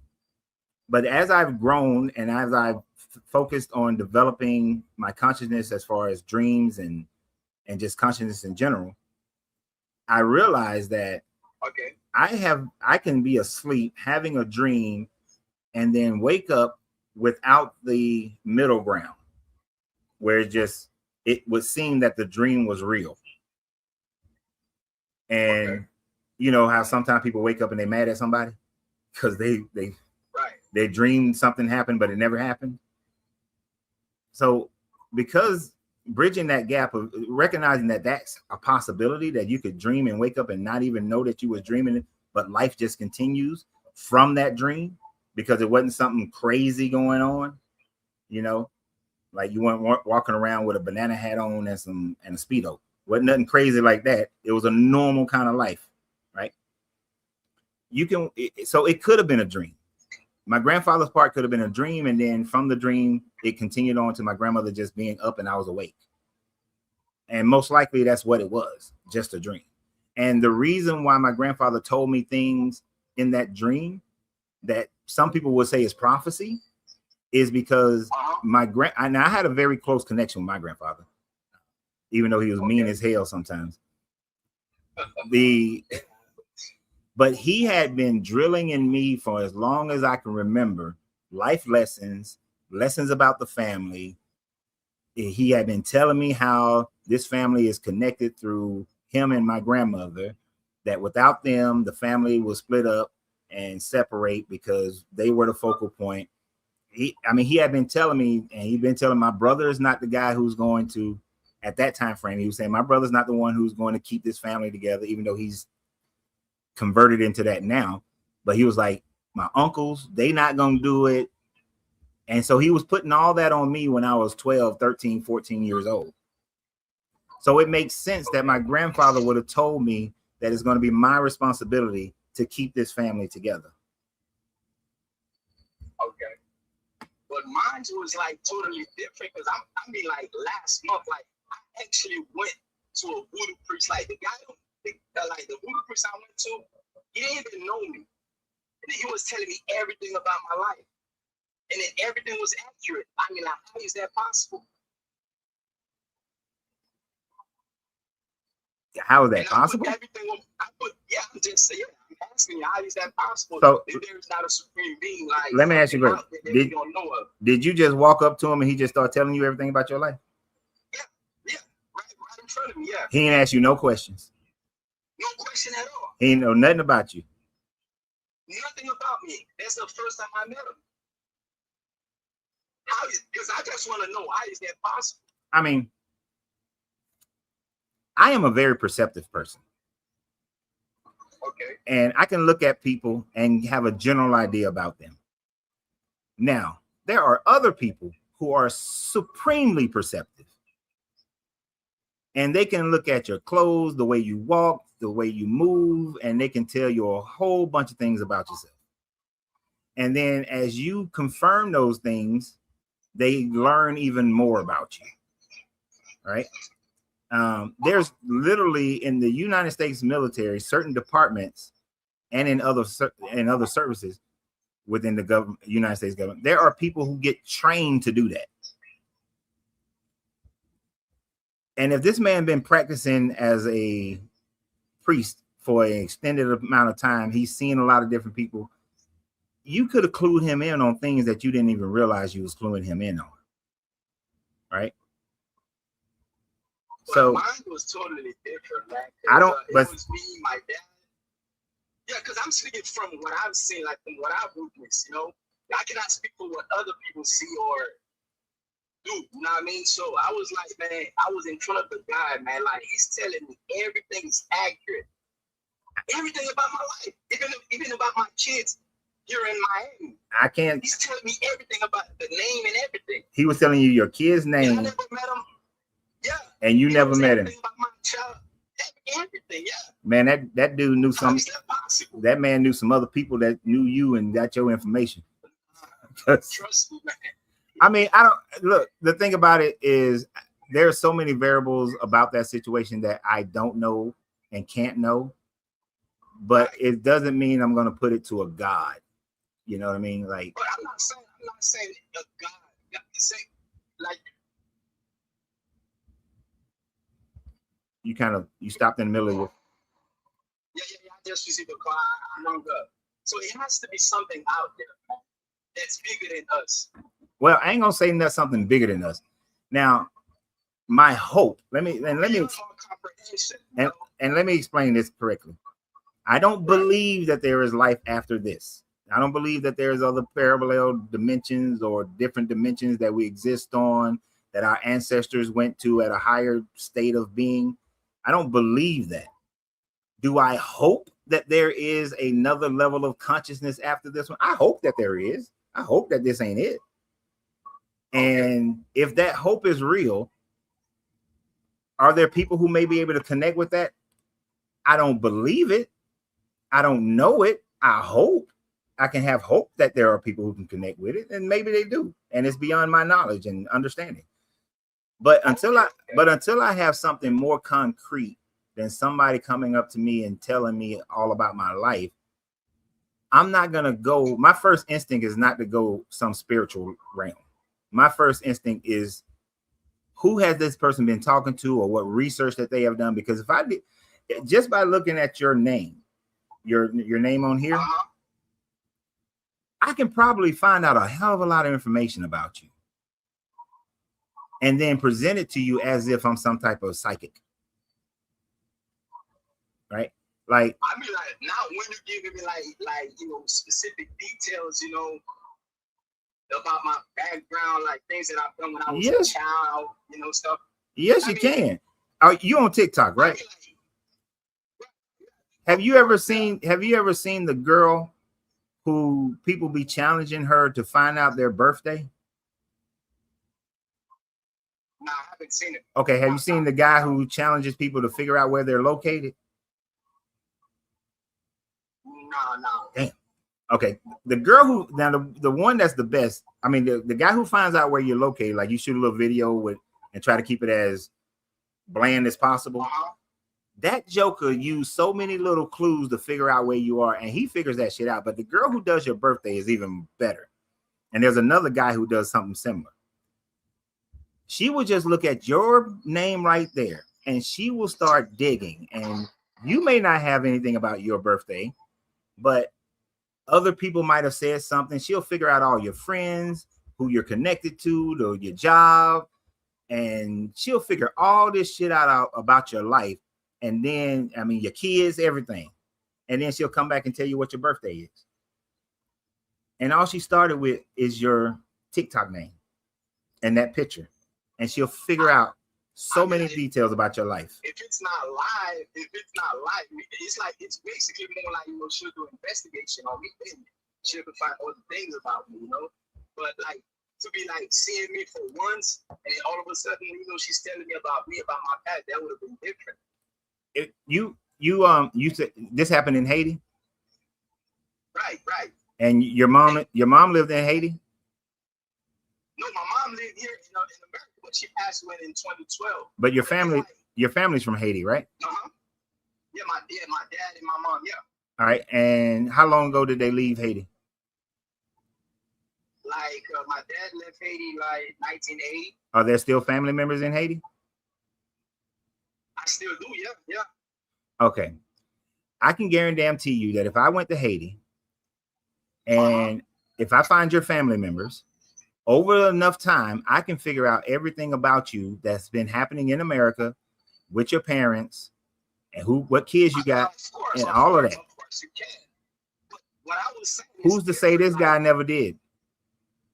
But as I've grown and as I've focused on developing my consciousness as far as dreams and just consciousness in general, I realized that I can be asleep having a dream and then wake up without the middle ground where it would seem that the dream was real. And you know how sometimes people wake up and they're mad at somebody? because they Right. dreamed something happened, but it never happened. So because bridging that gap of recognizing that that's a possibility, that you could dream and wake up and not even know that you was dreaming it, but life just continues from that dream because it wasn't something crazy going on, you know, like you weren't walking around with a banana hat on and a Speedo. Wasn't nothing crazy like that. It was a normal kind of life, right? So it could have been a dream. My grandfather's part could have been a dream, and then from the dream, it continued on to my grandmother just being up and I was awake. And most likely that's what it was, just a dream. And the reason why my grandfather told me things in that dream that some people would say is prophecy is because I had a very close connection with my grandfather, even though he was mean as hell sometimes. But he had been drilling in me for as long as I can remember, life lessons about the family. He had been telling me how this family is connected through him and my grandmother, that without them, the family will split up and separate because they were the focal point. He had been telling me, and he'd been telling my brother is not the guy who's going to, at that time frame, he was saying, my brother's not the one who's going to keep this family together, even though he's converted into that now. But he was like, my uncles, they not going to do it. And so he was putting all that on me when I was 12, 13, 14 years old. So it makes sense that my grandfather would have told me that it's going to be my responsibility to keep this family together. Okay. But mine was like totally different because I mean, like last month, like I actually went to a voodoo priest. Like the guy, like the voodoo priest I went to, he didn't even know me. And he was telling me everything about my life. And then everything was accurate. I mean, like, how is that possible? How is that possible? I'm just saying, I'm asking you, how is that possible? So, if there's not a supreme being, like, let me ask you a question. Did you just walk up to him and he just started telling you everything about your life? Yeah, right in front of me, yeah. He didn't ask you no questions. No question at all. He didn't know nothing about you. Nothing about me. That's the first time I met him. Because I just want to know, how is that possible? I mean, I am a very perceptive person. Okay. And I can look at people and have a general idea about them. Now, there are other people who are supremely perceptive. And they can look at your clothes, the way you walk, the way you move, and they can tell you a whole bunch of things about yourself. And then as you confirm those things, they learn even more about you, right? There's literally in the United States military, certain departments and in other services within the United States government, there are people who get trained to do that. And if this man been practicing as a priest for an extended amount of time, he's seen a lot of different people. You could have clued him in on things that you didn't even realize you was cluing him in on, right? But so mine was totally different, man. I don't. But it was me, my dad. Yeah, because I'm speaking from what I've seen, like from what I've witnessed. You know, I cannot speak for what other people see or do. You know what I mean? So I was like, man, I was in front of the guy, man. Like he's telling me everything's accurate, everything about my life, even about my kids. Here in Miami. I can't. He's telling me everything about the name and everything. He was telling you your kid's name. And I never met him. Yeah. And you never met him. About my child, everything. Yeah. Man, that dude knew something. That man knew some other people that knew you and got your information. Trust me, man. I mean, I don't look. The thing about it is, there are so many variables about that situation that I don't know and can't know. But it doesn't mean I'm going to put it to a God. You know what I mean? Like, but I'm not saying a God. Say, like, you stopped in the middle of it. Yeah. I just received a call. I hung up. So it has to be something out there that's bigger than us. Well, I ain't gonna say that's something bigger than us. Now, my hope. Let me explain this correctly. I don't believe that there is life after this. I don't believe that there's other parallel dimensions or different dimensions that we exist on, that our ancestors went to at a higher state of being. I don't believe that. Do I hope that there is another level of consciousness after this one? I hope that there is. I hope that this ain't it. And if that hope is real, are there people who may be able to connect with that? I don't believe it. I don't know it. I hope. I can have hope that there are people who can connect with it, and maybe they do. And it's beyond my knowledge and understanding. But until I have something more concrete than somebody coming up to me and telling me all about my life, I'm not going to go. My first instinct is not to go some spiritual realm. My first instinct is, who has this person been talking to, or what research that they have done? Because if I did, just by looking at your name, your name on here, I can probably find out a hell of a lot of information about you and then present it to you as if I'm some type of psychic. Right? Like, I mean, like, not when you're giving me like specific details, about my background, like things that I've done when I was a child, stuff. Yes, you can. Are you on TikTok, right? Have you ever seen the girl who people be challenging her to find out their birthday? No, I haven't seen it. Okay, have you seen the guy who challenges people to figure out where they're located? No. Damn. Okay, the girl who, now the one that's the best, I mean, the guy who finds out where you're located, like you shoot a little video with and try to keep it as bland as possible. That joker used so many little clues to figure out where you are, and he figures that shit out. But the girl who does your birthday is even better. And there's another guy who does something similar. She will just look at your name right there, and she will start digging. And you may not have anything about your birthday, but other people might have said something. She'll figure out all your friends, who you're connected to your job, and she'll figure all this shit out about your life. And then, I mean, your kids, everything. And then she'll come back and tell you what your birthday is. And all she started with is your TikTok name and that picture. And she'll figure out so many details about your life. If it's not live, it's like, it's basically more like, she'll do investigation on me. She'll find other things about me, But like, to be like seeing me for once, and all of a sudden, she's telling me about my past, that would have been different. You said this happened in Haiti? Right. And your mom lived in Haiti? No, my mom lived here in America, but she passed away in 2012. But your family's from Haiti, right? Yeah, my dad and my mom, yeah. All right. And how long ago did they leave Haiti? Like, my dad left Haiti like 1980. Are there still family members in Haiti? I still do, yeah. Okay. I can guarantee you that if I went to Haiti and if I find your family members, over enough time, I can figure out everything about you that's been happening in America with your parents and what kids you got, and all of that. Of course you can. But what I was saying, who's to say this guy never did?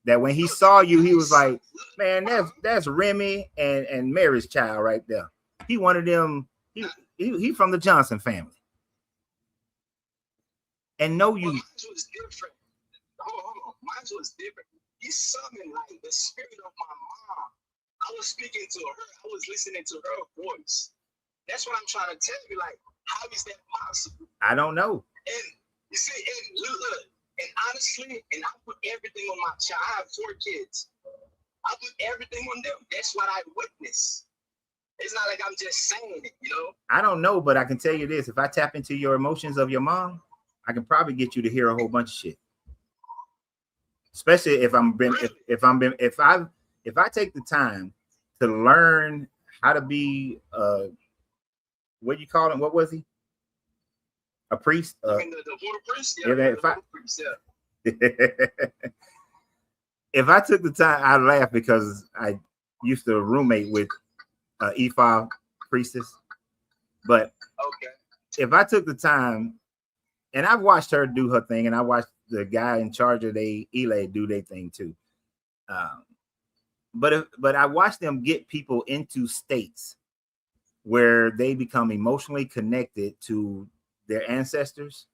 That when he saw you, he was like, man, that's Remy and Mary's child right there. He wanted them. He from the Johnson family. And know you. Mine was different. Hold on. Mine was different. He summoned like the spirit of my mom. I was speaking to her. I was listening to her voice. That's what I'm trying to tell you. Like, how is that possible? I don't know. And you see, and look, and honestly, and I put everything on my child. I have 4 kids. I put everything on them. That's what I witnessed. It's not like I'm just saying it, I don't know, but I can tell you this: if I tap into your emotions of your mom, I can probably get you to hear a whole bunch of shit. Especially if I take the time to learn how to be what do you call him? What was he? A priest? I mean, the voodoo priest? Yeah, if I took the time, I laugh because I used to roommate with Ifa priestess. But if I took the time and I've watched her do her thing, and I watched the guy in charge of Elay do their thing too. But I watched them get people into states where they become emotionally connected to their ancestors.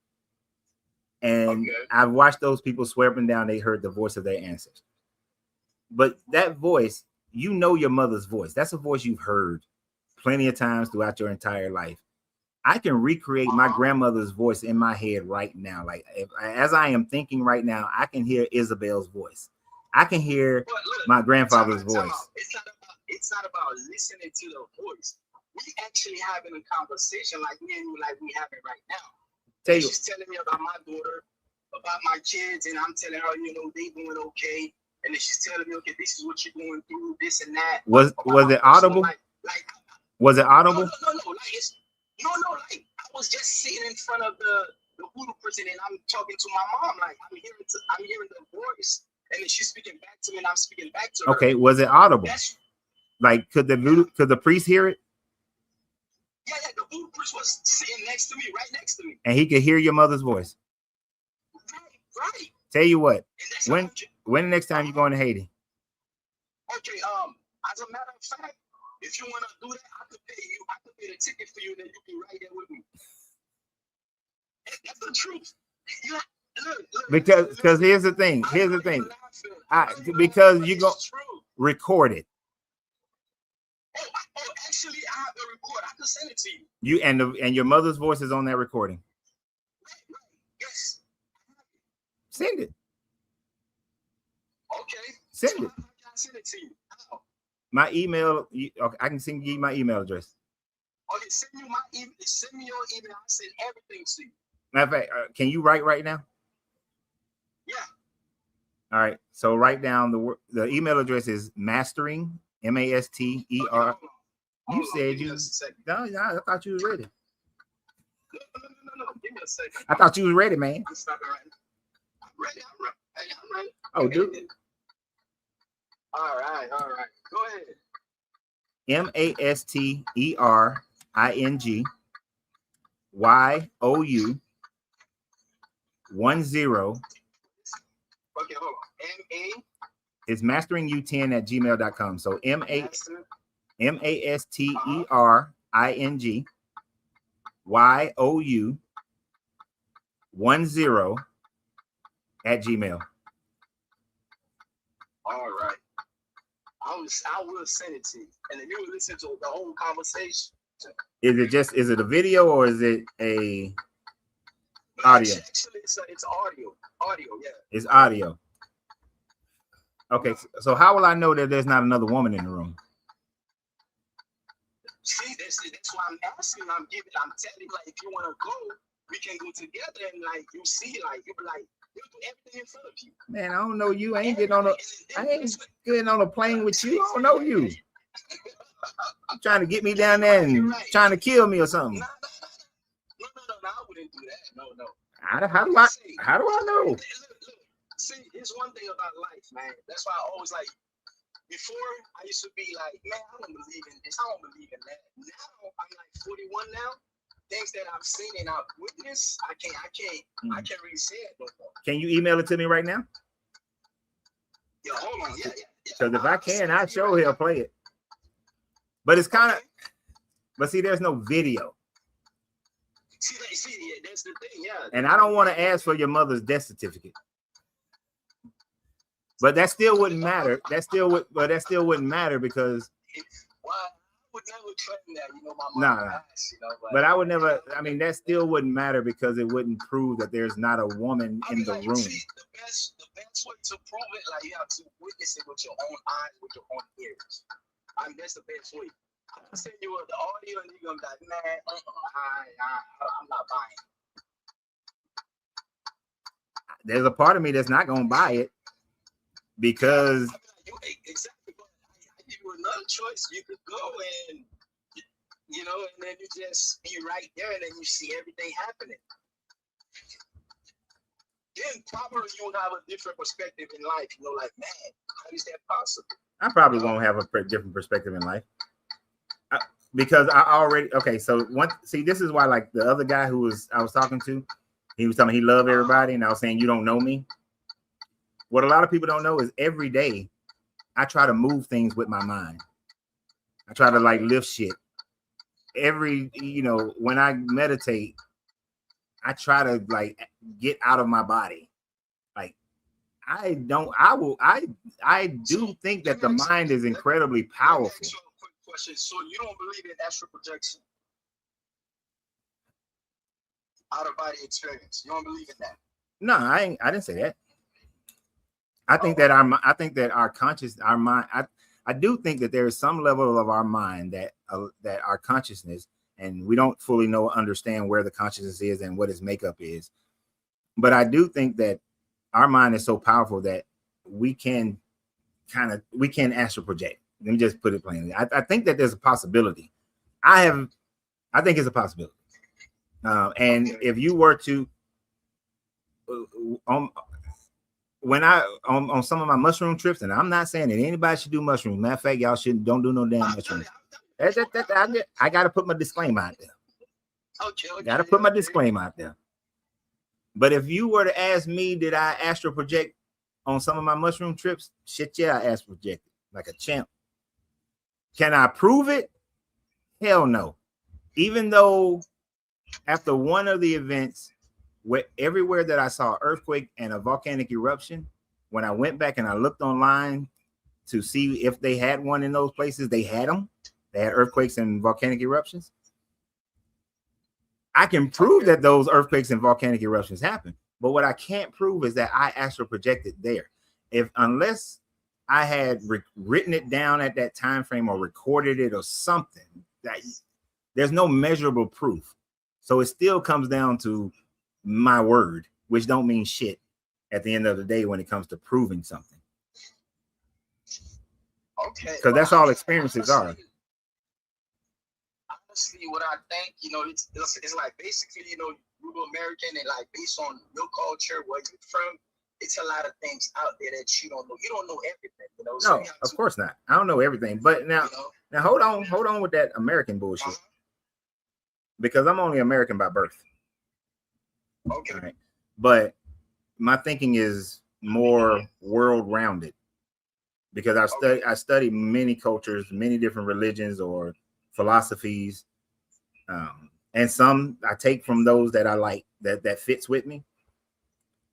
And I've watched those people swear up and down they heard the voice of their ancestors. But that voice, you know your mother's voice. That's a voice you've heard plenty of times throughout your entire life. I can recreate my grandmother's voice in my head right now. Like as I am thinking right now, I can hear Isabel's voice. I can hear my grandfather's voice. It's not about listening to the voice. We actually having a conversation like me and you, like we having right now. She's telling me about my daughter, about my kids, and I'm telling her, you know, they doing okay. And then she's telling me, okay, this is what you're going through, this and that. Was it audible? Was it audible? No. Like I was just sitting in front of the voodoo person, and I'm talking to my mom. Like I'm hearing the voice, and then she's speaking back to me, and I'm speaking back to her. Okay, was it audible? Like could the priest hear it? Yeah, the voodoo priest was sitting next to me, right next to me, and he could hear your mother's voice. Right. Tell you what, when the next time you going to Haiti? Okay, as a matter of fact, if you want to do that, I could pay you. I could pay the ticket for you, and then you be right there with me. That's the truth. Look, because here's the thing. Because you go record it. Oh, actually, I have the record. I can send it to you. You and your mother's voice is on that recording. Right. Yes. Send it. Okay. Send it. How can I send it to you? How? My email. Okay, I can send you my email address. Okay, send me my email. Send me your email. I'll send everything to you. Matter of fact, can you write right now? Yeah. All right. So write down the email address is mastering MASTER. You said you. No, I thought you was ready. No. Give me a second. I thought you was ready, man. I'm stopping right now. I'm ready. Oh, dude. All right. Go ahead. MASTERING YOU 10. Okay, hold on. MA. It's masteringu10@gmail.com. So MASTERING YOU 10@gmail. All right. I will send it to you, and then you will listen to the whole conversation. Is it a video or is it a audio? Actually, it's audio. Audio, yeah. It's audio. Okay, so how will I know that there's not another woman in the room? See, that's why I'm asking. I'm telling, like, if you want to go, we can go together, and like you see, like you be like, you do everything in front of you. Man, I don't know you. I ain't getting on a plane with you. I don't know you. You trying to get me down there and trying to kill me or something? No, I wouldn't do that. No. How do I know? Look, see, here's one thing about life, man. That's why I always like. Before, I used to be like, man, I don't believe in this. I don't believe in that. Now I'm like 41 now. Things that I've seen and I've witnessed, I can't really say it no more. Can you email it to me right now? Yeah, hold on. Yeah. Because if I can, I sure he'll play it. But it's kind of, but see, there's no video. See, that's the thing, yeah. And I don't want to ask for your mother's death certificate. But that still wouldn't matter. That still wouldn't matter because. Well, I would never claim that, my mom passed, but I would never. I mean, that still wouldn't matter because it wouldn't prove that there's not a woman in the room. See, the best way to prove it, like you have to witness it with your own eyes, with your own ears. I mean, that's the best way. I'm sending you the audio, and you're gonna be like, man, I'm not buying it. There's a part of me that's not gonna buy it. Because exactly, but I give you another choice. You could go and and then you just be right there, and then you see everything happening. Then probably you would have a different perspective in life. Like, man, how is that possible? I probably won't have a different perspective in life because I already. Okay, so this is why, like the other guy I was talking to, He was telling me he loved everybody, and I was saying, you don't know me. What a lot of people don't know is every day I try to move things with my mind. I try to like lift shit. When I meditate, I try to like get out of my body. Like I do think that the mind is incredibly powerful. Let me ask you a quick question. So you don't believe in astral projection? Out of body experience. You don't believe in that? No, I didn't say that. I think that our conscious, our mind, I do think that there is some level of our mind that our consciousness, and we don't fully understand where the consciousness is and what its makeup is. But I do think that our mind is so powerful that we can astral project. Let me just put it plainly. I think that there's a possibility. I think it's a possibility. And if you were to, when on some of my mushroom trips, and I'm not saying that anybody should do mushrooms. Matter of fact, y'all don't do no damn mushrooms. I got to put my disclaimer out there. Okay. Got to put my disclaimer out there. But if you were to ask me, did I astral project on some of my mushroom trips? Shit, yeah, I astral projected like a champ. Can I prove it? Hell no. Even though after one of the events, everywhere that I saw earthquake and a volcanic eruption, when I went back and I looked online to see if they had one in those places, they had them. They had earthquakes and volcanic eruptions. I can prove that those earthquakes and volcanic eruptions happen, but what I can't prove is that I astral projected there. Unless I had written it down at that time frame or recorded it or something, that there's no measurable proof. So it still comes down to my word, which don't mean shit at the end of the day when it comes to proving something. Okay. Because that's all experiences are. Honestly, what I think, it's like basically, you're American, and like based on your culture, where you're from, it's a lot of things out there that you don't know. You don't know everything, So no, of course not. I don't know everything. But now hold on with that American bullshit. Because I'm only American by birth. Okay. Right? But my thinking is more world-rounded. Because I study many cultures, many different religions or philosophies, and some I take from those that I like, that fits with me.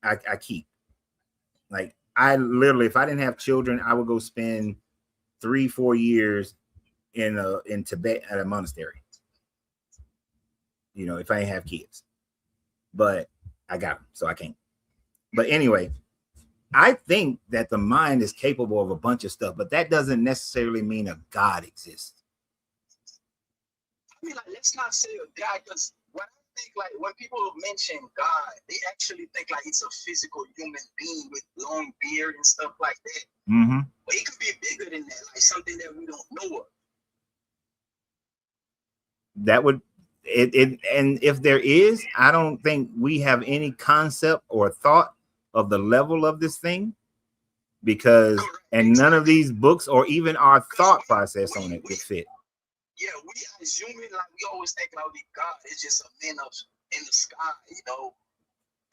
I keep. Like I literally, if I didn't have children, I would go spend 3-4 years in Tibet at a monastery. If I didn't have kids, but I got them, so I can't. But anyway, I think that the mind is capable of a bunch of stuff, but that doesn't necessarily mean a God exists. I mean, like, let's not say a God, because when I think, like, when people mention God, they actually think like it's a physical human being with long beard and stuff like that. Mm-hmm. But it could be bigger than that, like something that we don't know of. That would and if there is, I don't think we have any concept or thought of the level of this thing, because none of these books or even our thought process on it would fit. Yeah, we as human, like we always think about God is just a man up in the sky,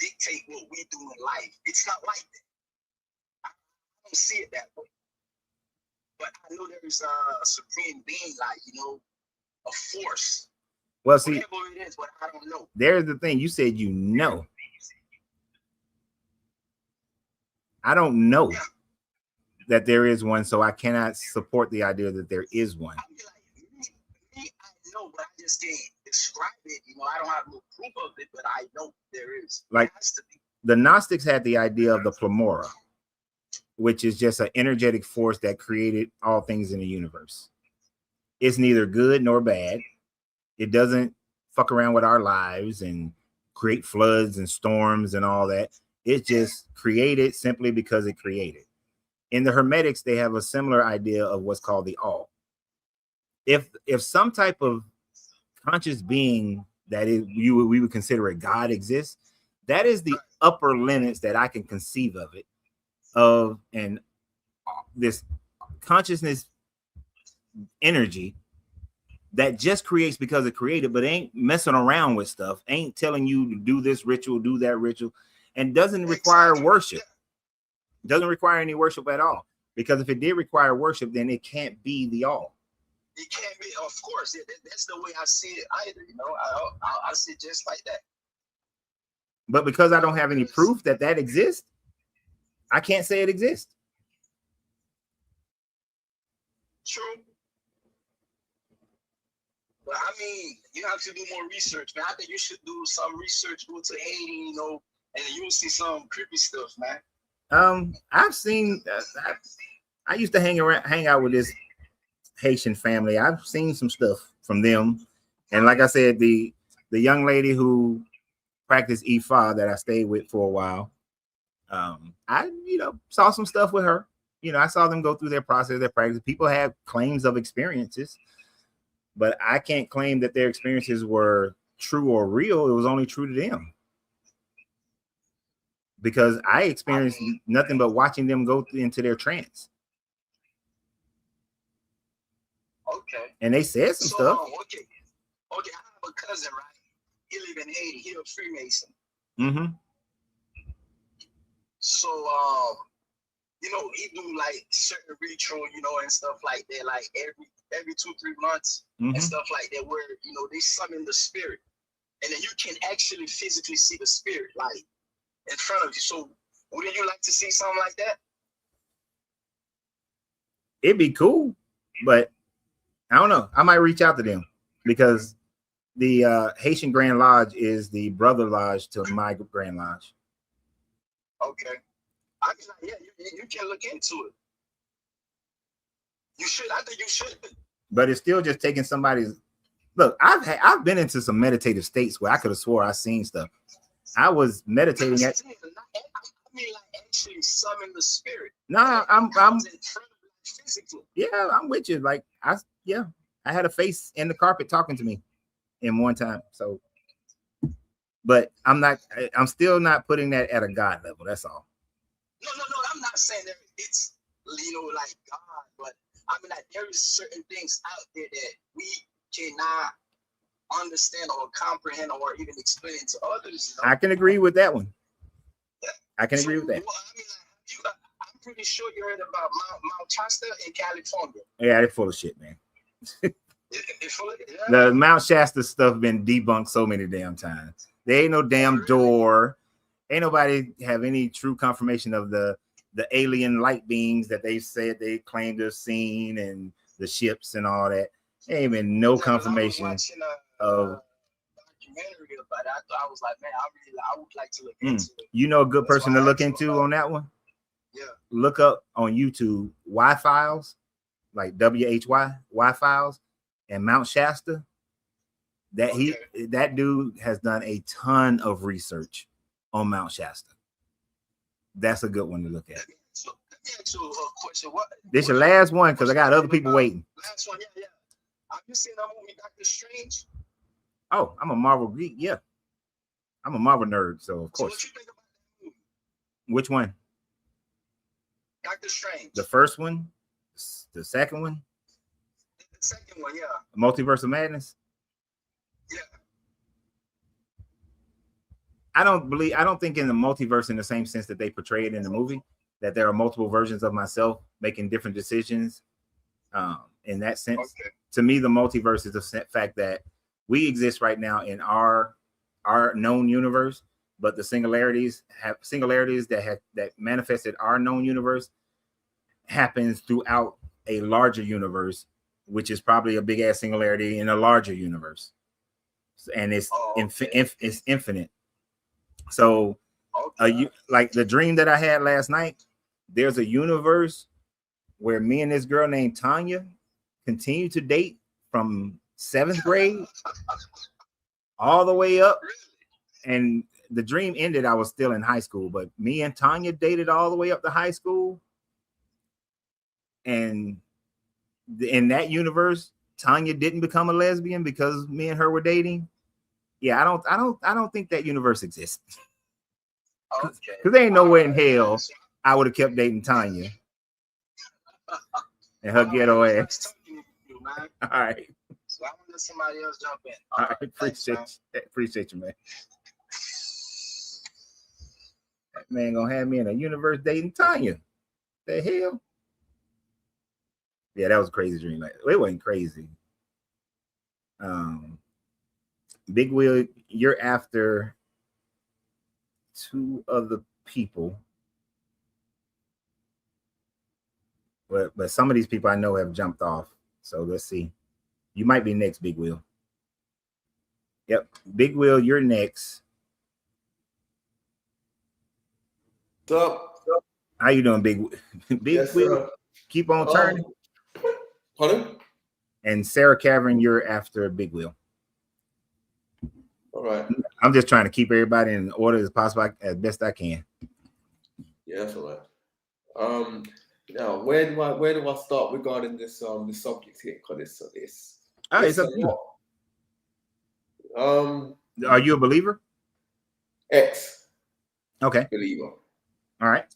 dictate what we do in life. It's not like that. I don't see it that way. But I know there's a supreme being, like, a force. Well, see, whatever it is, but I don't know. There's the thing. You said I don't know that there is one, so I cannot support the idea that there is one. I mean, like, me, I know, but I just can't describe it. I don't have no proof of it, but I know there is. Like, the Gnostics had the idea of the Pleroma, which is just an energetic force that created all things in the universe. It's neither good nor bad. It doesn't fuck around with our lives and create floods and storms and all that. It's just created simply because it created. In the Hermetics, they have a similar idea of what's called the all. If some type of conscious being that is we would consider a God exists, that is the upper limits that I can conceive of it, of and this consciousness energy that just creates because it created, but ain't messing around with stuff, ain't telling you to do this ritual, do that ritual, and doesn't require worship. Doesn't require any worship at all. Because if it did require worship, then it can't be the all. It can't be, of course. That's the way I see it either. You know, I see it just like that. But because I don't have any proof that that exists, I can't say it exists. True. But I mean, you have to do more research, man. I think you should do some research, go to Haiti, you know, and you'll see some creepy stuff, man. I've seen. I used to hang out with this Haitian family. I've seen some stuff from them, and like I said, the young lady who practiced Ifa that I stayed with for a while, I saw some stuff with her. I saw them go through their process, their practice. People have claims of experiences, but I can't claim that their experiences were true or real. It was only true to them. Because I experienced nothing but watching them go into their trance. Okay. And they said some stuff. Okay. I have a cousin, right? He live in Haiti. He a Freemason. Mm-hmm. So, he do like certain ritual, and stuff like that, like every 2-3 months and stuff like that, where they summon the spirit, and then you can actually physically see the spirit, like in front of you. So wouldn't you like to see something like that? It'd be cool, but I don't know. I might reach out to them because the Haitian Grand Lodge is the brother lodge to my Grand Lodge. Okay. I mean, yeah, you can look into it. You should. I think you should. But it's still just taking somebody's look. I've been into some meditative states where I could have swore I seen stuff. I was meditating at. I mean, like actually summon the spirit. No, I'm physically. Yeah, I'm with you. Like I had a face in the carpet talking to me in one time. So, but I'm still not putting that at a God level. That's all. No. I'm not saying that it's like God, but I mean like there is certain things out there that we cannot understand or comprehend or even explain to others. I can agree with that one. I can agree with that. Well, I mean, I'm pretty sure you heard about Mount Shasta in California. Yeah, they're full of shit, man. Yeah. The Mount Shasta stuff been debunked so many damn times. There ain't no damn door. Ain't nobody have any true confirmation of the alien light beings that they said they claimed to have seen and the ships and all that. There ain't been no confirmation of. Documentary about it. I was like, man, I would like to look into it. You know, a good person to look into on that one. Yeah. Look up on YouTube Y-Files, like WHY Y-Files, and Mount Shasta. That dude has done a ton of research on Mount Shasta. That's a good one to look at. So, let me ask you a question. This is your last one because I got other people waiting. Last one, yeah. Have you seen that movie Doctor Strange? Oh, I'm a Marvel geek. Yeah, I'm a Marvel nerd, so of course. So what you think about that movie? Which one? Doctor Strange. The first one, the second one. The second one, yeah. Multiverse of Madness. Yeah. I don't think in the multiverse in the same sense that they portray it in the movie, that there are multiple versions of myself making different decisions. In that sense, Okay. To me, the multiverse is the fact that we exist right now in our known universe, but the singularities that manifested our known universe happens throughout a larger universe, which is probably a big ass singularity in a larger universe, and it's it's infinite. So, like the dream that I had last night, there's a universe where me and this girl named Tanya continue to date from 7th grade all the way up. And the dream ended, I was still in high school, but me and Tanya dated all the way up to high school. And in that universe, Tanya didn't become a lesbian because me and her were dating. Yeah, I don't think that universe exists. Okay. Because there ain't nowhere in hell I would have kept dating Tanya and her ghetto ass. All right. So I want to let somebody else jump in. All right, Thanks, man. appreciate you, man. That man gonna have me in a universe dating Tanya. The hell? Yeah, that was a crazy dream. Like, it wasn't crazy. Big Wheel, you're after two other people. But some of these people I know have jumped off. So let's see. You might be next, Big Wheel. Yep. Big Wheel, you're next. What's up? How you doing, Big Yes, Wheel? sir. Keep on turning. Pardon? And Sarah Cavern, you're after Big Wheel. All right. I'm just trying to keep everybody in order as possible, as best I can. Yeah, that's all right. Now where do I start regarding this this subject here? Because it's It's up to you. Are you a believer? Ex Okay. believer. All right.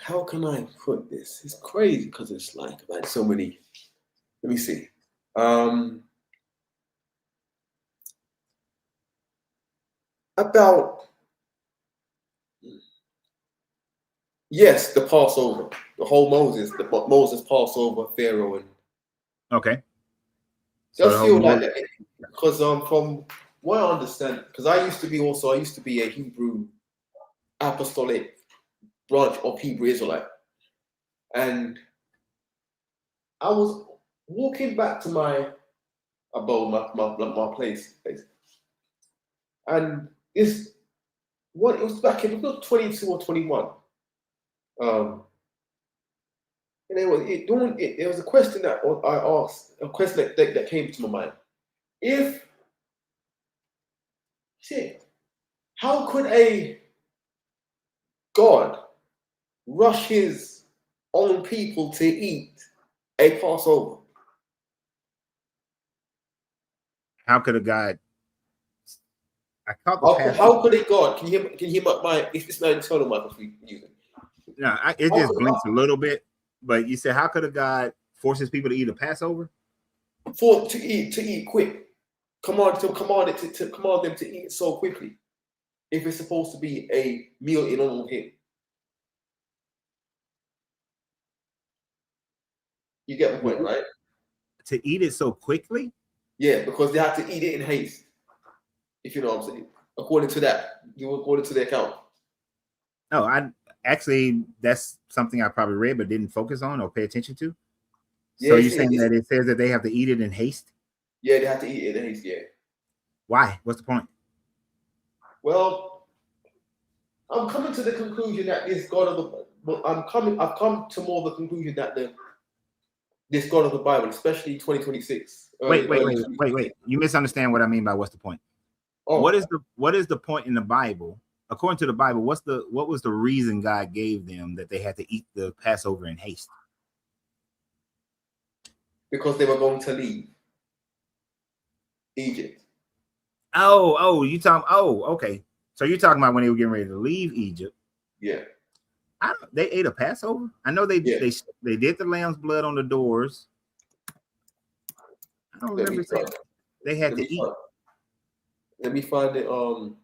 How can I put this? It's crazy because it's like I've had so many. Let me see. About yes, the Passover, the whole Moses Passover, Pharaoh, and Okay. does feel like that because from what I understand, because I used to be a Hebrew apostolic branch of Hebrew Israelite, and I was walking back to my abode, my place, and it was back in 22 or 21. And there was a question that I asked, a question that came to my mind. How could a God rush his own people to eat a Passover? How could a God? I caught the How could a God? Can you hear my? It's not internal microphone using. No, it just blinks a little bit. But you said, how could a God force his people to eat a Passover? To eat quick. Command them to eat so quickly. If it's supposed to be a meal in honor of him. You get my point, right? To eat it so quickly? Yeah, because they have to eat it in haste. If you know what I'm saying. According to the account. No, that's something I probably read but didn't focus on or pay attention to. Yeah, so you're saying that it says that they have to eat it in haste? Yeah, they have to eat it in haste, yeah. Why? What's the point? Well, I'm coming to the conclusion that this God of the I've come to more the conclusion that this God of the Bible, especially 2026. Wait. You misunderstand what I mean by what's the point. Oh. What is the point in the Bible? According to the Bible, what was the reason God gave them that they had to eat the Passover in haste? Because they were going to leave Egypt. Okay. So you're talking about when they were getting ready to leave Egypt. Yeah. They ate a Passover. I know they did the lamb's blood on the doors. I don't remember saying they had to eat. Let me find it. Hold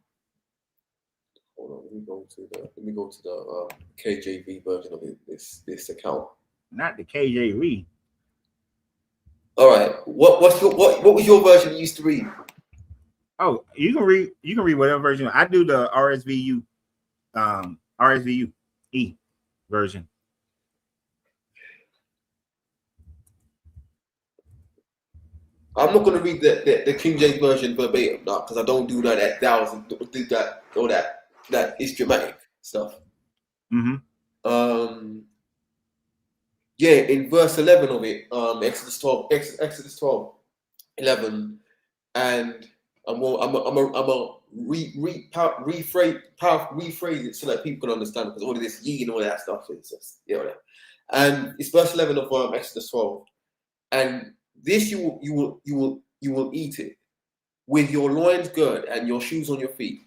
on. Let me go to the KJV version of this account. Not the KJV. All right. What was your version you used to read? Oh, you can read whatever version. I do the RSVU E version. I'm not going to read the King James version verbatim, no, because I don't do that all that is dramatic stuff. Mm-hmm. Yeah, in verse 11 of it, Exodus 12, 11, and I'm gonna rephrase it so that people can understand, because all of this ye and all that stuff is just, and it's verse 11 of Exodus 12, and this you will eat it with your loins girded and your shoes on your feet,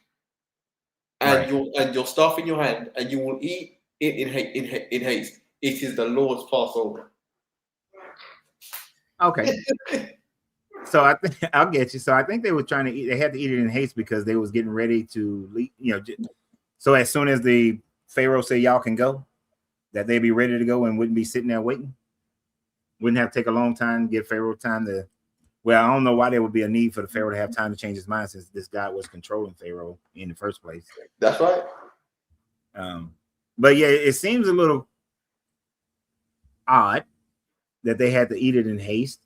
and your staff in your hand, and you will eat it in haste. It is the Lord's Passover. Okay. So I think I'll get you. So I think they were trying to eat. They had to eat it in haste because they was getting ready to leave. So as soon as the Pharaoh said y'all can go, that they'd be ready to go and wouldn't be sitting there waiting. Wouldn't have to take a long time. Give Pharaoh time to. Well, I don't know why there would be a need for the Pharaoh to have time to change his mind since this guy was controlling Pharaoh in the first place. That's right. But yeah, it seems a little odd that they had to eat it in haste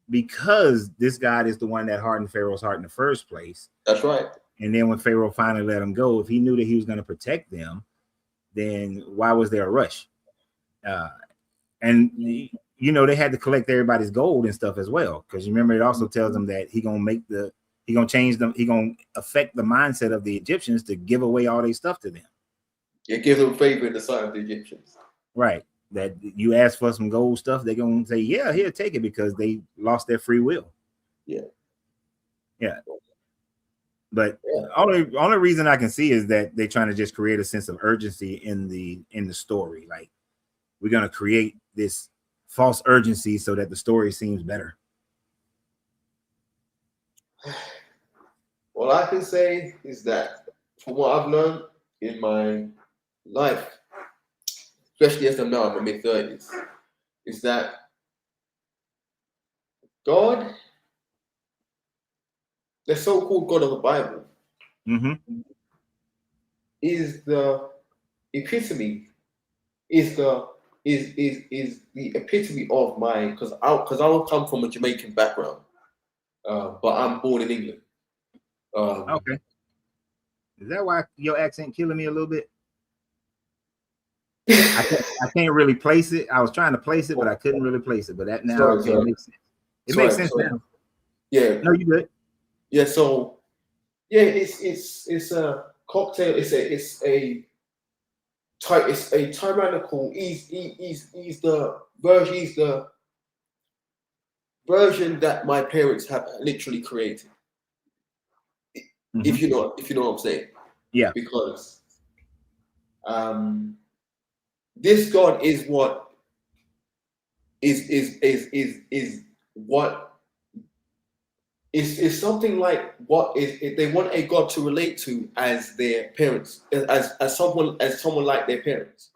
because this God is the one that hardened Pharaoh's heart in the first place. That's right. And then when Pharaoh finally let him go, if he knew that he was going to protect them, then why was there a rush? And they had to collect everybody's gold and stuff as well. Because remember, it also tells them that he gonna change them, he gonna affect the mindset of the Egyptians to give away all their stuff to them. Yeah, give them favor in the sight of the Egyptians. Right. That you ask for some gold stuff, they're gonna say, yeah, here, take it, because they lost their free will. Yeah. But only reason I can see is that they're trying to just create a sense of urgency in the story. Like, we're gonna create this false urgency so that the story seems better. All I can say is that from what I've learned in my life, especially as I'm now in my mid-30s, is that God, the so-called God of the Bible, is the epitome, is the epitome of my, because I will come from a Jamaican background, but I'm born in England. Okay. Is that why your accent killing me a little bit? I can't really place it. I was trying to place it, but I couldn't really place it. But that now makes sense. It makes sense now. Yeah. No, you good. Yeah. So yeah, it's a cocktail. It's a tyrannical. He's the version that my parents have literally created. If you know what I'm saying. Yeah. Because this God is what is what is something like what is they want a God to relate to as their parents, as someone like their parents.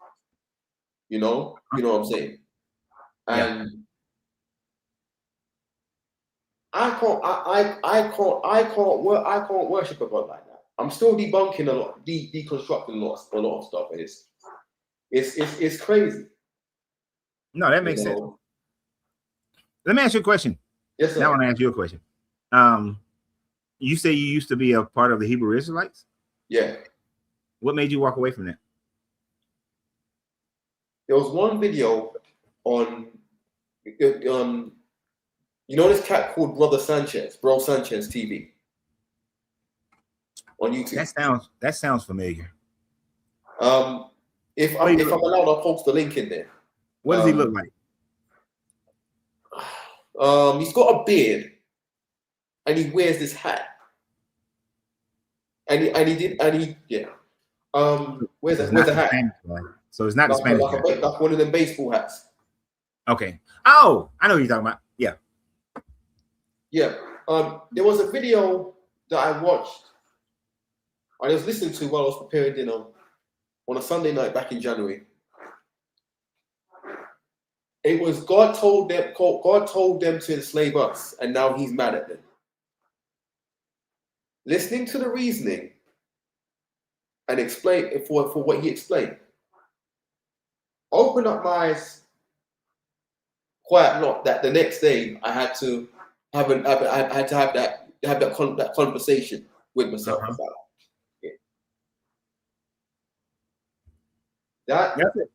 You know what I'm saying? And I can't worship a God like that. I'm still debunking a lot, deconstructing a lot of stuff, and it's crazy. No, that makes sense. Let me ask you a question. Yes, sir. Now I want to ask you a question. You say you used to be a part of the Hebrew Israelites? Yeah. What made you walk away from that? There was one video on you know this cat called Bro Sanchez TV on YouTube. That sounds familiar. If I'm allowed, I'll post the link in there. What does he look like? He's got a beard, and he wears this hat. Where's the hat? So it's not the Spanish guy. Like one of them baseball hats. Okay. Oh, I know what you're talking about. Yeah. Yeah. There was a video that I watched. I was listening to while I was preparing dinner on a Sunday night back in January. It was God told them to enslave us, and now he's mad at them. Listening to the reasoning and explain for what he explained, opened up my eyes quite a lot. That the next day I had to have that conversation with myself about it.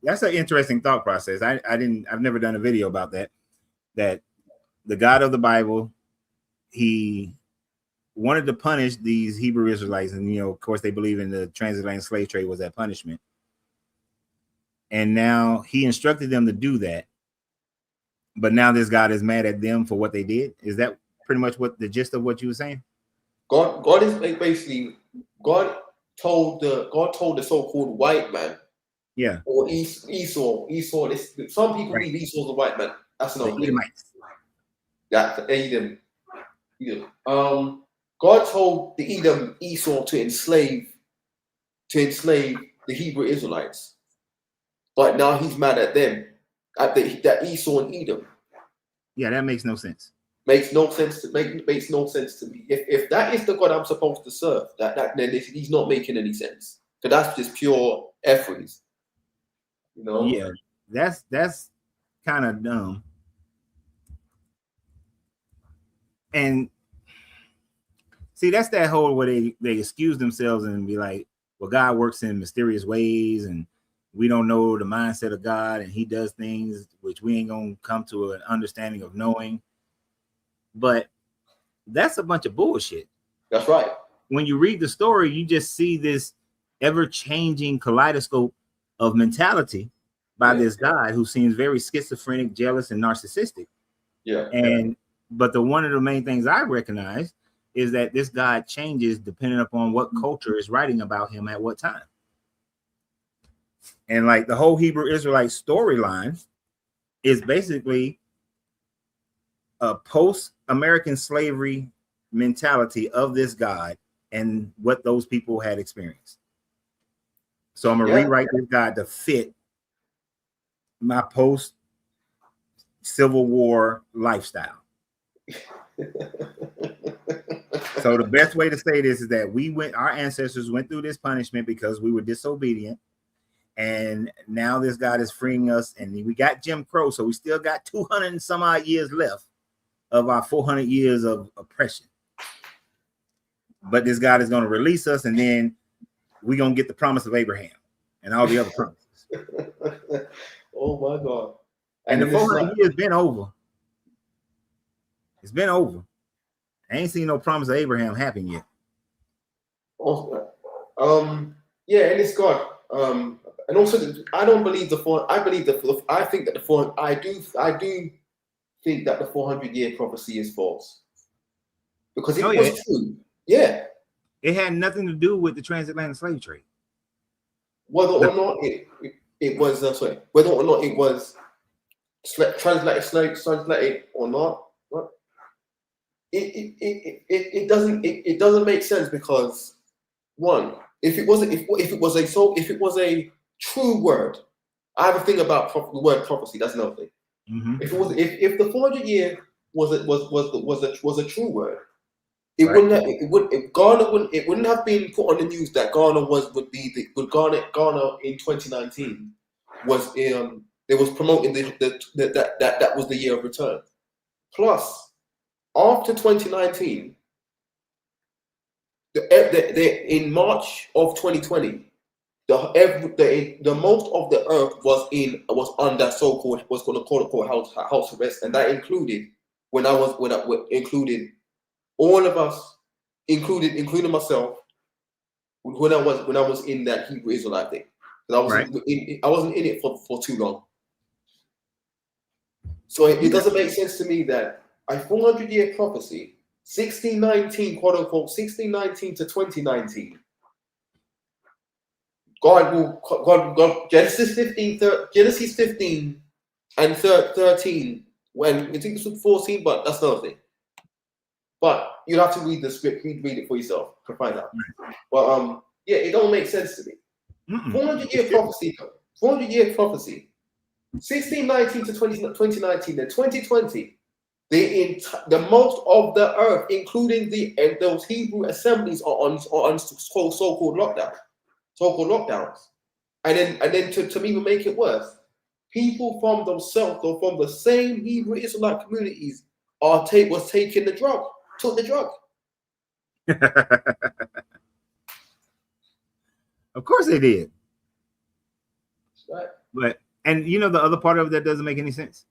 That's an interesting thought process. I've never done a video about that. That the God of the Bible, he wanted to punish these Hebrew Israelites, and of course they believe in the transatlantic slave trade was that punishment. And now he instructed them to do that. But now this God is mad at them for what they did. Is that pretty much what the gist of what you were saying? God is basically God told the so-called white man. Yeah. Or Esau. Some people believe Esau's a white man. That's not clear. That Edom. God told the Esau to enslave the Hebrew Israelites, but now he's mad at them, that Esau and Edom. Yeah, that makes no sense. Makes no sense to me. If that is the God I'm supposed to serve, then he's not making any sense. Because that's just pure efforts. You know? Yeah, that's kind of dumb. And see, that's that whole where they excuse themselves and be like, well, God works in mysterious ways and we don't know the mindset of God and he does things which we ain't gonna come to an understanding of knowing. But that's a bunch of bullshit. That's right. When you read the story, you just see this ever-changing kaleidoscope of mentality by this guy who seems very schizophrenic, jealous, and narcissistic. Yeah. But one of the main things I recognize is that this guy changes depending upon what culture is writing about him at what time. And like the whole Hebrew Israelite storyline is basically a post-American slavery mentality of this God and what those people had experienced. So I'm gonna rewrite this God to fit my post-Civil War lifestyle. So the best way to say this is that our ancestors went through this punishment because we were disobedient. And now this God is freeing us, and we got Jim Crow, so we still got 200 and some odd years left of our 400 years of oppression. But this God is going to release us, and then we're going to get the promise of Abraham and all the other promises. Oh my God. And the 400 years been over. It's been over. I ain't seen no promise of Abraham happen yet. Oh, yeah, and it's God. And also, I don't believe I think that I do think that the 400-year prophecy is false because it was true. Yeah, it had nothing to do with the transatlantic slave trade. Whether or not it was whether or not it was translated or not, it doesn't make sense because one, if it was a true word, I have a thing about the word prophecy. That's another thing. Mm-hmm. If the 400-year was a true word, it wouldn't have been put on the news that Ghana Ghana in 2019 was they was promoting that was the year of return. Plus, after 2019, in March of 2020. The most of the earth was under so-called what's going to call house arrest, and that included included all of us, including myself, when I was in that Hebrew Israelite thing. I wasn't in it for too long, so it doesn't make sense to me that a 400-year prophecy, 1619 quote unquote 1619 to 2019. God, Genesis 15 and 13. When I think it's 14, but that's another thing. But you have to read the script. Read it for yourself to find out. But yeah, it don't make sense to me. 400-year prophecy. 400-year prophecy. 1619 to 2019. Then 2020. The most of the earth, including those Hebrew assemblies, are on so-called lockdown. So-called lockdowns, and then to even make it worse, people from themselves or from the same Hebrew Israelite communities was taking the drug, took the drug. Of course they did. Right. But the other part of it that doesn't make any sense.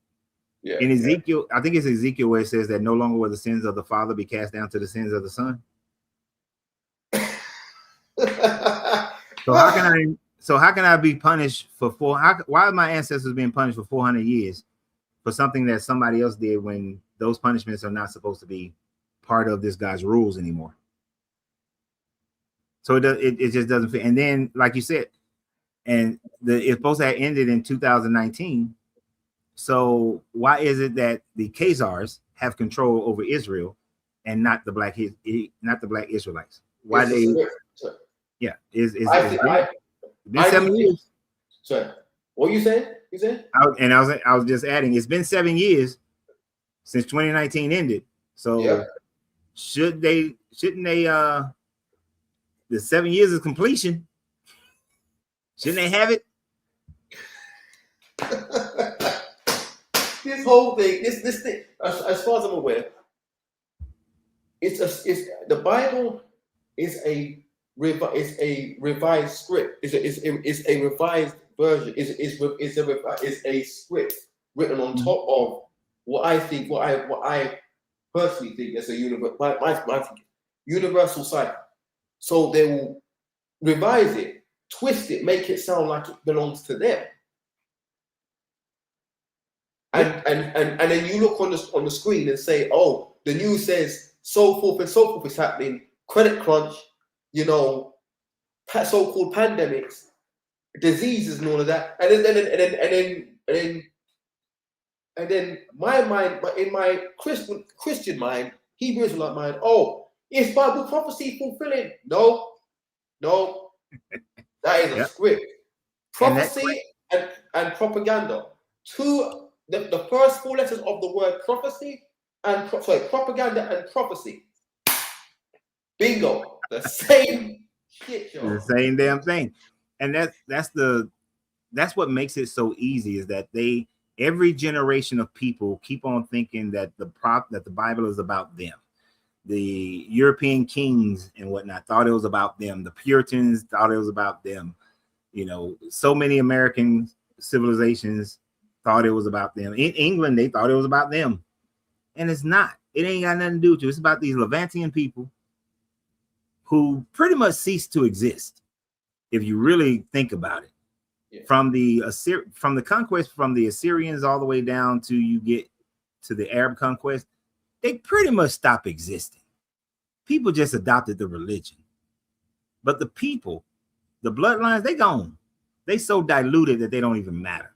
Yeah. In Ezekiel, I think it's Ezekiel where it says that no longer will the sins of the father be cast down to the sins of the son. So how can I be punished for why are my ancestors being punished for 400 years for something that somebody else did when those punishments are not supposed to be part of this guy's rules anymore? So it just doesn't fit. And then, like you said, and it's supposed to have ended in 2019. So why is it that the Khazars have control over Israel and not the black Israelites? Why they? Yeah, it's been 7 years. Sorry, what you saying? You saying? I was just adding. It's been 7 years since 2019 ended. So Yeah. shouldn't they? The 7 years of completion. Shouldn't they have it? This whole thing, this thing, as far as I'm aware, it's the Bible is a revised script. It's a revised version. It's a script written on top of what I personally think is a universal cycle. So they will revise it, twist it, make it sound like it belongs to them. And then you look on the screen and say, oh, the news says so forth and so forth is happening, credit crunch, you know, so-called pandemics, diseases and all of that. And then my mind, in my Christian mind, Hebrew Israelite mind, oh, is Bible prophecy fulfilling? No, that is a script. Prophecy and propaganda. The first four letters of the word prophecy and propaganda and prophecy. Bingo. The same shit, yo. The same damn thing. And that's what makes it so easy, is that every generation of people keep on thinking that the Bible is about them. The European kings and whatnot thought it was about them. The Puritans thought it was about them. You know, so many American civilizations thought it was about them. In England, they thought it was about them. And it's not. It ain't got nothing to do with you. It's about these Levantian people who pretty much ceased to exist, if you really think about it. Yeah. From the conquest, from the Assyrians all the way down to you get to the Arab conquest, they pretty much stopped existing. People just adopted the religion. But the people, the bloodlines, they gone. They so diluted that they don't even matter.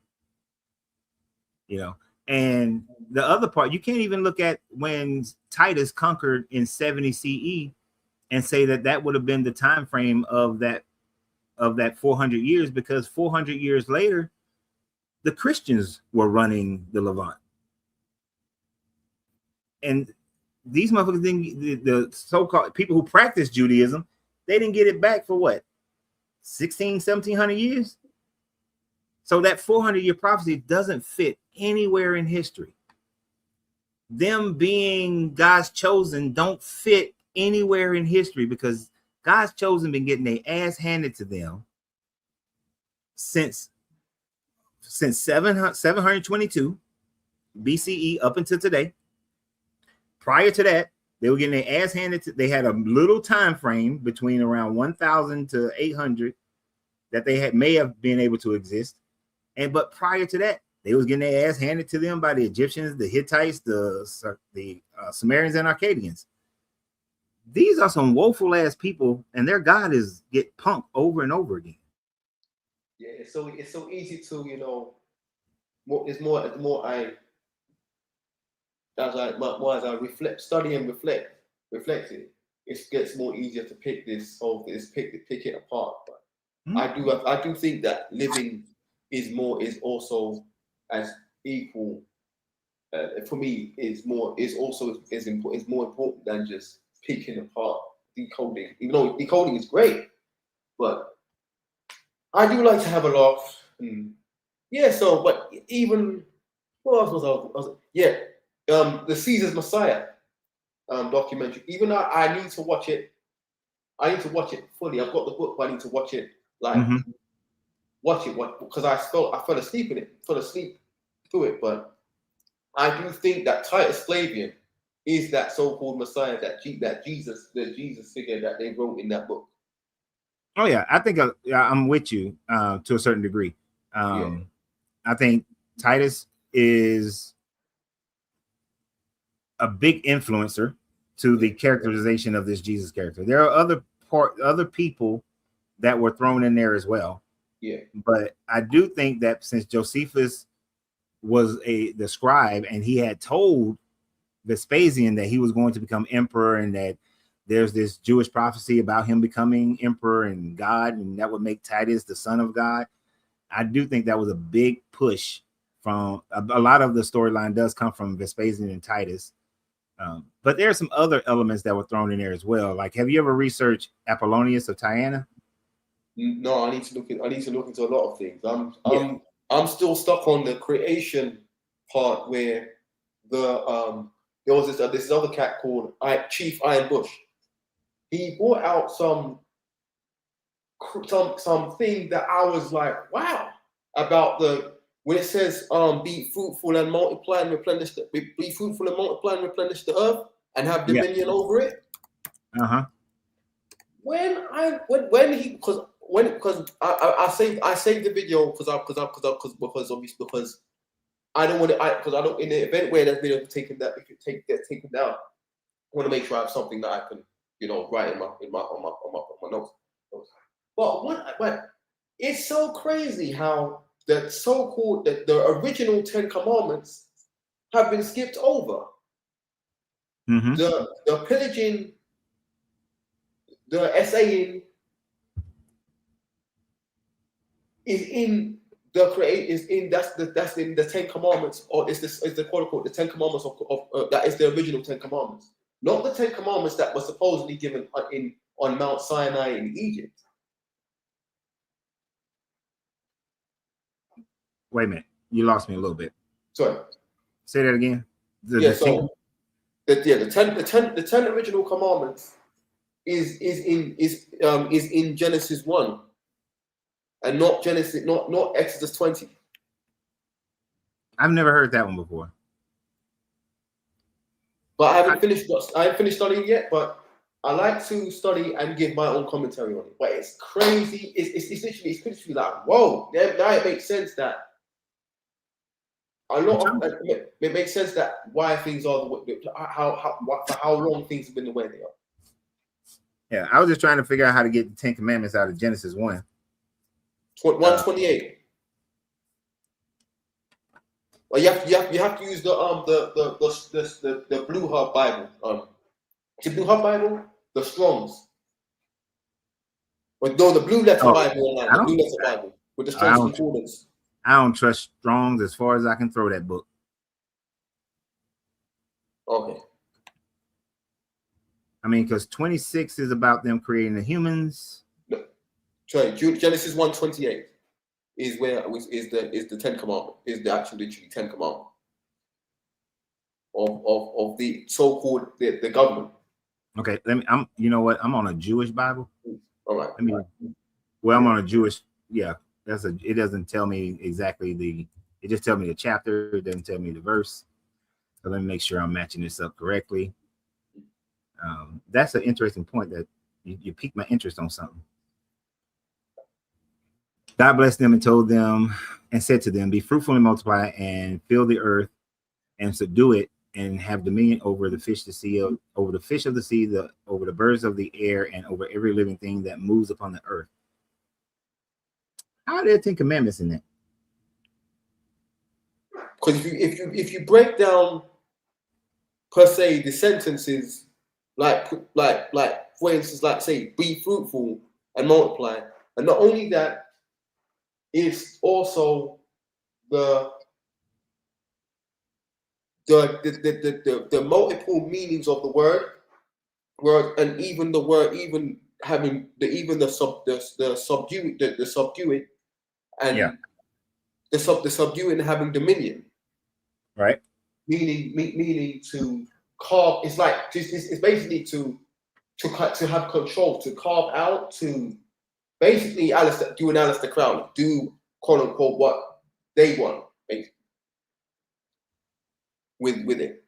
You know, and the other part, you can't even look at when Titus conquered in 70 CE and say that would have been the time frame of that 400 years, because 400 years later, the Christians were running the Levant. And these motherfuckers, the so-called people who practice Judaism, they didn't get it back for what, 1700 years? So that 400-year prophecy doesn't fit anywhere in history. Them being God's chosen don't fit anywhere in history, because God's chosen been getting their ass handed to them since 722 BCE up until today. Prior to that, they were getting their ass handed to. They had a little time frame between around 1000 to 800 that they may have been able to exist. But prior to that, they was getting their ass handed to them by the Egyptians, the Hittites, the Sumerians, and Akkadians. These are some woeful ass people, and their God is get punked over and over again. Yeah, it's so easy to, you know, as I reflect, study and reflect it, it gets more easier to pick it apart. But I do think that living is also as equal. For me, is more important than just picking apart decoding. Even though decoding is great, but I do like to have a laugh. Yeah. So, but even what else was I? Yeah. The Caesar's Messiah documentary. Even though I need to watch it. I need to watch it fully. I've got the book, but I need to watch it watch it because I fell asleep in it. Fell asleep to it. But I do think that Titus Flavian is that so-called Messiah, that Jesus, the Jesus figure that they wrote in that book. Oh yeah, I think I'm with you to a certain degree. I think Titus is a big influencer to the characterization of this Jesus character. There are other people that were thrown in there as well. Yeah, but I do think that since Josephus was the scribe and he had told Vespasian that he was going to become emperor, and that there's this Jewish prophecy about him becoming emperor and God, and that would make Titus the son of God. I do think that was a big push from a lot of the storyline does come from Vespasian and Titus. But there are some other elements that were thrown in there as well. Like, have you ever researched Apollonius of Tyana? No, I need to look into a lot of things. I'm still stuck on the creation part where there was this other cat called Chief Iron Bush. He brought out some thing that I was like, wow, about when it says be fruitful and multiply and replenish be fruitful and multiply and replenish the earth and have dominion over it. Uh-huh. When I saved the video because I don't want to because I don't in the event where that video gets taken down, I want to make sure I have something that I can write on my notes. But it's so crazy how the so-called the original 10 Commandments have been skipped over. Mm-hmm. The pillaging, the essaying is in that's in the 10 Commandments, or is the quote unquote the 10 Commandments of that is the original 10 Commandments, not the 10 Commandments that were supposedly given on Mount Sinai in Egypt. Wait a minute, you lost me a little bit. Sorry. Say that again. The 10 original commandments is in Genesis 1 and not Exodus 20. I've never heard that one before. But I haven't finished studying yet, but I like to study and give my own commentary on it. But it's crazy. It's literally like, whoa, now it makes sense that it makes sense that why things are for how long things have been the way they are. Yeah, I was just trying to figure out how to get the 10 Commandments out of Genesis 1. 128. Well, you have to use the Blue Hub Bible. The Blue Hub Bible, the Strong's. But no, the Blue Letter Bible online. The Blue Letter Bible with the Strong's concordance. I don't trust Strong's as far as I can throw that book. Okay. I mean, because 26 is about them creating the humans. No. Sorry, Genesis 1:28 is where is the 10 Commandment, is the actual literally 10 Commandment of the so-called the government. Okay, you know what? I'm on a Jewish Bible. All right. I'm on a Jewish, yeah. It doesn't tell me exactly it just tells me the chapter, it doesn't tell me the verse. So let me make sure I'm matching this up correctly. That's an interesting point that you piqued my interest on something. God blessed them and told them and said to them, be fruitful and multiply and fill the earth and subdue it and have dominion over the fish of the sea, over the fish of the sea, over the birds of the air, and over every living thing that moves upon the earth. How are there 10 Commandments in that? Because if you break down per se the sentences, like for instance, like say, be fruitful and multiply, and not only that, it's also the multiple meanings of the word, and even the word, even having the subdue it, and the subdue it and having dominion, right? Meaning to carve. It's like it's basically to have control, to carve out, to basically Alistair Crowley, do quote unquote what they want, basically, with it.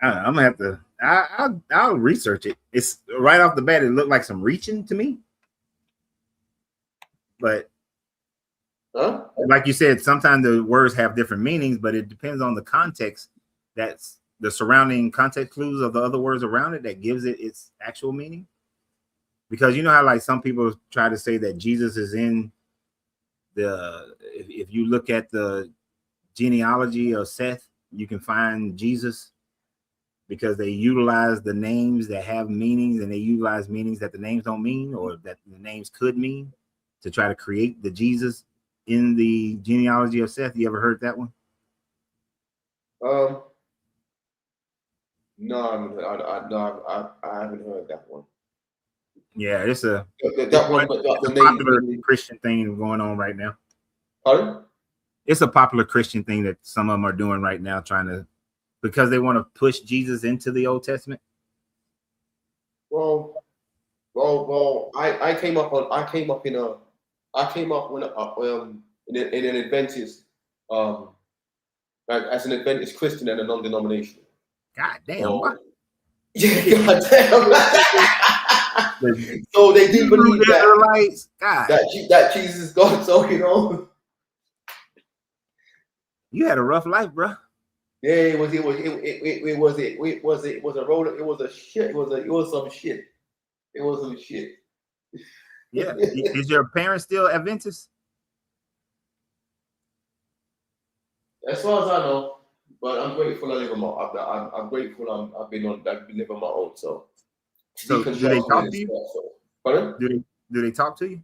I'm gonna have to. I'll research it. It's right off the bat. It looked like some reaching to me, but like you said, sometimes the words have different meanings, but it depends on the context. That's the surrounding context clues of the other words around it that gives it its actual meaning. Because you know how like some people try to say that Jesus is in if you look at the genealogy of Seth, you can find Jesus. because they utilize the names that have meanings, and they utilize meanings that the names don't mean, or that the names could mean, to try to create the Jesus in the genealogy of Seth. You ever heard that one? No, I haven't heard that one. Yeah, it's a The popular name. Christian thing going on right now. Pardon? It's a popular Christian thing that some of them are doing right now, because they want to push Jesus into the Old Testament. Well, I came up in an Adventist, like as an Adventist Christian and a non-denominational. God damn. Yeah, God damn. So they do believe that Jesus is God. So you had a rough life, bro. Yeah, it was a some shit. It was some shit. Yeah. Is your parents still Adventist? As far as I know, but I'm grateful I live on my. I'm grateful I've been living on my own. So do they talk to you? Pardon? Do they talk to you?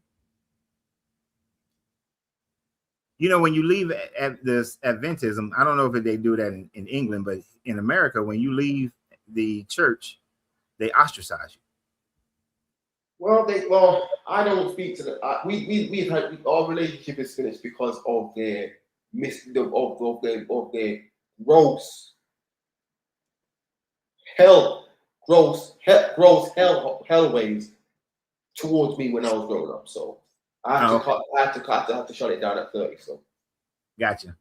You know, when you leave at this Adventism, I don't know if they do that in England, but in America, when you leave the church, they ostracize you. Well, I don't speak to them. We've had our relationship is finished because of their gross hell ways towards me when I was growing up. So I have to shut it down at 30. So gotcha.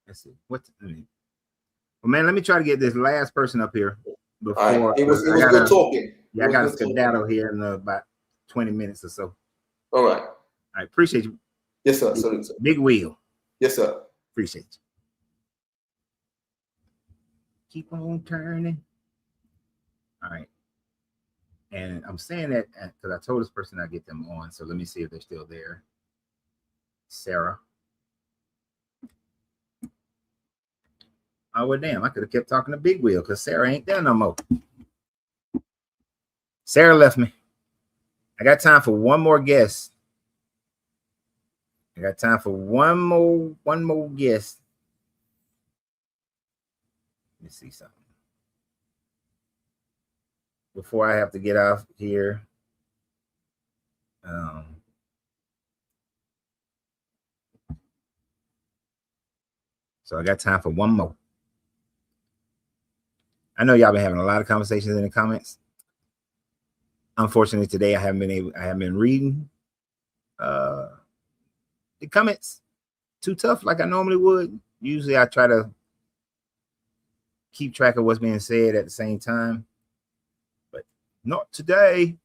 Let's see. Well, man, let me try to get this last person up here before. It was good talking. Yeah, I got a skedaddle here in about 20 minutes or so. All right. I appreciate you. Yes, sir. Salute, sir. Big wheel. Yes, sir. Appreciate you. Keep on turning. All right. And I'm saying that because I told this person I'd get them on. So let me see if they're still there. Sarah. Oh, well, damn. I could have kept talking to Big Wheel because Sarah ain't there no more. Sarah left me. I got time for one more guest. I got time for one more guest. Let me see something before I have to get off here. So I got time for one more. I know y'all been having a lot of conversations in the comments. Unfortunately, today I haven't been reading the comments too tough like I normally would. Usually I try to keep track of what's being said at the same time, but not today.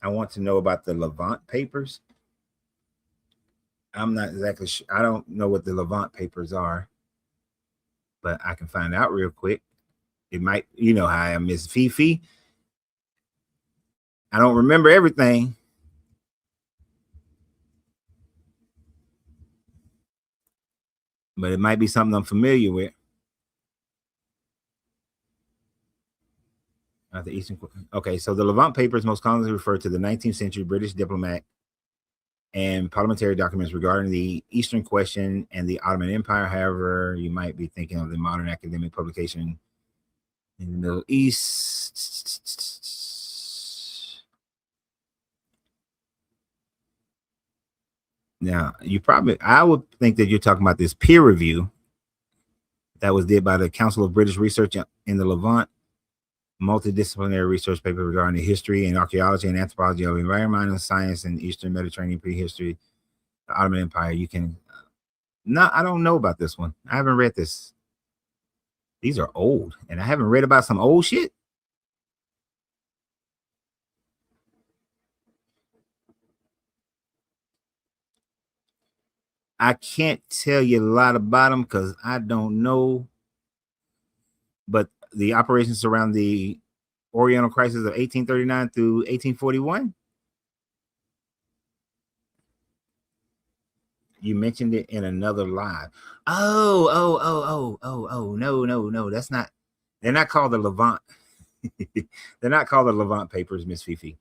I want to know about the Levant papers. I'm not exactly sure. I don't know what the Levant papers are, but I can find out real quick. It might, you know how I am, Miss Fifi. I don't remember everything. But it might be something I'm familiar with. The Eastern. Okay, so the Levant papers most commonly refer to the 19th century British diplomat and parliamentary documents regarding the Eastern question and the Ottoman Empire. However, you might be thinking of the modern academic publication in the Middle East. Now, I would think that you're talking about this peer review that was did by the Council of British Research in the Levant, multidisciplinary research paper regarding the history and archaeology and anthropology of environmental science and Eastern Mediterranean prehistory, the Ottoman Empire. You can, no, I don't know about this one. I haven't read this. These are old, and I haven't read about some old shit. I can't tell you a lot about them because I don't know. But the operations around the Oriental Crisis of 1839 through 1841. You mentioned it in another live. No. That's not. They're not called the Levant. They're not called the Levant papers, Miss Fifi.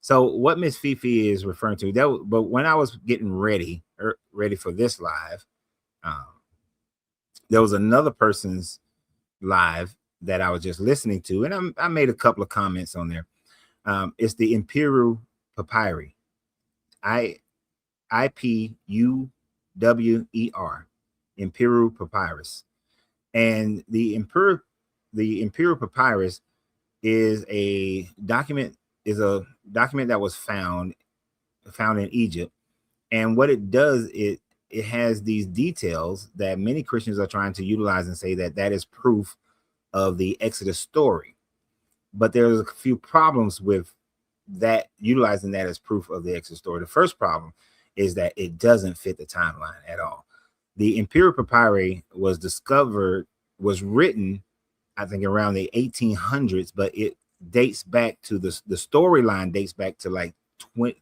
So what Miss Fifi is referring to, but when I was getting ready for this live, there was another person's live that I was just listening to, and I made a couple of comments on there. It's the Imperial Papyri, IPUWER, Imperial Papyrus, and the Imperial Papyrus is a document that was found in Egypt, and what it does, it has these details that many Christians are trying to utilize and say that is proof of the Exodus story. But there's a few problems with that, utilizing that as proof of the Exodus story. The first problem is that it doesn't fit the timeline at all. The Imperial Papyri was written, I think, around the 1800s, but it dates back to the storyline dates back to like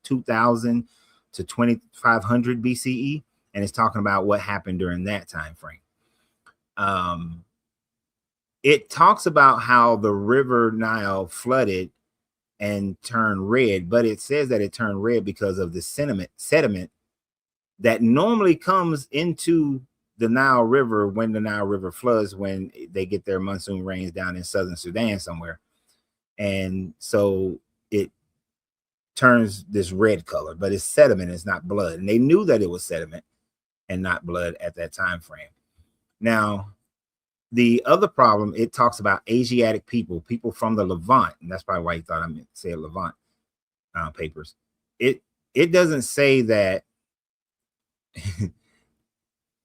2000 to 2500 BCE, and it's talking about what happened during that time frame. It talks about how the river Nile flooded and turned red, but it says that it turned red because of the sediment that normally comes into the Nile River when the Nile River floods, when they get their monsoon rains down in southern Sudan somewhere. And so it turns this red color, but it's sediment, it's not blood. And they knew that it was sediment and not blood at that time frame. Now, the other problem, it talks about Asiatic people from the Levant, and that's probably why you thought I meant to say Levant papers. It doesn't say that.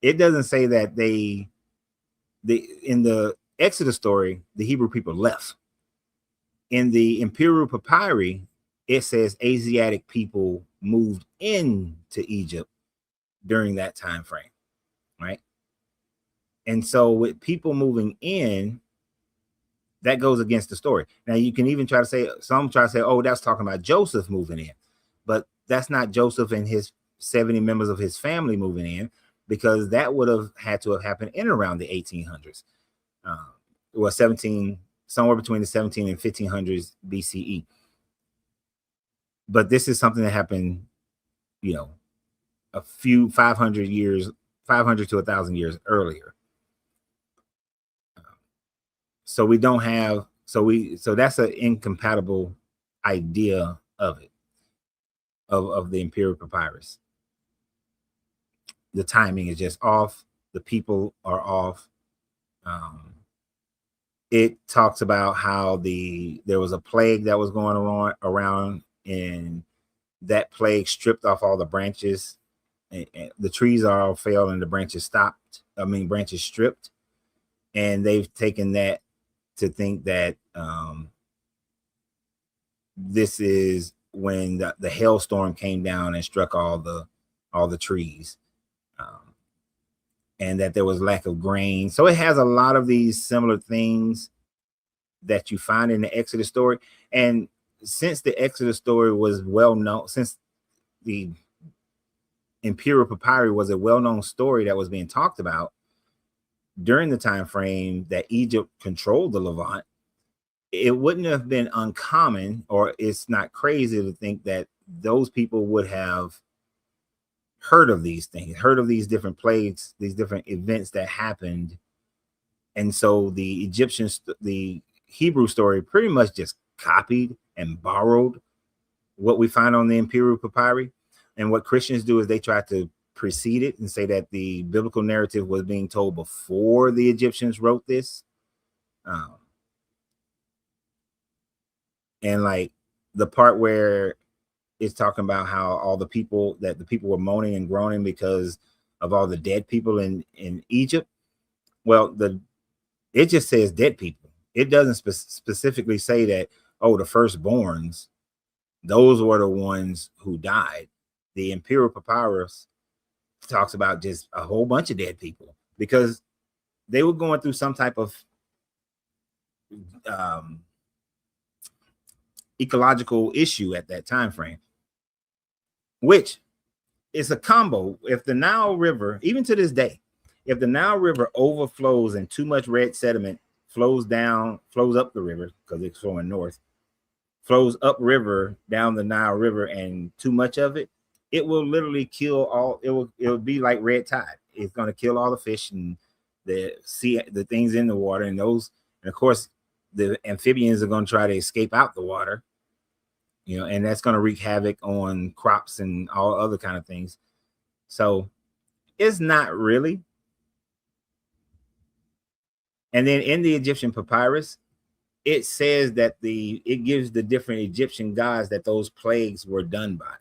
It doesn't say that they in the Exodus story, the Hebrew people left. In the Imperial Papyri, it says Asiatic people moved into Egypt during that time frame, right? And so with people moving in, that goes against the story. Now you can even try to say, oh, that's talking about Joseph moving in, but that's not Joseph and his 70 members of his family moving in, because that would have had to have happened in around the 1800s, or 17, somewhere between the 17 and 1500s BCE. But this is something that happened, a few 500 to 1,000 years earlier. So we don't have, so that's an incompatible idea of it, of the Imperial Papyrus. The timing is just off. The people are off. It talks about how there was a plague that was going around, and that plague stripped off all the branches. And the trees all fell and the branches stripped. And they've taken that to think that this is when the hailstorm came down and struck all the trees, and that there was lack of grain. So it has a lot of these similar things that you find in the Exodus story. And since the Exodus story was well known, since the Imperial Papyri was a well-known story that was being talked about during the time frame that Egypt controlled the Levant, it wouldn't have been uncommon, or it's not crazy to think that those people would have heard of these things, heard of these different plagues, these different events that happened. And so the the Hebrew story pretty much just copied and borrowed what we find on the Imperial Papyri. And what Christians do is they try to precede it and say that the biblical narrative was being told before the Egyptians wrote this. And like the part where it's talking about how the people were moaning and groaning because of all the dead people in Egypt. Well, it just says dead people. It doesn't specifically say that, oh, the firstborns, those were the ones who died. The Imperial Papyrus talks about just a whole bunch of dead people because they were going through some type of ecological issue at that time frame, which it's a combo. If the Nile River, even to this day, if the Nile River overflows and too much red sediment flows up the river because it's flowing north, flows upriver down the Nile River, and too much of it, it will literally kill all. It will be like red tide. It's going to kill all the fish and the things in the water, and those, and of course, the amphibians are going to try to escape out the water. And that's going to wreak havoc on crops and all other kind of things. So it's not really. And then in the Egyptian papyrus, it says that it gives the different Egyptian gods that those plagues were done by,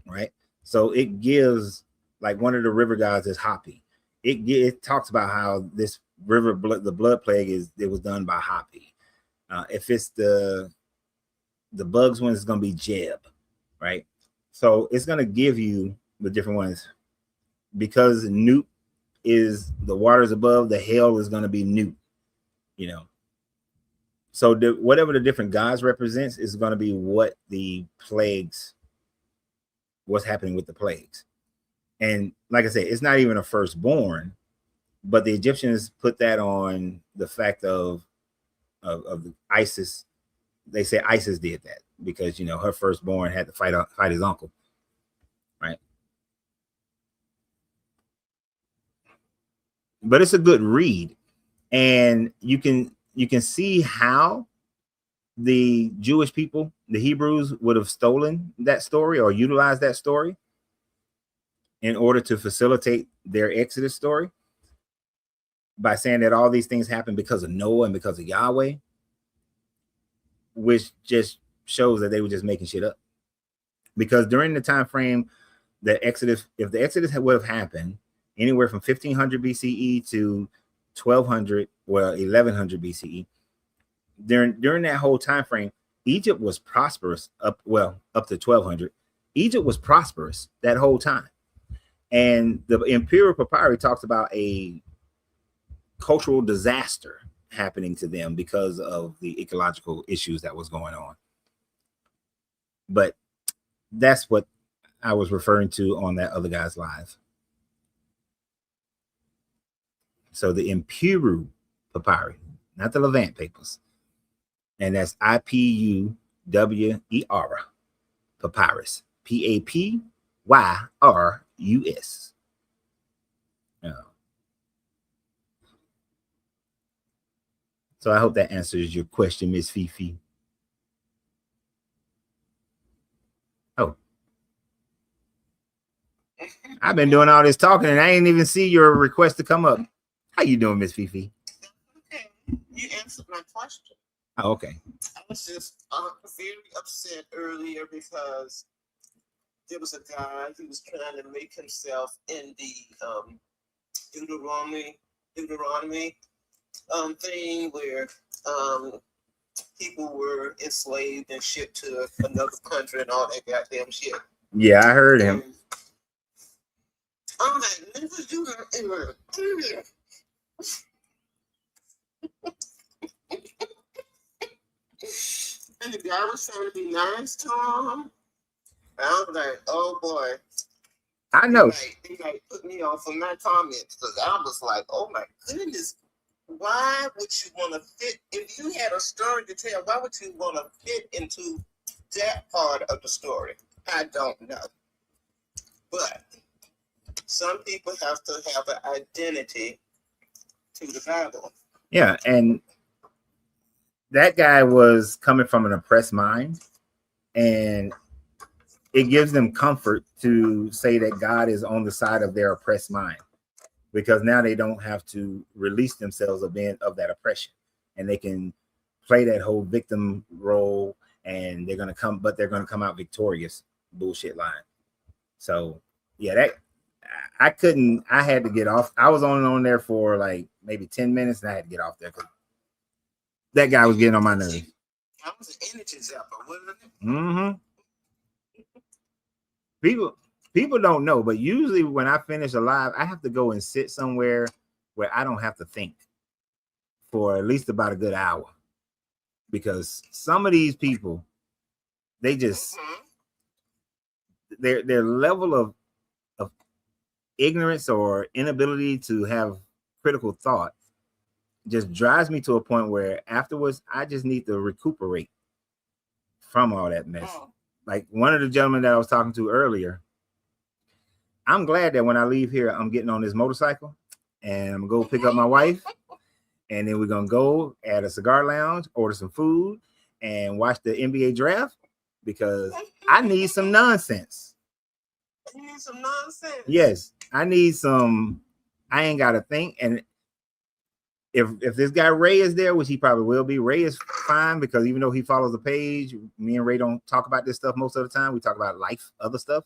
right? So it gives, like, one of the river gods is Hapi. It talks about how this the blood plague it was done by Hapi. If it's the bugs one is going to be Jeb, right? So it's going to give you the different ones, because Newt is the waters above, the hell is going to be Newt, So whatever the different gods represents is going to be what the plagues, what's happening with the plagues. And like I said, it's not even a firstborn, but the Egyptians put that on the fact of Isis. They say Isis did that because, her firstborn had to fight his uncle, right? But it's a good read, and you can see how the Jewish people, the Hebrews, would have stolen that story or utilized that story in order to facilitate their Exodus story by saying that all these things happened because of Noah and because of Yahweh, which just shows that they were just making shit up. Because during the time frame that Exodus, if the Exodus would have happened anywhere from 1500 BCE to 1100 BCE, during that whole time frame, Egypt was prosperous up to 1200. Egypt was prosperous that whole time. And the Imperial Papyri talks about a cultural disaster happening to them because of the ecological issues that was going on. But that's what I was referring to on that other guy's live. So the Imperial Papyri, not the Levant papers. And that's IPUWER papyrus. PAPYRUS. So I hope that answers your question, Miss Fifi. Oh. I've been doing all this talking and I ain't even see your request to come up. How you doing, Miss Fifi? Okay, you answered my question. Oh, okay. I was just very upset earlier because there was a guy who was trying to make himself in the Deuteronomy thing where people were enslaved and shipped to another country and all that goddamn shit. Yeah, I heard him. I'm like, nigga, you are and the guy was trying to be nice to him. I was like, oh boy. I know. He put me off on my comments because I was like, oh my goodness. Why would you want to fit? If you had a story to tell, why would you want to fit into that part of the story? I don't know. But some people have to have an identity to the Bible. Yeah, and that guy was coming from an oppressed mind, and it gives them comfort to say that God is on the side of their oppressed mind, because now they don't have to release themselves of that oppression, and they can play that whole victim role, and they're gonna come out victorious bullshit line. So yeah, I had to get off. I was on there for like maybe 10 minutes, and I had to get off there because that guy was getting on my nerves. I was an energy zapper, wasn't it? Mm-hmm. People don't know, but usually when I finish a live, I have to go and sit somewhere where I don't have to think for at least about a good hour, because some of these people, they just their level of ignorance or inability to have critical thought just drives me to a point where afterwards I just need to recuperate from all that mess. Like one of the gentlemen that I was talking to earlier, I'm glad that when I leave here, I'm getting on this motorcycle and I'm gonna go pick up my wife, and then we're gonna go at a cigar lounge, order some food, and watch the NBA draft because I need some nonsense. You need some nonsense. Yes, I need some. I ain't gotta think. And if this guy Ray is there, which he probably will be, Ray is fine because even though he follows the page, me and Ray don't talk about this stuff most of the time. We talk about life, other stuff.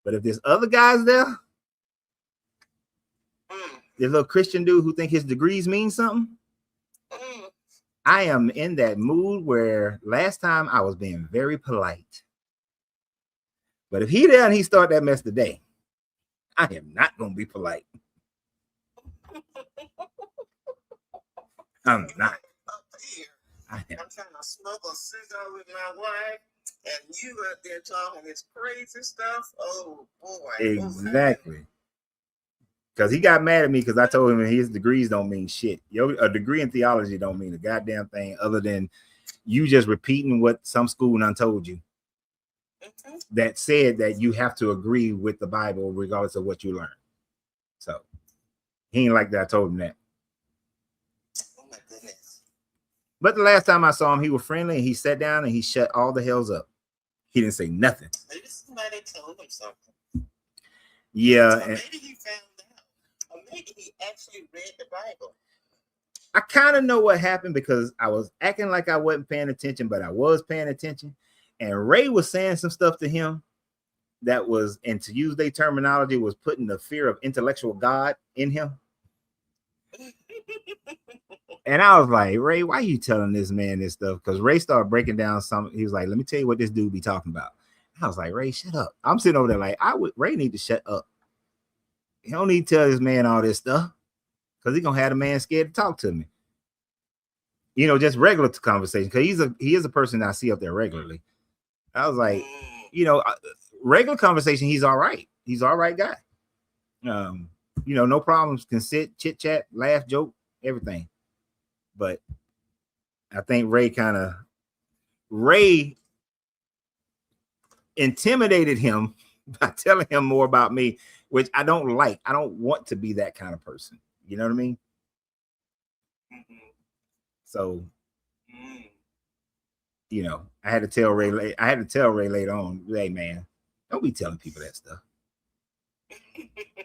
But if there's other guys there, this little Christian dude who think his degrees mean something, I am in that mood where last time I was being very polite. But if he there and he start that mess today, I am not going to be polite. I'm not. I'm trying to smoke a cigar with my wife, and you out there talking this crazy stuff. Oh boy! Exactly. Because he got mad at me because I told him his degrees don't mean shit. A degree in theology don't mean a goddamn thing other than you just repeating what some school done told you. That said that you have to agree with the Bible regardless of what you learn. So he ain't like that. I told him that. Oh my goodness. But the last time I saw him, he was friendly and he sat down and he shut all the hells up. He didn't say nothing. Maybe somebody told him something. Yeah. Or maybe he found out. Or maybe he actually read the Bible. I kind of know what happened because I was acting like I wasn't paying attention, but I was paying attention. And Ray was saying some stuff to him that was, and to use their terminology, was putting the fear of intellectual God in him. And I was like, Ray, why are you telling this man this stuff? Because Ray started breaking down some. He was like, let me tell you what this dude be talking about. I was like, Ray, shut up. I'm sitting over there like, Ray need to shut up. He don't need to tell this man all this stuff because he's gonna have the man scared to talk to me. You know, just regular conversation, because he is a person that I see up there regularly. I was like, you know, regular conversation, he's all right. He's all right guy. You know, no problems, can sit, chit chat, laugh, joke, everything. But I think Ray intimidated him by telling him more about me, which I don't like. I don't want to be that kind of person. You know what I mean? So, you know, I had to tell Ray later on, hey man, don't be telling people that stuff.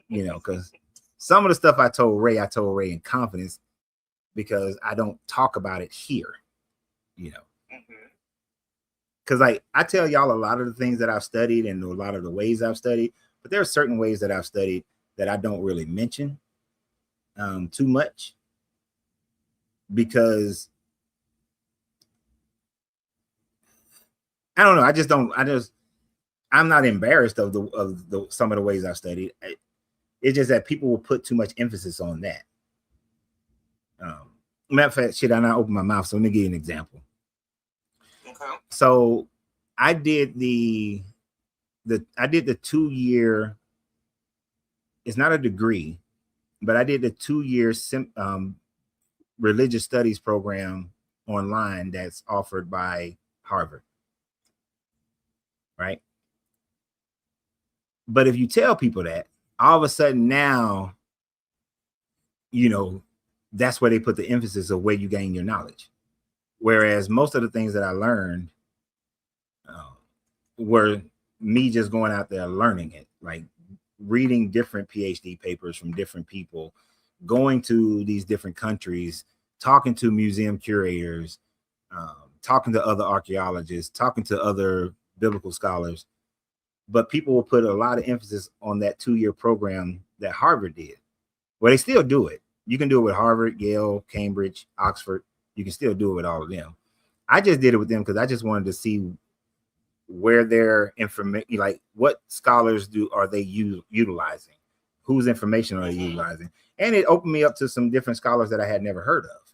You know, because some of the stuff I told Ray in confidence because I don't talk about it here, you know. Because I tell y'all a lot of the things that I've studied and a lot of the ways I've studied, but there are certain ways that I've studied that I don't really mention too much because I don't know. I'm not embarrassed of the some of the ways I've studied. It's just that people will put too much emphasis on that. Matter of fact, I not open my mouth. So let me give you an example. Okay. So I did the 2-year. It's not a degree, but I did the 2-year religious studies program online that's offered by Harvard. Right. But if you tell people that, all of a sudden now, you know, that's where they put the emphasis of where you gain your knowledge. Whereas most of the things that I learned were me just going out there learning it, like reading different PhD papers from different people, going to these different countries, talking to museum curators, talking to other archaeologists, talking to other biblical scholars. But people will put a lot of emphasis on that 2-year program that Harvard did. Well, they still do it. You can do it with Harvard, Yale, Cambridge, Oxford. You can still do it with all of them. I just did it with them because I just wanted to see where their information, like what scholars are they utilizing, whose information are they utilizing, and it opened me up to some different scholars that I had never heard of,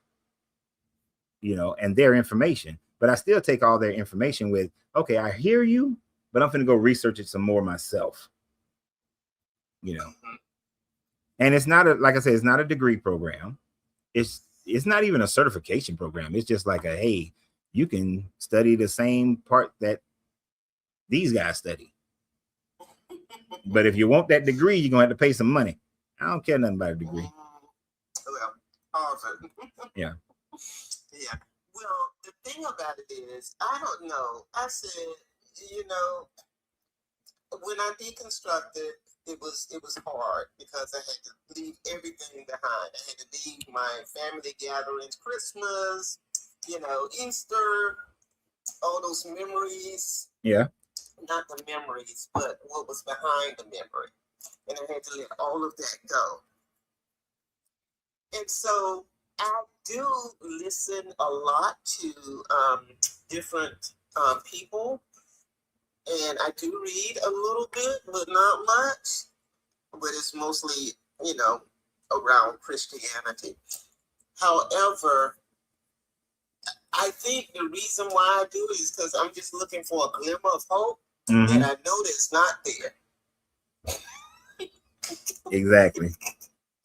you know, and their information. But I still take all their information with, okay, I hear you, but I'm finna go research it some more myself. You know, and it's not like I said, it's not a degree program. It's not even a certification program. It's just like hey, you can study the same part that these guys study. But if you want that degree, you're gonna have to pay some money. I don't care nothing about a degree. Well, Harvard. Yeah. Yeah. Well, the thing about it is, I don't know. I said, when I deconstructed, it was hard because I had to leave everything behind. I had to leave my family gatherings, Christmas, Easter, all those memories. Yeah. Not the memories, but what was behind the memory. And I had to let all of that go. And so I do listen a lot to different people. And I do read a little bit, but not much. But it's mostly, around Christianity. However, I think the reason why I do it is because I'm just looking for a glimmer of hope. Mm-hmm. And I know that's not there. Exactly.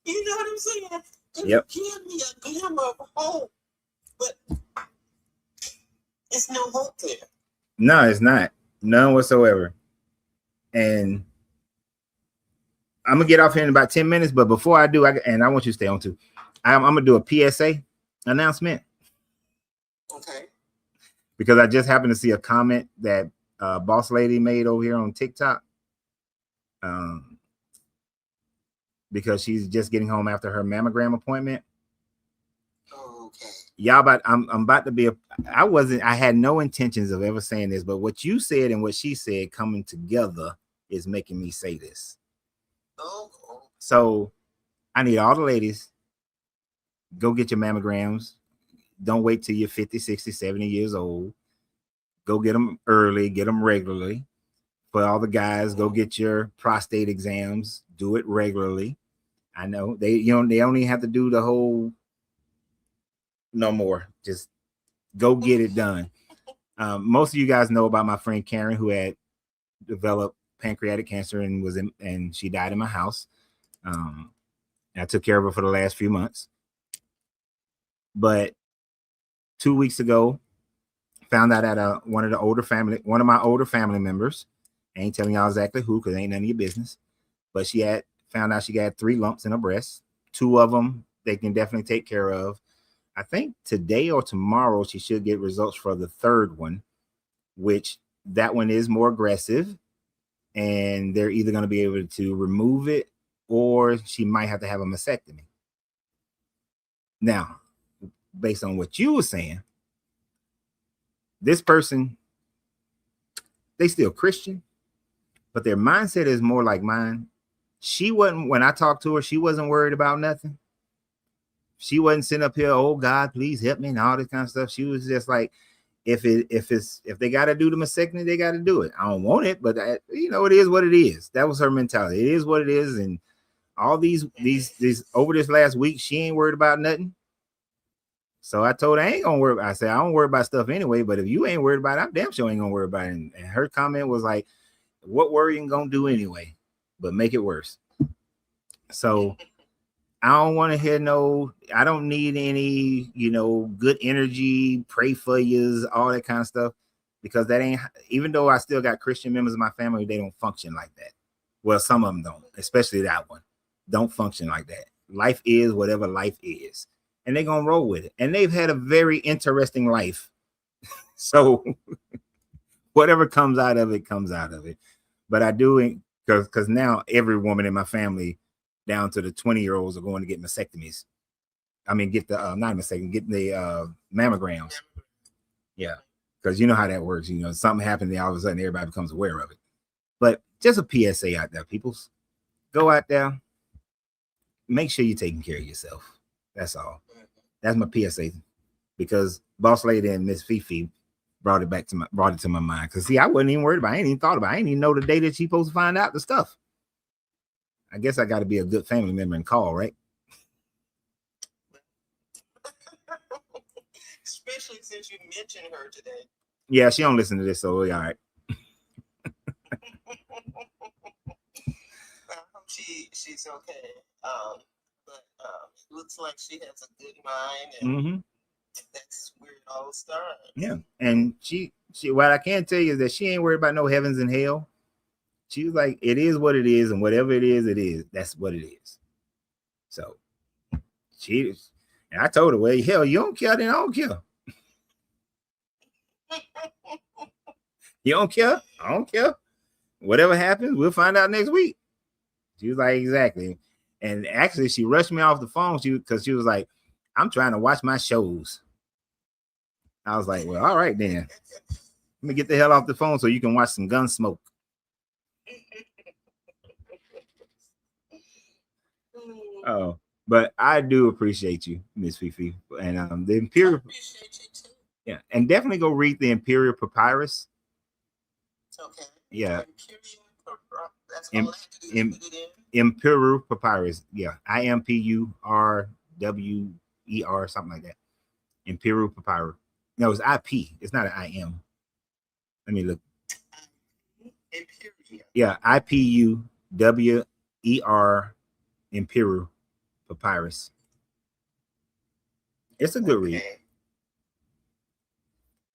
You know what I'm saying? Yep. Give me a glimmer of hope. But it's no hope there. No, it's not. None whatsoever. And I'm gonna get off here in about 10 minutes, but before I do, I want you to stay on too. I'm gonna do a PSA announcement. Okay. Because I just happened to see a comment that Boss Lady made over here on TikTok. Because she's just getting home after her mammogram appointment. Okay. Y'all, I'm about to be I had no intentions of ever saying this, but what you said and what she said coming together is making me say this. Oh. So I need all the ladies, go get your mammograms. Don't wait till you're 50, 60, 70 years old. Go get them early, get them regularly. For all the guys, go get your prostate exams. Do it regularly. I know they only have to do the whole no more. Just go get it done. Most of you guys know about my friend Karen, who had developed pancreatic cancer and she died in my house. I took care of her for the last few months. But 2 weeks ago, found out at one of my older family members. I ain't telling y'all exactly who, because ain't none of your business. But she found out she got 3 lumps in her breast. 2 of them they can definitely take care of. I think today or tomorrow she should get results for the 3rd one, which that one is more aggressive, and they're either going to be able to remove it or she might have to have a mastectomy. Now, based on what you were saying, this person, they still Christian, but their mindset is more like mine. She wasn't, when I talked to her, she wasn't worried about nothing. She wasn't sitting up here, oh God, please help me, and all this kind of stuff. She was just like, if they got to do the mastectomy, they got to do it. I don't want it, but it is what it is. That was her mentality. It is what it is. And all these over this last week, she ain't worried about nothing. So I told her I ain't gonna worry. I said I don't worry about stuff anyway. But if you ain't worried about it, I'm damn sure ain't gonna worry about it. And her comment was like, "What worrying gonna do anyway? But make it worse." So I don't want to hear I don't need any, good energy, pray for yous, all that kind of stuff, because that ain't, even though I still got Christian members of my family, they don't function like that. Well, some of them don't, especially that one, don't function like that. Life is whatever life is, and they're going to roll with it. And they've had a very interesting life. So whatever comes out of it, comes out of it. But I do, because now every woman in my family, down to the 20-year-olds, are going to get mastectomies. I mean, get the not mastectomy, get the mammograms. Yeah, because you know how that works. Something happens, and all of a sudden everybody becomes aware of it. But just a PSA out there, peoples. Go out there, make sure you're taking care of yourself. That's all. That's my PSA. Because Boss Lady and Miss Fifi brought it to my mind. Because see, I wasn't even worried about it. I ain't even thought about it. I ain't even know the day that she's supposed to find out the stuff. I guess I got to be a good family member and call, right? Especially since you mentioned her today. Yeah, she don't listen to this, so we all right. she's okay. But it looks like she has a good mind, and Mm-hmm. that's where it all starts. Yeah, and she what I can tell you is that she ain't worried about no heavens and hell. She was like, it is what it is, and whatever it is. That's what it is. So she, and I told her, well, hell, you don't care, then I don't care. You don't care? I don't care. Whatever happens, we'll find out next week. She was like, exactly. And actually, she rushed me off the phone because she was like, I'm trying to watch my shows. I was like, well, all right, then. Let me get the hell off the phone so you can watch some Gunsmoke. Oh, but I do appreciate you, Miss Fifi. And the Imperial. Yeah, and definitely go read the Imperial Papyrus. Okay. Yeah. That's all I have to do is put it in. Imperial Papyrus. Yeah. IMPURWER, something like that. Imperial Papyrus. No, it's IP. It's not an IM. Let me look. Imperial. Yeah, IPUWER Imperial Papyrus. It's a good read.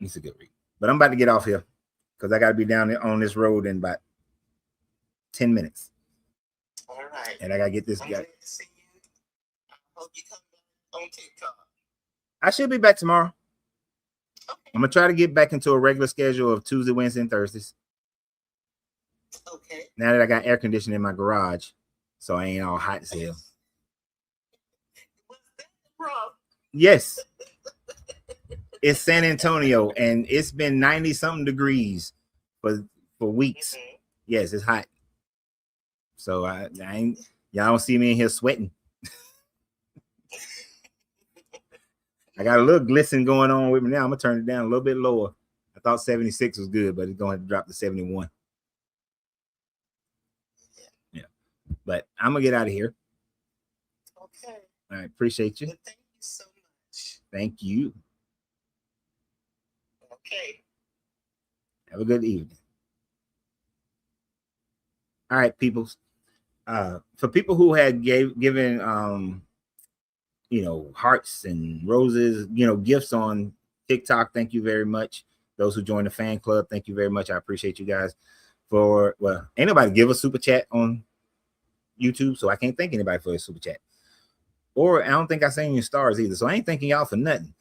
It's a good read. But I'm about to get off here because I got to be down there on this road in about 10 minutes. All right. And I got to get this I'm guy. glad to see you. I hope you come back on TikTok. I should be back tomorrow. Okay. I'm going to try to get back into a regular schedule of Tuesday, Wednesday, and Thursdays. Okay. Now that I got air conditioning in my garage, so I ain't all hot as hell. Was that rough? Yes. It's San Antonio, and it's been 90-something degrees for weeks. Mm-hmm. Yes, it's hot. So I ain't, y'all don't see me in here sweating. I got a little glisten going on with me now. I'm gonna turn it down a little bit lower. I thought 76 was good, but it's going to drop to 71. Yeah. But I'm gonna get out of here. Okay. All right, appreciate you. Well, thank you so much. Thank you. Okay. Have a good evening. All right, peoples. For people who had given hearts and roses, gifts on TikTok, thank you very much. Those who joined the fan club, thank you very much. I appreciate you guys. Ain't nobody give a super chat on YouTube, so I can't thank anybody for a super chat. Or I don't think I seen your stars either, so I ain't thanking y'all for nothing.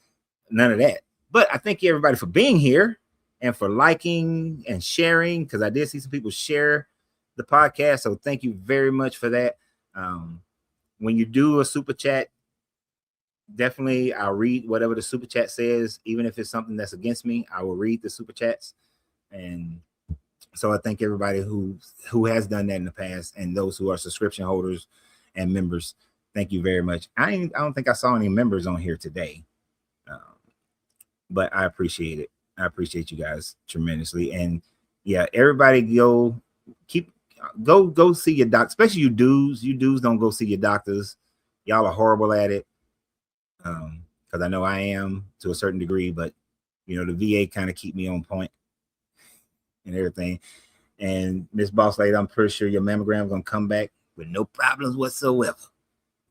None of that. But I thank everybody for being here and for liking and sharing, because I did see some people share the podcast. So thank you very much for that. When you do a super chat, definitely I'll read whatever the super chat says, even if it's something that's against me. I will read the super chats. And so I thank everybody who has done that in the past, and those who are subscription holders and members. Thank you very much. I don't think I saw any members on here today, but I appreciate it. I appreciate you guys tremendously. And yeah, everybody go see your doc, especially you dudes. You dudes don't go see your doctors. Y'all are horrible at it. Because I know I am to a certain degree, but the VA kind of keep me on point and everything. And Miss Boss Lady, I'm pretty sure your mammogram gonna come back with no problems whatsoever.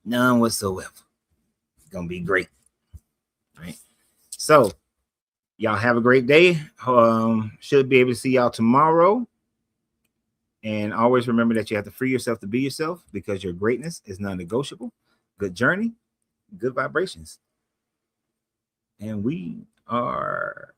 None whatsoever. It's gonna be great. All right. So y'all have a great day. Should be able to see y'all tomorrow. And always remember that you have to free yourself to be yourself, because your greatness is non-negotiable. Good journey, good vibrations. And we are